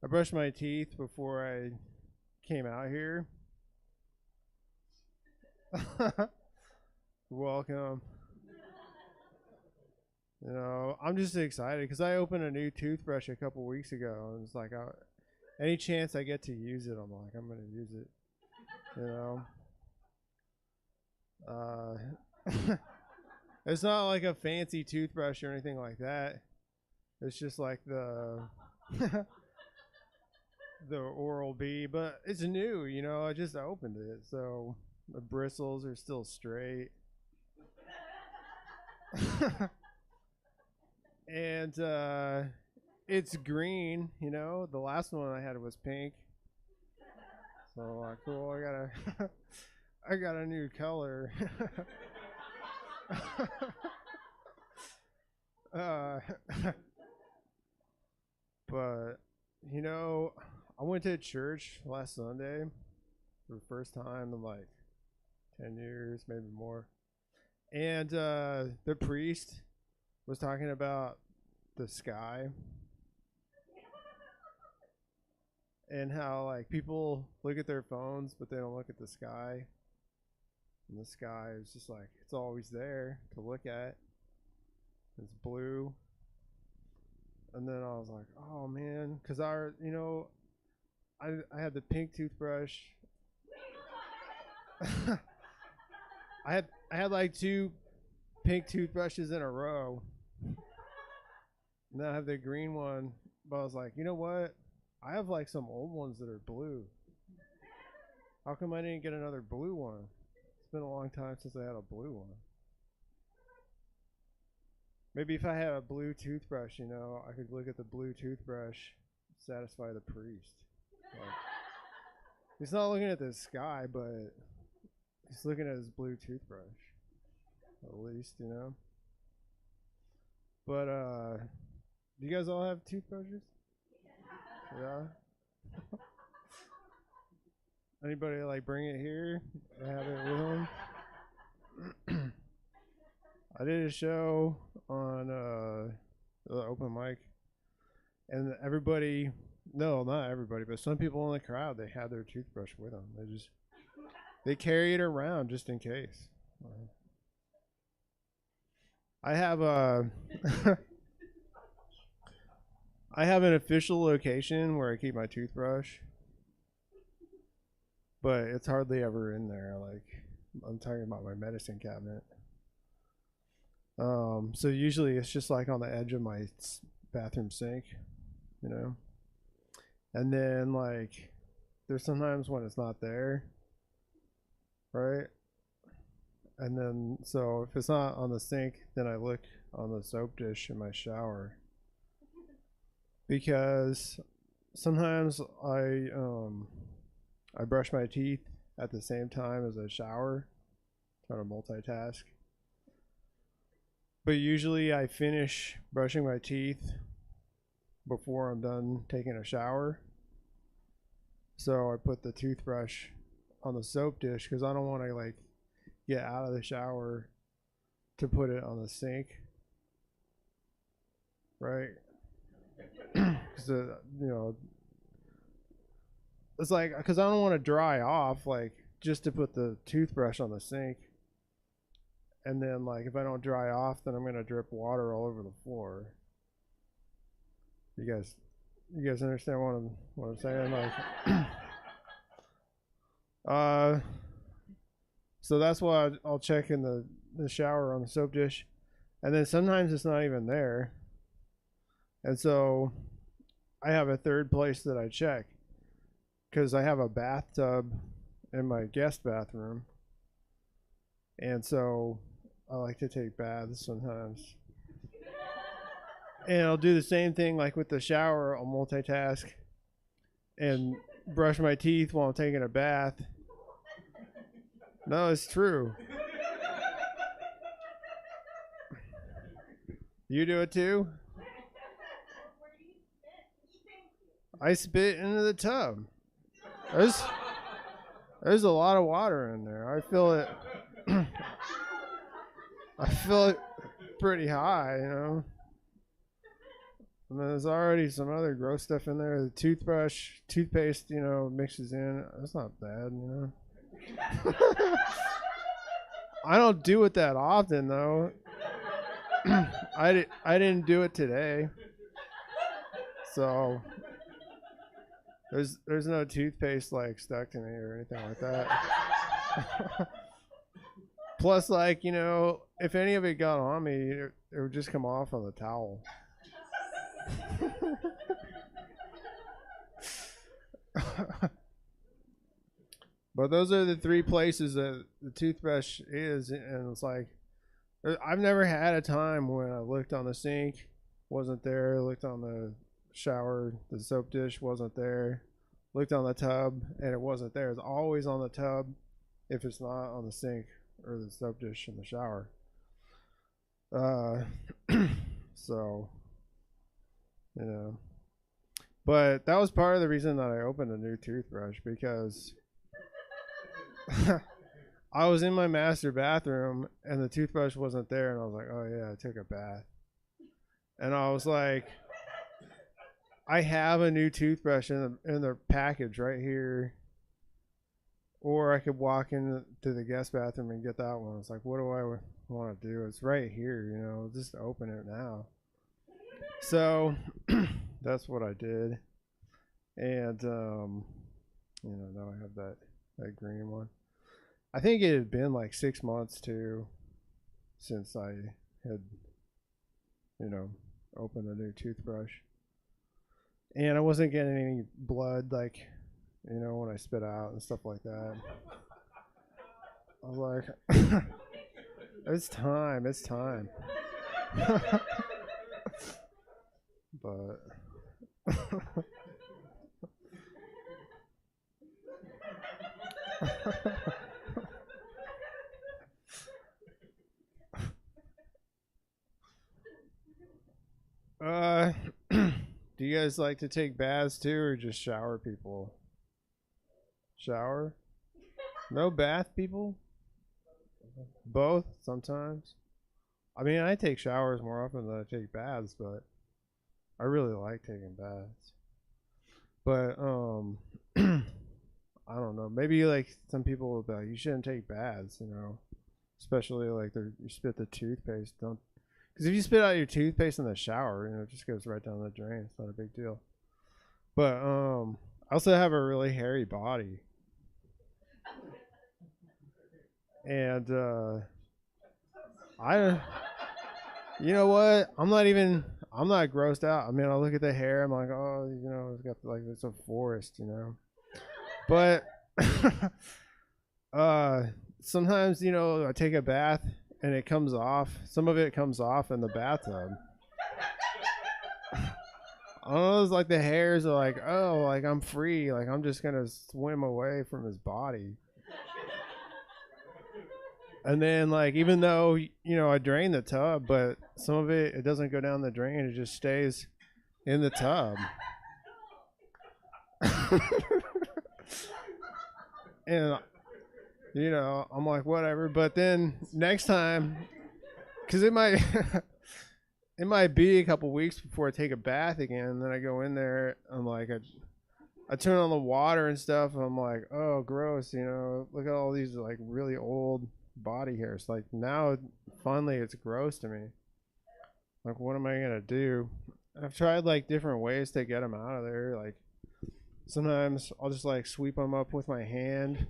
Speaker 11: brushed my teeth before I came out here. Welcome. You know, I'm just excited because I opened a new toothbrush a couple weeks ago, and it's like, any chance I get to use it, I'm like, I'm gonna use it. You know, it's not like a fancy toothbrush or anything like that. It's just like the the Oral-B, but it's new. You know, I just opened it, so the bristles are still straight. And it's green, you know. The last one I had was pink. So cool, I got a new color. But you know, I went to church last Sunday for the first time in like 10 years, maybe more. And the priest was talking about the sky and how like people look at their phones but they don't look at the sky. And the sky is just like, it's always there to look at. It's blue. And then I was like, oh man, because I had the pink toothbrush. I had like 2 pink toothbrushes in a row. And then I have the green one. But I was like, you know what? I have like some old ones that are blue. How come I didn't get another blue one? It's been a long time since I had a blue one. Maybe if I had a blue toothbrush, I could look at the blue toothbrush, satisfy the priest. Like, he's not looking at the sky, but he's looking at his blue toothbrush. At least, But, do you guys all have toothbrushes? Yeah? Anybody like bring it here? I have it with them. I did a show on the open mic, and everybody, no, not everybody, but some people in the crowd, they had their toothbrush with them. They carry it around just in case. I have I have an official location where I keep my toothbrush, but it's hardly ever in there. Like, I'm talking about my medicine cabinet. So usually it's just like on the edge of my bathroom sink, and then like there's sometimes when it's not there, right? And then so if it's not on the sink, then I look on the soap dish in my shower, because sometimes I brush my teeth at the same time as I shower, try to multitask. But usually I finish brushing my teeth before I'm done taking a shower. So I put the toothbrush on the soap dish because I don't want to like get out of the shower to put it on the sink. Right? Because, it's like, because I don't want to dry off, like, just to put the toothbrush on the sink. And then, like, if I don't dry off, then I'm going to drip water all over the floor. You guys understand what I'm saying? Like, so that's why I'll check in the shower on the soap dish. And then sometimes it's not even there. And so I have a third place that I check, because I have a bathtub in my guest bathroom. And so I like to take baths sometimes. And I'll do the same thing like with the shower. I'll multitask and brush my teeth while I'm taking a bath. No, it's true. You do it too? I spit into the tub. There's a lot of water in there. I feel it. I feel it pretty high, And then there's already some other gross stuff in there. The toothpaste, mixes in. That's not bad, I don't do it that often, though. I didn't do it today. So there's no toothpaste like stuck to me or anything like that. Plus, like, if any of it got on me, it would just come off on the towel. But those are the 3 places that the toothbrush is, and it's like, I've never had a time when I looked on the sink, wasn't there, looked on the shower, the soap dish wasn't there, looked on the tub, and it wasn't there. It's always on the tub if it's not on the sink or the soap dish in the shower. So, but that was part of the reason that I opened a new toothbrush, because I was in my master bathroom and the toothbrush wasn't there, and I was like, oh yeah, I took a bath. And I was like, I have a new toothbrush in the package right here. or I could walk into the guest bathroom and get that one. It's like, what do I want to do? It's right here, you know, just open it now. So that's what I did. And, you know, now I have that green one. I think it had been like 6 months too since I had, you know, opened a new toothbrush. And I wasn't getting any blood, like, you know, when I spit out and stuff like that. I was like, it's time. But do you guys like to take baths too, or just shower people? Shower? No bath people? Both sometimes. I mean, I take showers more often than I take baths, but I really like taking baths. But I don't know. Maybe like some people will be like, you shouldn't take baths, you know, especially like you spit the toothpaste. Don't, because if you spit out your toothpaste in the shower, you know, it just goes right down the drain. It's not a big deal. But I also have a really hairy body, and you know what? I'm not grossed out. I mean, I look at the hair. I'm like, oh, you know, it's got like it's a forest, you know. But sometimes, you know, I take a bath and it comes off. Some of it comes off in the bathtub. I don't know, it's like the hairs are like, oh, like I'm free. Like I'm just going to swim away from his body. And then, like, even though, you know, I drain the tub, but some of it doesn't go down the drain. It just stays in the tub. And, you know, I'm like, whatever. But then next time, because it might it might be a couple weeks before I take a bath again. And then I go in there. I'm like, I turn on the water and stuff. And I'm like, oh, gross. You know, look at all these, like, really old body hairs. Like, now finally it's gross to me. Like, what am I gonna do? I've tried like different ways to get them out of there. Like, sometimes I'll just like sweep them up with my hand,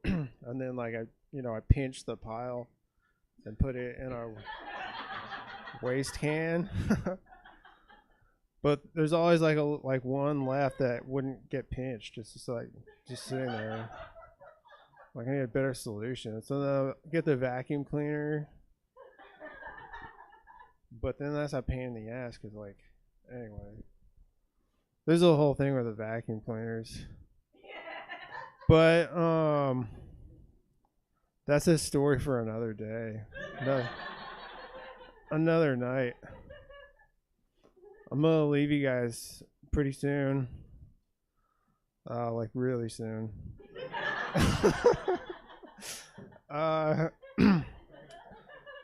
Speaker 11: and then like I pinch the pile and put it in a waste can. But there's always like one left that wouldn't get pinched. It's just like just sitting there. Like, I need a better solution. So then I get the vacuum cleaner. But then that's a pain in the ass, because, like, anyway. There's a whole thing with the vacuum cleaners. But, that's a story for another day. Another night. I'm gonna leave you guys pretty soon. Like, really soon.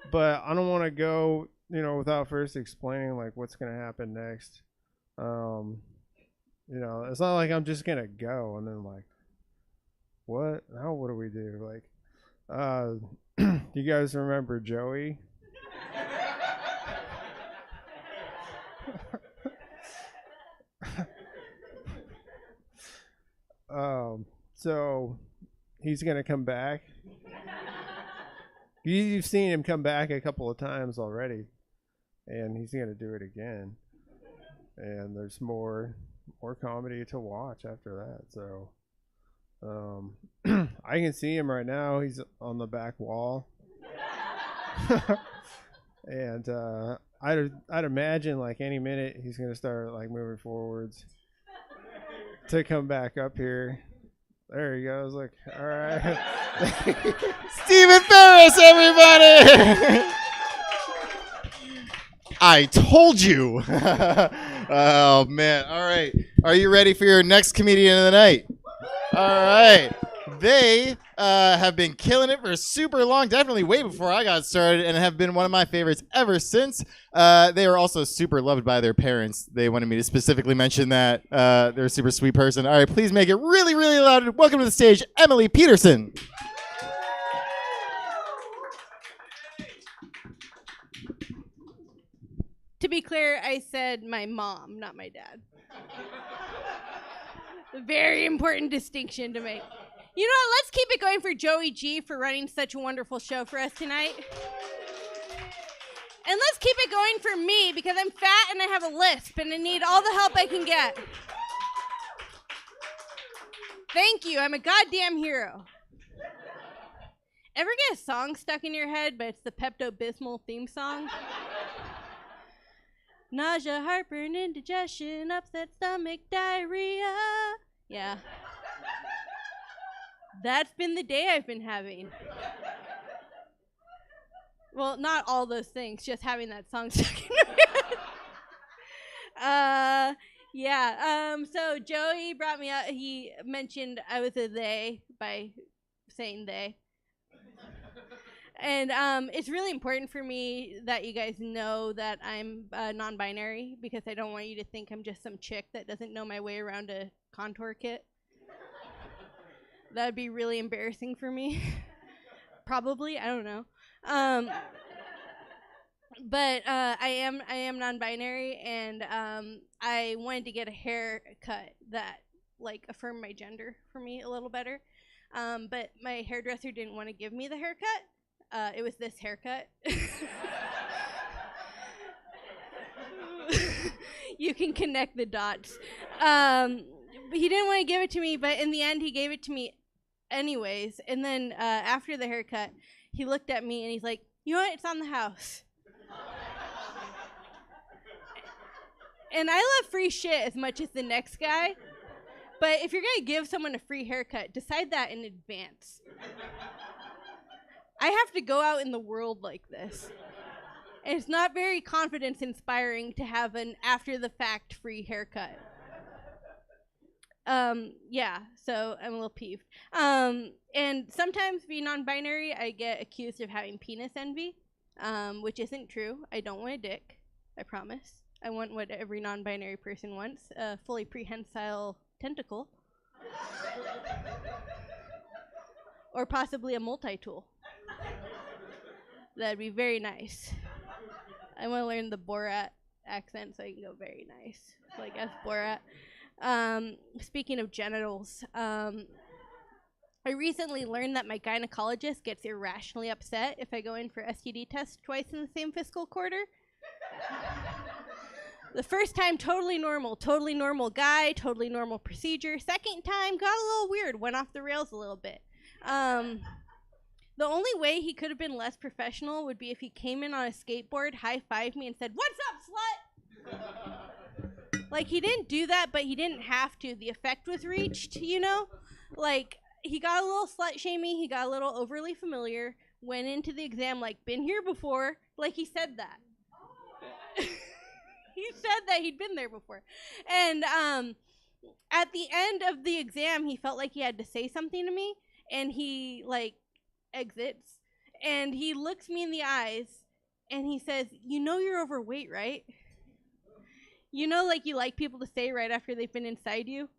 Speaker 11: But I don't want to go, you know, without first explaining like what's gonna happen next. You know, it's not like I'm just gonna go and then like, what? Now what do we do? Like, do you guys remember Joey? So he's gonna come back. You've seen him come back a couple of times already, and he's gonna do it again. And there's more comedy to watch after that. So I can see him right now. He's on the back wall. And I'd imagine like any minute he's gonna start like moving forwards to come back up here. There he goes. Like, all right.
Speaker 8: Stephen Ferris, everybody! I told you. Oh, man. All right. Are you ready for your next comedian of the night? All right. They have been killing it for super long, definitely way before I got started, and have been one of my favorites ever since. They are also super loved by their parents. They wanted me to specifically mention that. They're a super sweet person. All right, please make it really, really loud. Welcome to the stage, Emily Peterson.
Speaker 12: To be clear, I said my mom, not my dad. A very important distinction to make. You know what? Let's keep it going for Joey G for running such a wonderful show for us tonight. And let's keep it going for me because I'm fat and I have a lisp and I need all the help I can get. Thank you. I'm a goddamn hero. Ever get a song stuck in your head, but it's the Pepto-Bismol theme song? Nausea, heartburn, indigestion, upset stomach, diarrhea. Yeah. That's been the day I've been having. Well, not all those things, just having that song stuck in my head. So Joey brought me out. He mentioned I was a they by saying they. And it's really important for me that you guys know that I'm non-binary because I don't want you to think I'm just some chick that doesn't know my way around a contour kit. That would be really embarrassing for me. Probably, I don't know. But I am non-binary, and I wanted to get a haircut that affirmed my gender for me a little better. But my hairdresser didn't want to give me the haircut. It was this haircut. You can connect the dots. He didn't want to give it to me, but in the end, he gave it to me anyways. And then after the haircut, he looked at me and he's like, "You know what? It's on the house." And I love free shit as much as the next guy. But if you're going to give someone a free haircut, decide that in advance. I have to go out in the world like this. And it's not very confidence inspiring to have an after the fact free haircut. So I'm a little peeved. And sometimes being non-binary, I get accused of having penis envy, which isn't true. I don't want a dick, I promise. I want what every non-binary person wants, a fully prehensile tentacle. Or possibly a multi-tool. That'd be very nice. I want to learn the Borat accent so I can go very nice, like as Borat. Speaking of genitals, I recently learned that my gynecologist gets irrationally upset if I go in for STD tests twice in the same fiscal quarter. The first time, totally normal guy, totally normal procedure. Second time, got a little weird, went off the rails a little bit. The only way he could have been less professional would be if he came in on a skateboard, high-fived me, and said, "What's up, slut?" Like, he didn't do that, but he didn't have to. The effect was reached, you know? Like, he got a little slut-shamey, he got a little overly familiar, went into the exam like, "Been here before." Like, he said that. He said that he'd been there before. And at the end of the exam, he felt like he had to say something to me, and he, exits, and he looks me in the eyes, and he says, "You know you're overweight, right?" You know, you like people to say right after they've been inside you?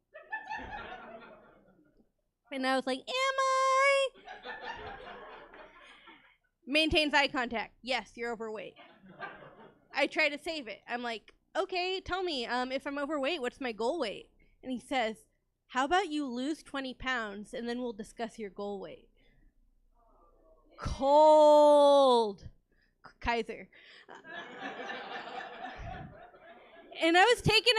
Speaker 12: And I was like, "Am I?" Maintains eye contact. "Yes, you're overweight." I try to save it. I'm like, "Okay, tell me, if I'm overweight, what's my goal weight?" And he says, "How about you lose 20 pounds and then we'll discuss your goal weight." Cold. Kaiser. And I was taken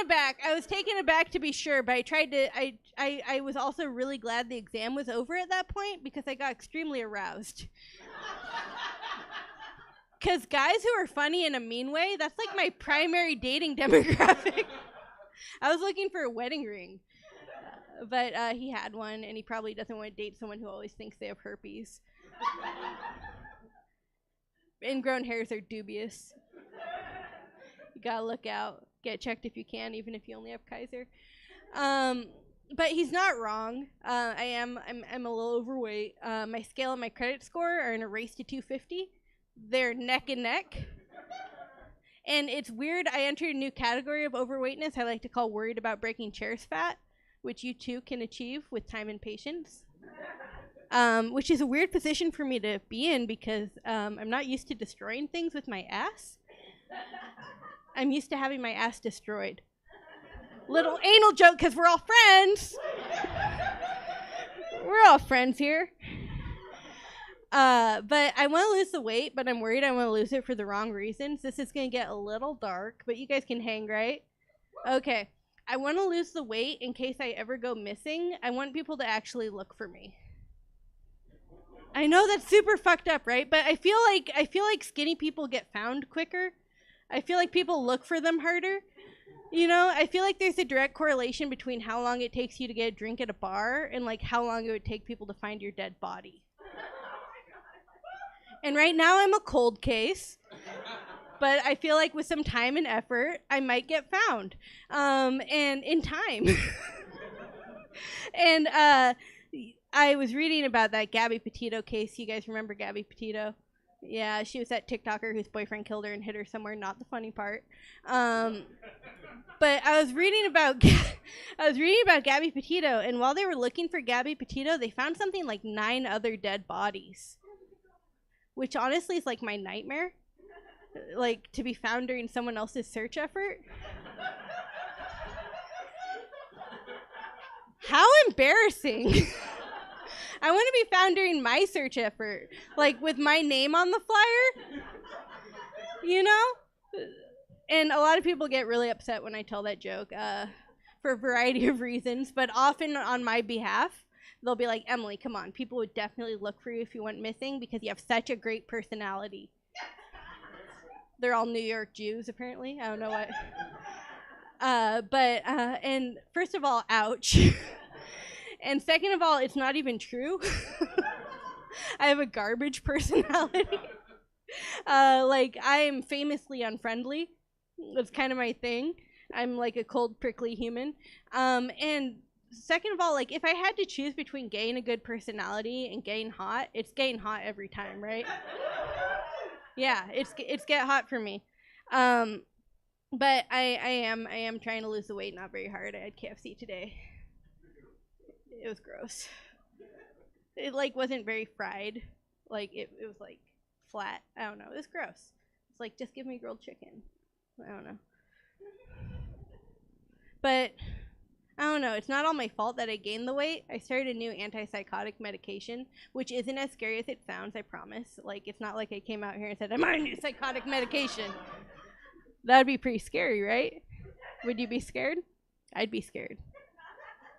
Speaker 12: aback to be sure, but I was also really glad the exam was over at that point because I got extremely aroused. Because guys who are funny in a mean way, that's like my primary dating demographic. I was looking for a wedding ring. But he had one, and he probably doesn't want to date someone who always thinks they have herpes. Ingrown hairs are dubious. You gotta look out. Get checked if you can, even if you only have Kaiser. but he's not wrong. I'm a little overweight. My scale and my credit score are in a race to 250. They're neck and neck. And it's weird. I entered a new category of overweightness I like to call worried about breaking chairs fat, which you too can achieve with time and patience. Which is a weird position for me to be in because I'm not used to destroying things with my ass. I'm used to having my ass destroyed. Little anal joke because we're all friends. We're all friends here. But I want to lose the weight, but I'm worried I want to lose it for the wrong reasons. This is going to get a little dark, but you guys can hang, right? Okay. I want to lose the weight in case I ever go missing. I want people to actually look for me. I know that's super fucked up, right? But I feel like skinny people get found quicker. I feel like people look for them harder. You know, I feel like there's a direct correlation between how long it takes you to get a drink at a bar and like how long it would take people to find your dead body. And right now I'm a cold case, but I feel like with some time and effort, I might get found, and in time. And I was reading about that Gabby Petito case. You guys remember Gabby Petito? Yeah, she was that TikToker whose boyfriend killed her and hid her somewhere. Not the funny part. But I was reading about Gabby Petito, and while they were looking for Gabby Petito, they found something like 9 other dead bodies, which honestly is like my nightmare, like to be found during someone else's search effort. How embarrassing. I want to be found during my search effort, like with my name on the flyer, you know? And a lot of people get really upset when I tell that joke for a variety of reasons, but often on my behalf, they'll be like, Emily, come on, people would definitely look for you if you went missing because you have such a great personality. They're all New York Jews, apparently. I don't know what. And first of all, ouch. And second of all, it's not even true. I have a garbage personality. Like, I am famously unfriendly. That's kind of my thing. I'm like a cold, prickly human. And second of all, like, if I had to choose between gay and a good personality and gay and hot, it's gay and hot every time, right? Yeah, it's get hot for me. But I am trying to lose the weight, not very hard. I had KFC today. It was gross. It like wasn't very fried. Like it was like flat. I don't know. It was gross. It's like, just give me grilled chicken. I don't know. But I don't know. It's not all my fault that I gained the weight. I started a new antipsychotic medication, which isn't as scary as it sounds, I promise. Like, it's not like I came out here and said, I'm on a new psychotic medication. That would be pretty scary, right? Would you be scared? I'd be scared.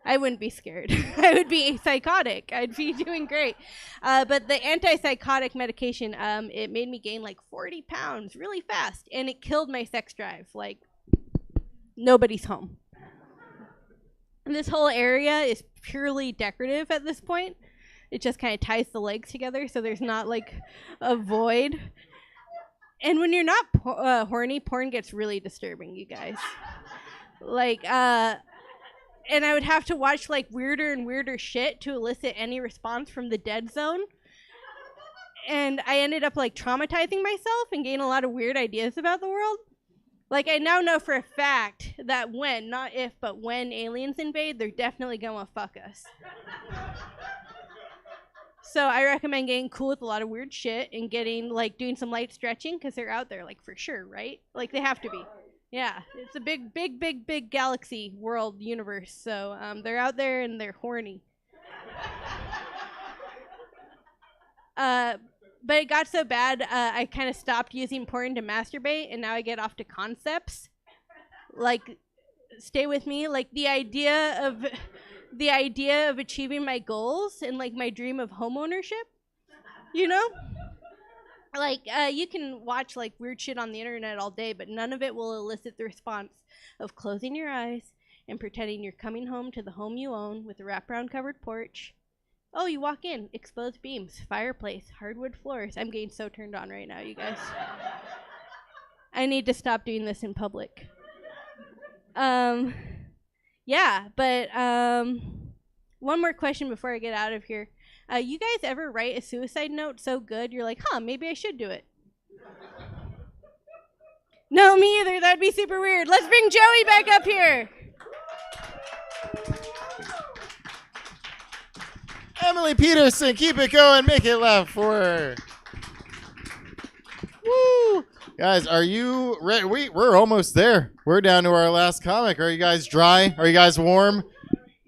Speaker 12: I wouldn't be scared. I would be psychotic. I'd be doing great. But the antipsychotic medication, it made me gain like 40 pounds really fast, and it killed my sex drive. Like, nobody's home. And this whole area is purely decorative at this point. It just kind of ties the legs together so there's not like a void. And when you're not horny, porn gets really disturbing, you guys. Like, and I would have to watch like weirder and weirder shit to elicit any response from the dead zone. And I ended up like traumatizing myself and gaining a lot of weird ideas about the world. Like, I now know for a fact that when, not if, but when aliens invade, they're definitely gonna fuck us. So I recommend getting cool with a lot of weird shit and getting, like, doing some light stretching because they're out there, like, for sure, right? Like, they have to be. Yeah, it's a big galaxy, world, universe. So they're out there and they're horny. But it got so bad, I kind of stopped using porn to masturbate, and now I get off to concepts. Like, stay with me. Like, the idea of achieving my goals and, like, my dream of home ownership, you know? Like, you can watch, like, weird shit on the internet all day, but none of it will elicit the response of closing your eyes and pretending you're coming home to the home you own with a wraparound covered porch. Oh, you walk in, exposed beams, fireplace, hardwood floors. I'm getting so turned on right now, you guys. I need to stop doing this in public. Yeah, Yeah, but one more question before I get out of here. You guys ever write a suicide note so good you're like, maybe I should do it? No, me either. That'd be super weird. Let's bring Joey back up here.
Speaker 8: Emily Peterson, keep it going, make it loud for her. Woo! Guys, are you ready? We're almost there. We're down to our last comic. Are you guys dry? Are you guys warm?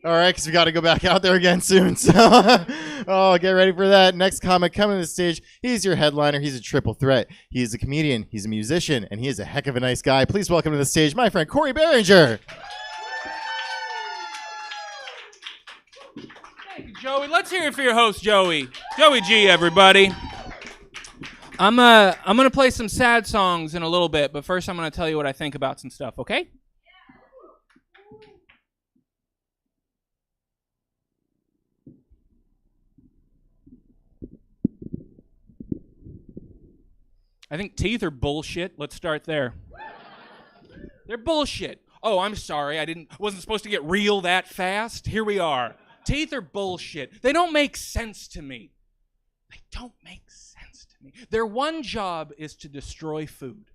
Speaker 8: All right, because we got to go back out there again soon. So, get ready for that. Next comic coming to the stage. He's your headliner. He's a triple threat. He's a comedian. He's a musician, and he is a heck of a nice guy. Please welcome to the stage my friend Corey Behringer.
Speaker 13: Thank you, Joey. Let's hear it for your host, Joey. Joey G, everybody. I'm gonna play some sad songs in a little bit, but first I'm gonna tell you what I think about some stuff. Okay? I think teeth are bullshit. Let's start there. They're bullshit. Oh, I'm sorry. Wasn't supposed to get real that fast. Here we are. Teeth are bullshit. They don't make sense to me. They don't make sense to me. Their one job is to destroy food.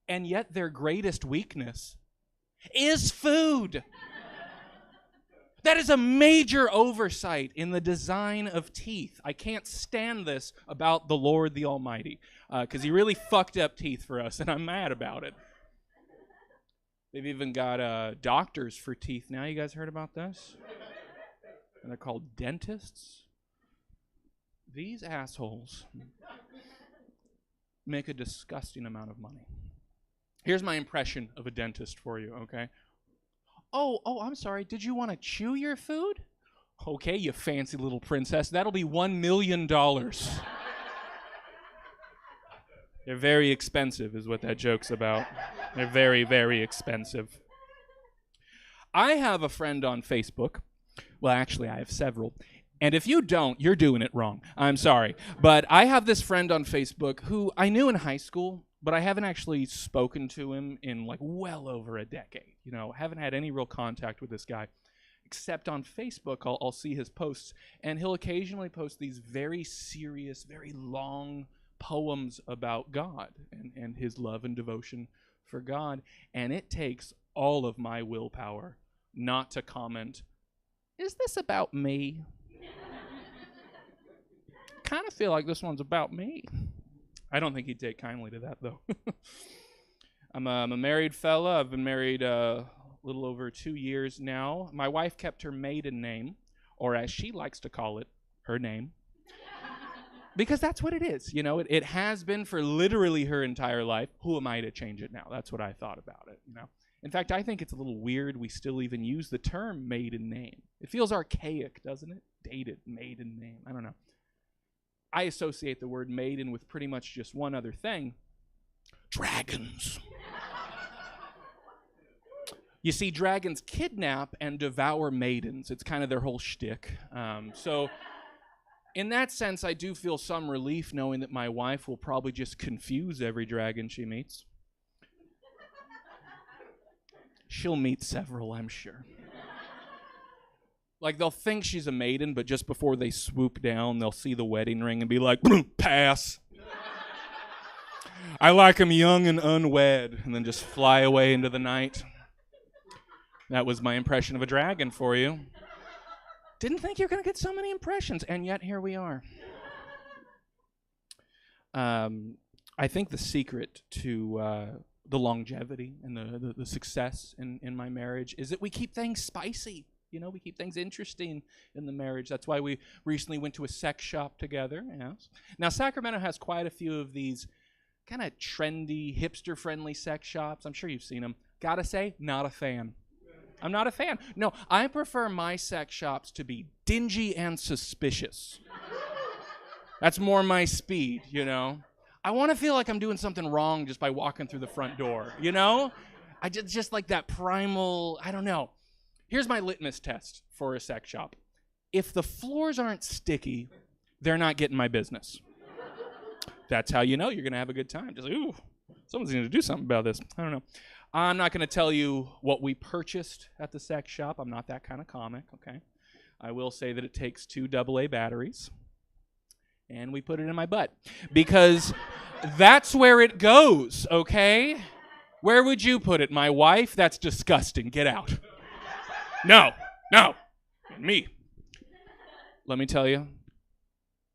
Speaker 13: And yet their greatest weakness is food. That is a major oversight in the design of teeth. I can't stand this about the Lord the Almighty, because he really fucked up teeth for us, and I'm mad about it. They've even got doctors for teeth now. You guys heard about this? And they're called dentists. These assholes make a disgusting amount of money. Here's my impression of a dentist for you, okay? Oh, I'm sorry. Did you want to chew your food? Okay, you fancy little princess. That'll be $1 million. They're very expensive is what that joke's about. They're very, very expensive. I have a friend on Facebook. Well, actually, I have several. And if you don't, you're doing it wrong. I'm sorry. But I have this friend on Facebook who I knew in high school, but I haven't actually spoken to him in like well over a decade. You know, haven't had any real contact with this guy. Except on Facebook, I'll see his posts, and he'll occasionally post these very serious, very long poems about God and his love and devotion for God. And it takes all of my willpower not to comment, is this about me? Kind of feel like this one's about me. I don't think he'd take kindly to that, though. I'm a married fella. I've been married a little over 2 years now. My wife kept her maiden name, or as she likes to call it, her name. Because that's what it is. You know, it has been for literally her entire life. Who am I to change it now? That's what I thought about it, you know. In fact, I think it's a little weird we still even use the term maiden name. It feels archaic, doesn't it? Dated maiden name. I don't know. I associate the word maiden with pretty much just one other thing. Dragons. You see, dragons kidnap and devour maidens. It's kind of their whole shtick. So in that sense, I do feel some relief knowing that my wife will probably just confuse every dragon she meets. She'll meet several, I'm sure. Like, they'll think she's a maiden, but just before they swoop down, they'll see the wedding ring and be like, pass. I like him young and unwed, and then just fly away into the night. That was my impression of a dragon for you. Didn't think you were going to get so many impressions, and yet here we are. I think the secret to the longevity and the success in my marriage is that we keep things spicy. You know, we keep things interesting in the marriage. That's why we recently went to a sex shop together. Yes. Now, Sacramento has quite a few of these kind of trendy, hipster-friendly sex shops. I'm sure you've seen them. Gotta say, not a fan. I'm not a fan. No, I prefer my sex shops to be dingy and suspicious. That's more my speed, you know. I want to feel like I'm doing something wrong just by walking through the front door, you know? I just like that primal, I don't know. Here's my litmus test for a sex shop. If the floors aren't sticky, they're not getting my business. That's how you know you're going to have a good time. Just like, ooh, someone's going to do something about this. I don't know. I'm not going to tell you what we purchased at the sex shop. I'm not that kind of comic, okay? I will say that it takes 2 AA batteries, and we put it in my butt because that's where it goes, okay? Where would you put it? My wife? That's disgusting. Get out. No. Me. Let me tell you,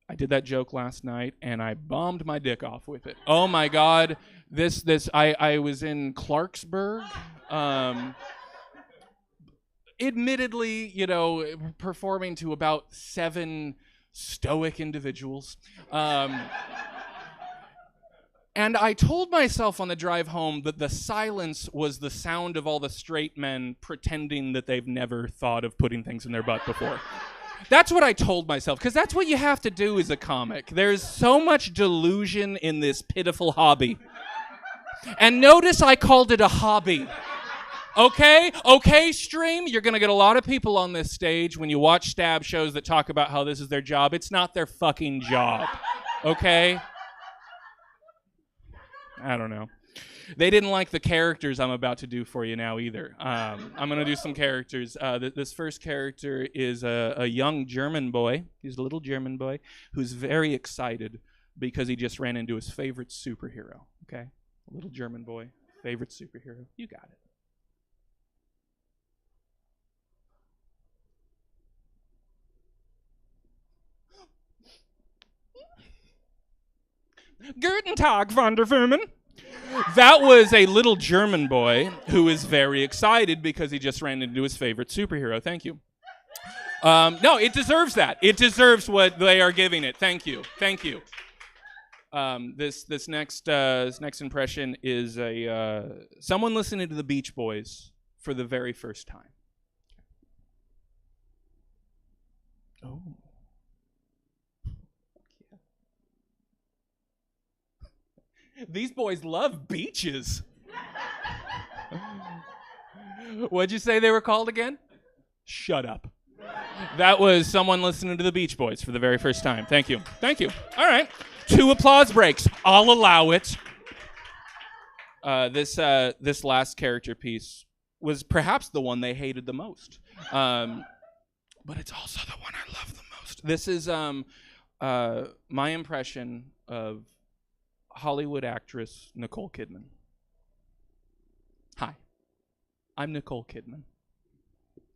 Speaker 13: I did that joke last night, and I bombed my dick off with it. Oh my God, I was in Clarksburg, admittedly, you know, performing to about 7 stoic individuals, and I told myself on the drive home that the silence was the sound of all the straight men pretending that they've never thought of putting things in their butt before. That's what I told myself, because that's what you have to do as a comic. There's so much delusion in this pitiful hobby. And notice I called it a hobby. Okay, stream, you're going to get a lot of people on this stage when you watch stab shows that talk about how this is their job. It's not their fucking job, okay? I don't know. They didn't like the characters I'm about to do for you now either. I'm going to do some characters. This first character is a young German boy. He's a little German boy who's very excited because he just ran into his favorite superhero. Okay? A little German boy, favorite superhero. You got it. Guten Tag, Von der Firmen. That was a little German boy who is very excited because he just ran into his favorite superhero. Thank you. No, it deserves that. It deserves what they are giving it. Thank you. This next impression is someone listening to the Beach Boys for the very first time. Oh. These boys love beaches. What'd you say they were called again? Shut up. That was someone listening to the Beach Boys for the very first time. Thank you. All right. 2 applause breaks. I'll allow it. This last character piece was perhaps the one they hated the most. But it's also the one I love the most. This is my impression of Hollywood actress Nicole Kidman. Hi, I'm Nicole Kidman.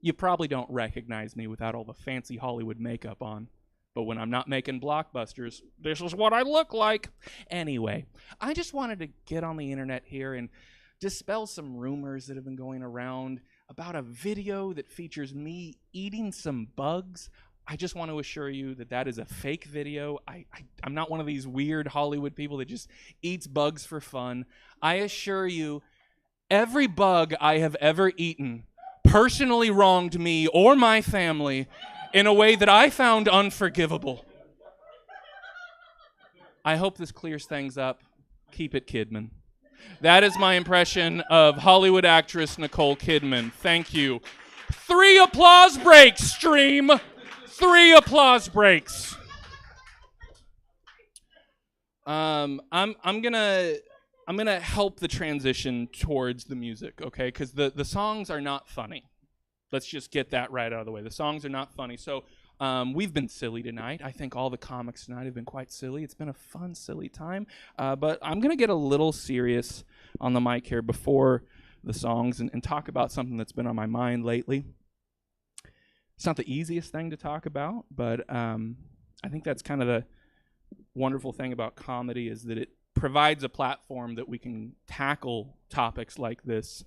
Speaker 13: You probably don't recognize me without all the fancy Hollywood makeup on, but when I'm not making blockbusters, this is what I look like. Anyway, I just wanted to get on the internet here and dispel some rumors that have been going around about a video that features me eating some bugs. I just want to assure you that that is a fake video. I'm not one of these weird Hollywood people that just eats bugs for fun. I assure you, every bug I have ever eaten personally wronged me or my family in a way that I found unforgivable. I hope this clears things up. Keep it, Kidman. That is my impression of Hollywood actress Nicole Kidman. Thank you. 3 applause breaks, stream. 3 applause breaks. I'm gonna help the transition towards the music, okay? Because the songs are not funny. Let's just get that right out of the way. The songs are not funny. So we've been silly tonight. I think all the comics tonight have been quite silly. It's been a fun, silly time. But I'm gonna get a little serious on the mic here before the songs and talk about something that's been on my mind lately. It's not the easiest thing to talk about, but I think that's kind of the wonderful thing about comedy is that it provides a platform that we can tackle topics like this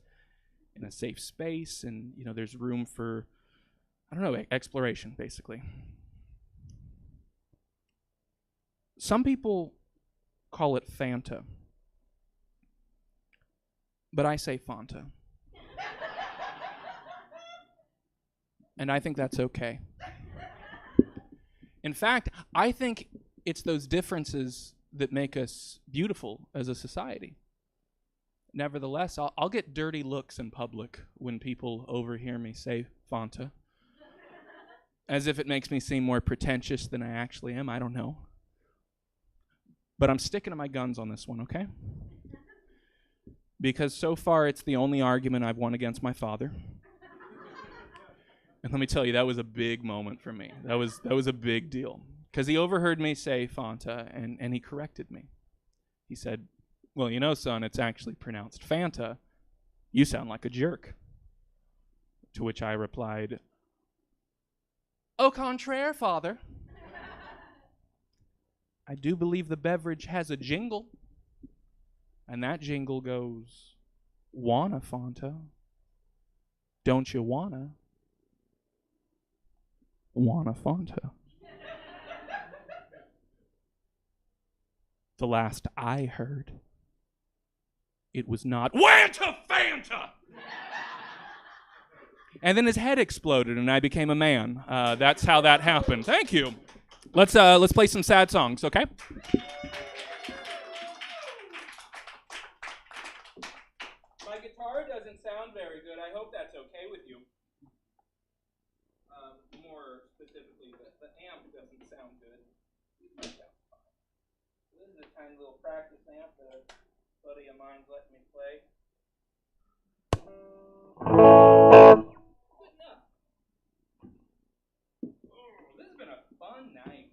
Speaker 13: in a safe space, and there's room for, exploration, basically. Some people call it Fanta, but I say Fanta. And I think that's okay. In fact, I think it's those differences that make us beautiful as a society. Nevertheless, I'll get dirty looks in public when people overhear me say Fanta, as if it makes me seem more pretentious than I actually am. I don't know. But I'm sticking to my guns on this one, okay? because so far it's the only argument I've won against my father. And let me tell you, that was a big moment for me. That was a big deal. Because he overheard me say Fanta, and he corrected me. He said, well, you know, son, it's actually pronounced Fanta. You sound like a jerk. To which I replied, au contraire, father. I do believe the beverage has a jingle. And that jingle goes, wanna Fanta? Don't you wanna Fanta? The last I heard, it was not Wanta Fanta! And then his head exploded and I became a man. That's how that happened. Thank you. Let's play some sad songs, okay? My guitar doesn't sound very good. I hope that's okay with you. More specifically, the amp doesn't sound good. This is a tiny little practice amp that a buddy of mine's let me play. Good enough. Oh, this has been a fun night.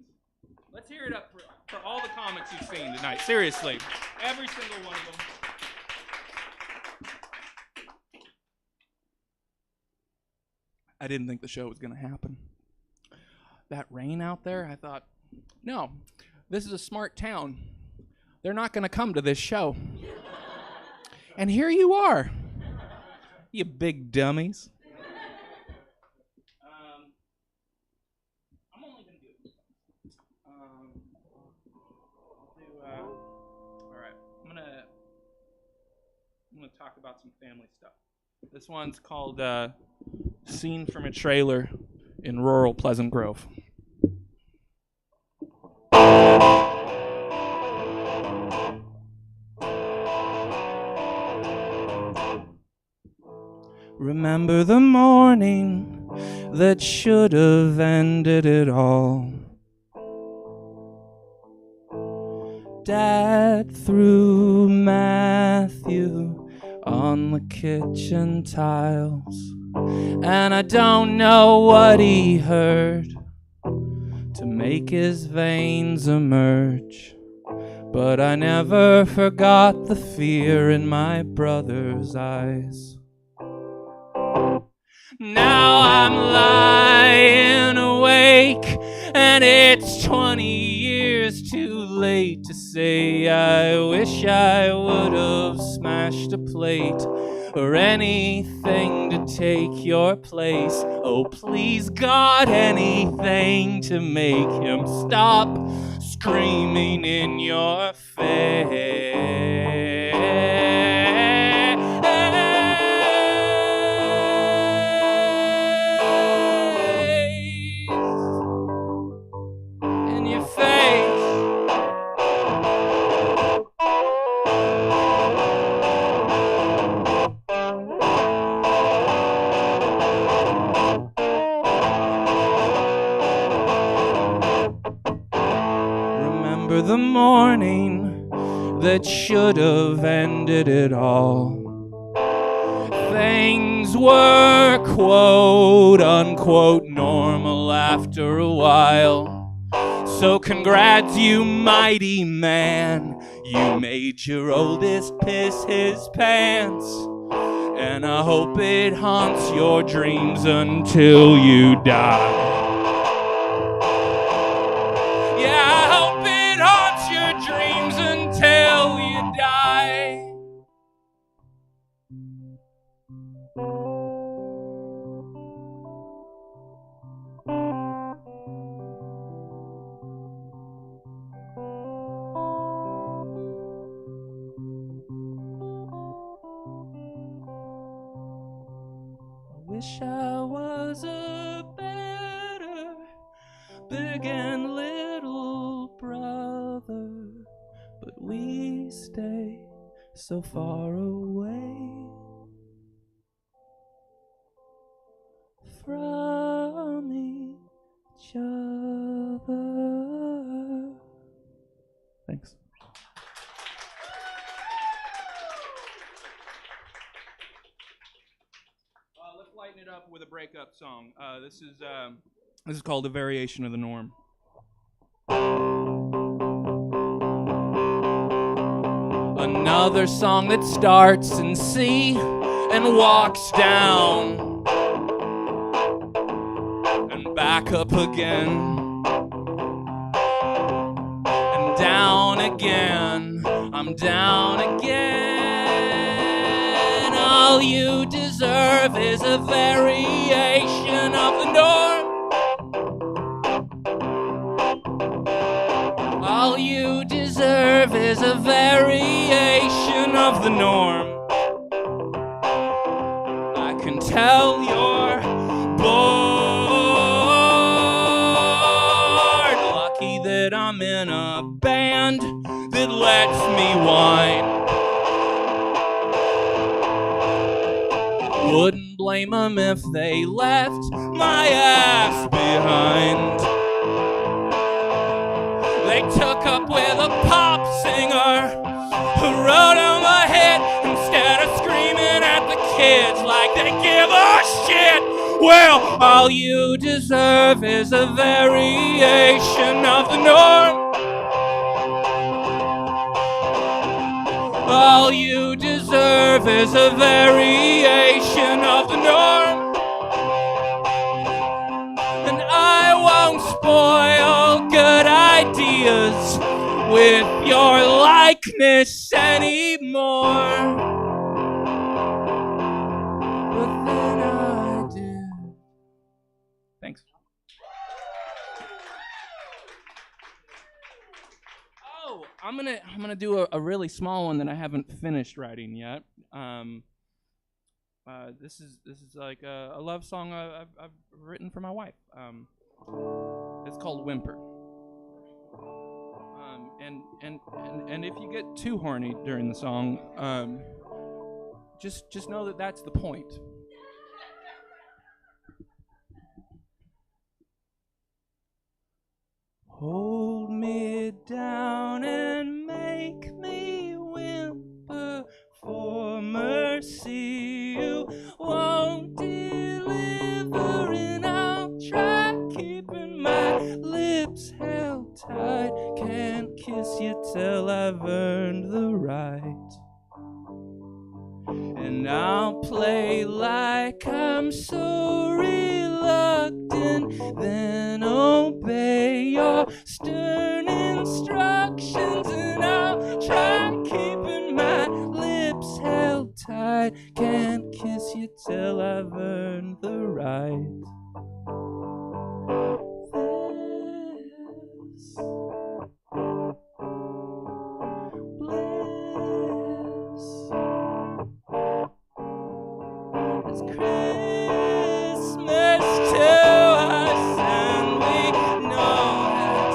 Speaker 13: Let's hear it up for all the comics you've seen tonight. Seriously, every single one of them. I didn't think the show was going to happen. That rain out there, I thought, no, this is a smart town. They're not going to come to this show. And here you are, you big dummies. I'm only going to do all right, I'm going to talk about some family stuff. This one's called Scene from a Trailer in Rural Pleasant Grove. Remember the morning that should have ended it all. Dad threw Matthew on the kitchen tiles, and I don't know what he heard to make his veins emerge, but I never forgot the fear in my brother's eyes. Now I'm lying awake, and it's 20 years too late to say I wish I would have smashed a plate or anything to take your place. Oh, please, God, anything to make him stop screaming in your face. In your face. Remember the morning that should have ended it all. Things were quote unquote normal after a while. So congrats, you mighty man. You made your oldest piss his pants. And I hope it haunts your dreams until you die. Yeah, I hope it haunts your dreams until you die. Wish I was a better big and little brother, but we stay so far away from each other. Thanks. up with a breakup song. This is called A Variation of the Norm. Another song that starts in C and walks down and back up again and down again. I'm down again. All you deserve is a variation of the norm. All you deserve is a variation of the norm. I can tell you're bored. Lucky that I'm in a band that lets me whine. Wouldn't blame them if they left my ass behind. They took up with a pop singer who wrote them a hit instead of screaming at the kids like they give a shit. Well, all you deserve is a variation of the norm. All you deserve is a variation of the norm. And I won't spoil good ideas with your likeness anymore. But then I did. Thanks. Oh, I'm gonna do a really small one that I haven't finished writing yet. This is like a love song I've written for my wife. It's called Whimper. And if you get too horny during the song, just know that that's the point. Hold me down and make me whimper for mercy. You won't deliver, and I'll try keeping my lips held tight. Can't kiss you till I've earned the right. And I'll play like I'm so reluctant, then obey your stern instructions. And I'll try keeping my lips held tight. Can't kiss you till I've earned the right. It's Christmas to us, and we know that.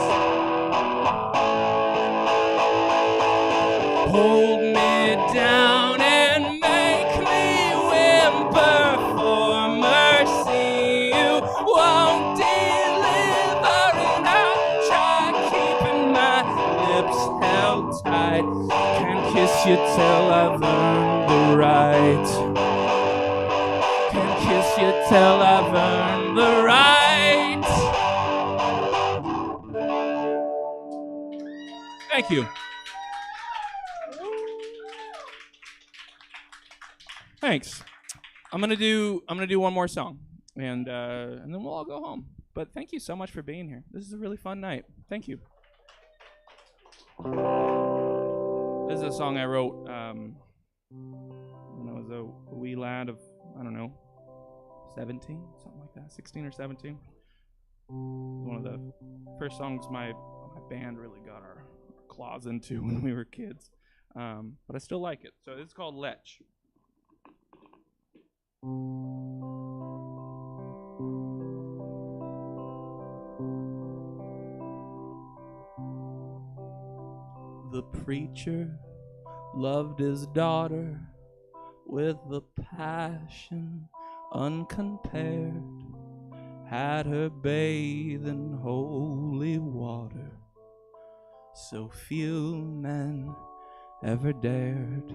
Speaker 13: Hold me down and make me whimper for mercy. You won't deliver, and I'll try keeping my lips held tight. Can't kiss you till I've earned the right. Can't kiss you till I've earned the right. Thank you. Thanks. I'm gonna do one more song, and then we'll all go home. But thank you so much for being here. This is a really fun night. Thank you. This is a song I wrote when I was a wee lad of, I don't know, 17, something like that, 16 or 17. One of the first songs my band really got our claws into when we were kids. But I still like it. So it's called Lech. The preacher loved his daughter with a passion uncompared, had her bathe in holy water, so few men ever dared.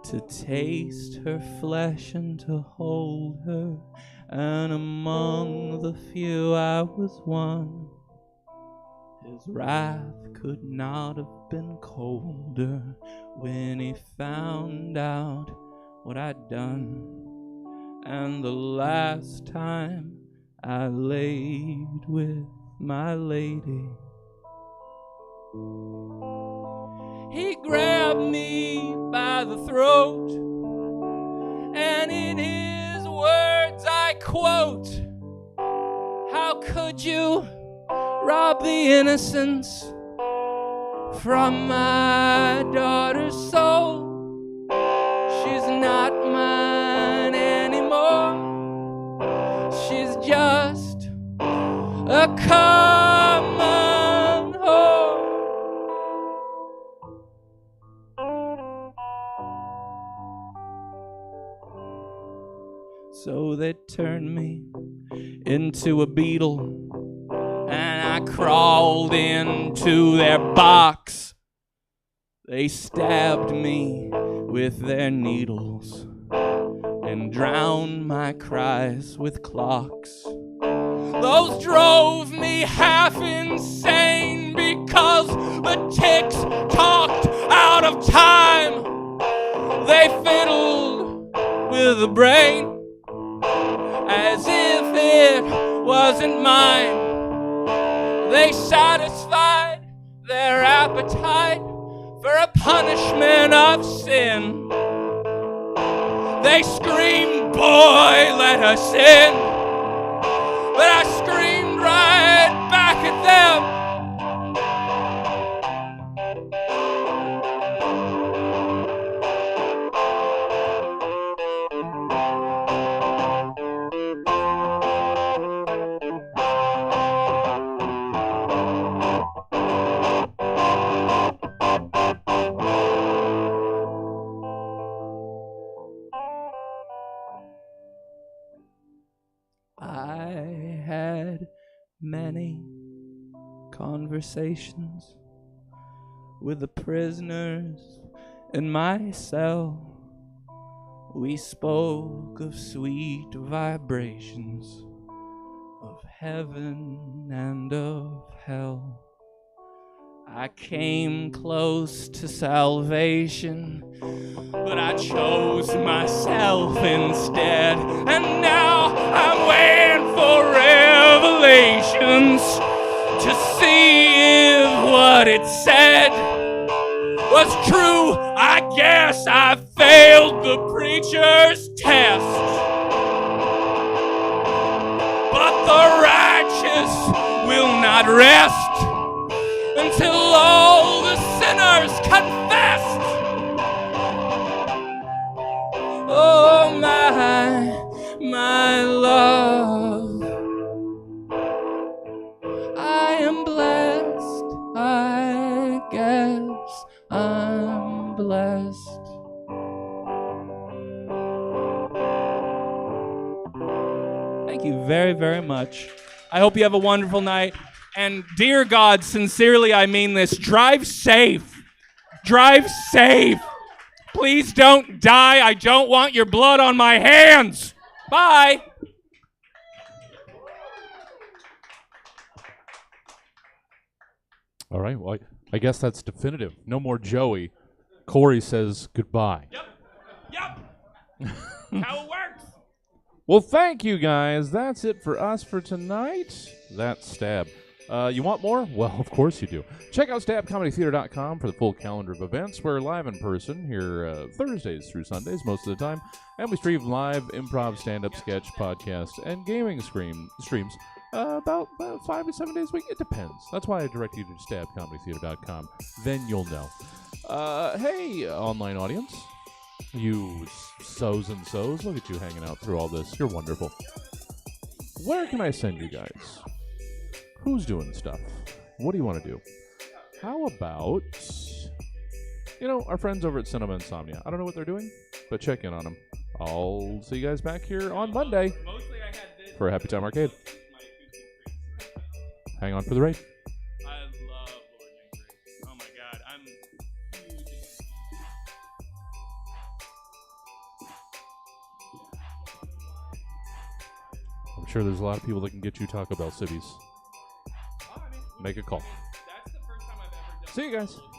Speaker 13: to taste her flesh and to hold her, and among the few I was one. His wrath could not have been colder when he found out what I'd done. And the last time I laid with my lady, he grabbed me by the throat, and in his words I quote, "How could you rob the innocence from my daughter's soul? She's not mine anymore. She's just a common whore." So they turned me into a beetle, and I crawled into their box. They stabbed me with their needles and drowned my cries with clocks. Those drove me half insane because the ticks talked out of time. They fiddled with the brain as if it wasn't mine. They satisfied their appetite for a punishment of sin. They screamed, "Boy, let us in." But I screamed right back at them. I had many conversations with the prisoners in my cell. We spoke of sweet vibrations, of heaven and of hell. I came close to salvation, but I chose myself instead. And now I'm waiting for revelations to see if what it said was true. I guess I failed the preacher's test. But the righteous will not rest until all the sinners confessed. Oh, my love, I am blessed, I guess I'm blessed. Thank you very, very much. I hope you have a wonderful night. And dear God, sincerely, I mean this. Drive safe. Drive safe. Please don't die. I don't want your blood on my hands. Bye.
Speaker 2: All right. Well, I guess that's definitive. No more Joey. Corey says goodbye.
Speaker 13: Yep. How it works.
Speaker 2: Well, thank you guys. That's it for us for tonight. That's Stab. You want more? Well, of course you do. Check out stabcomedytheater.com for the full calendar of events. We're live in person here Thursdays through Sundays most of the time. And we stream live improv, stand-up, sketch, podcast, and gaming streams about 5 to 7 days a week. It depends. That's why I direct you to stabcomedytheater.com. Then you'll know. Hey, online audience. You so's and so's. Look at you hanging out through all this. You're wonderful. Where can I send you guys? Who's doing stuff? What do you want to do? How about, our friends over at Cinema Insomnia. I don't know what they're doing, but check in on them. I'll see you guys back here on Monday for a Happy Time Arcade. Hang on for the raid.
Speaker 13: I love Lord and Grace. Oh my God, I'm huge.
Speaker 2: I'm sure there's a lot of people that can get you Taco Bell cities. Make a call.
Speaker 13: That's the first time I've ever done
Speaker 2: See you guys.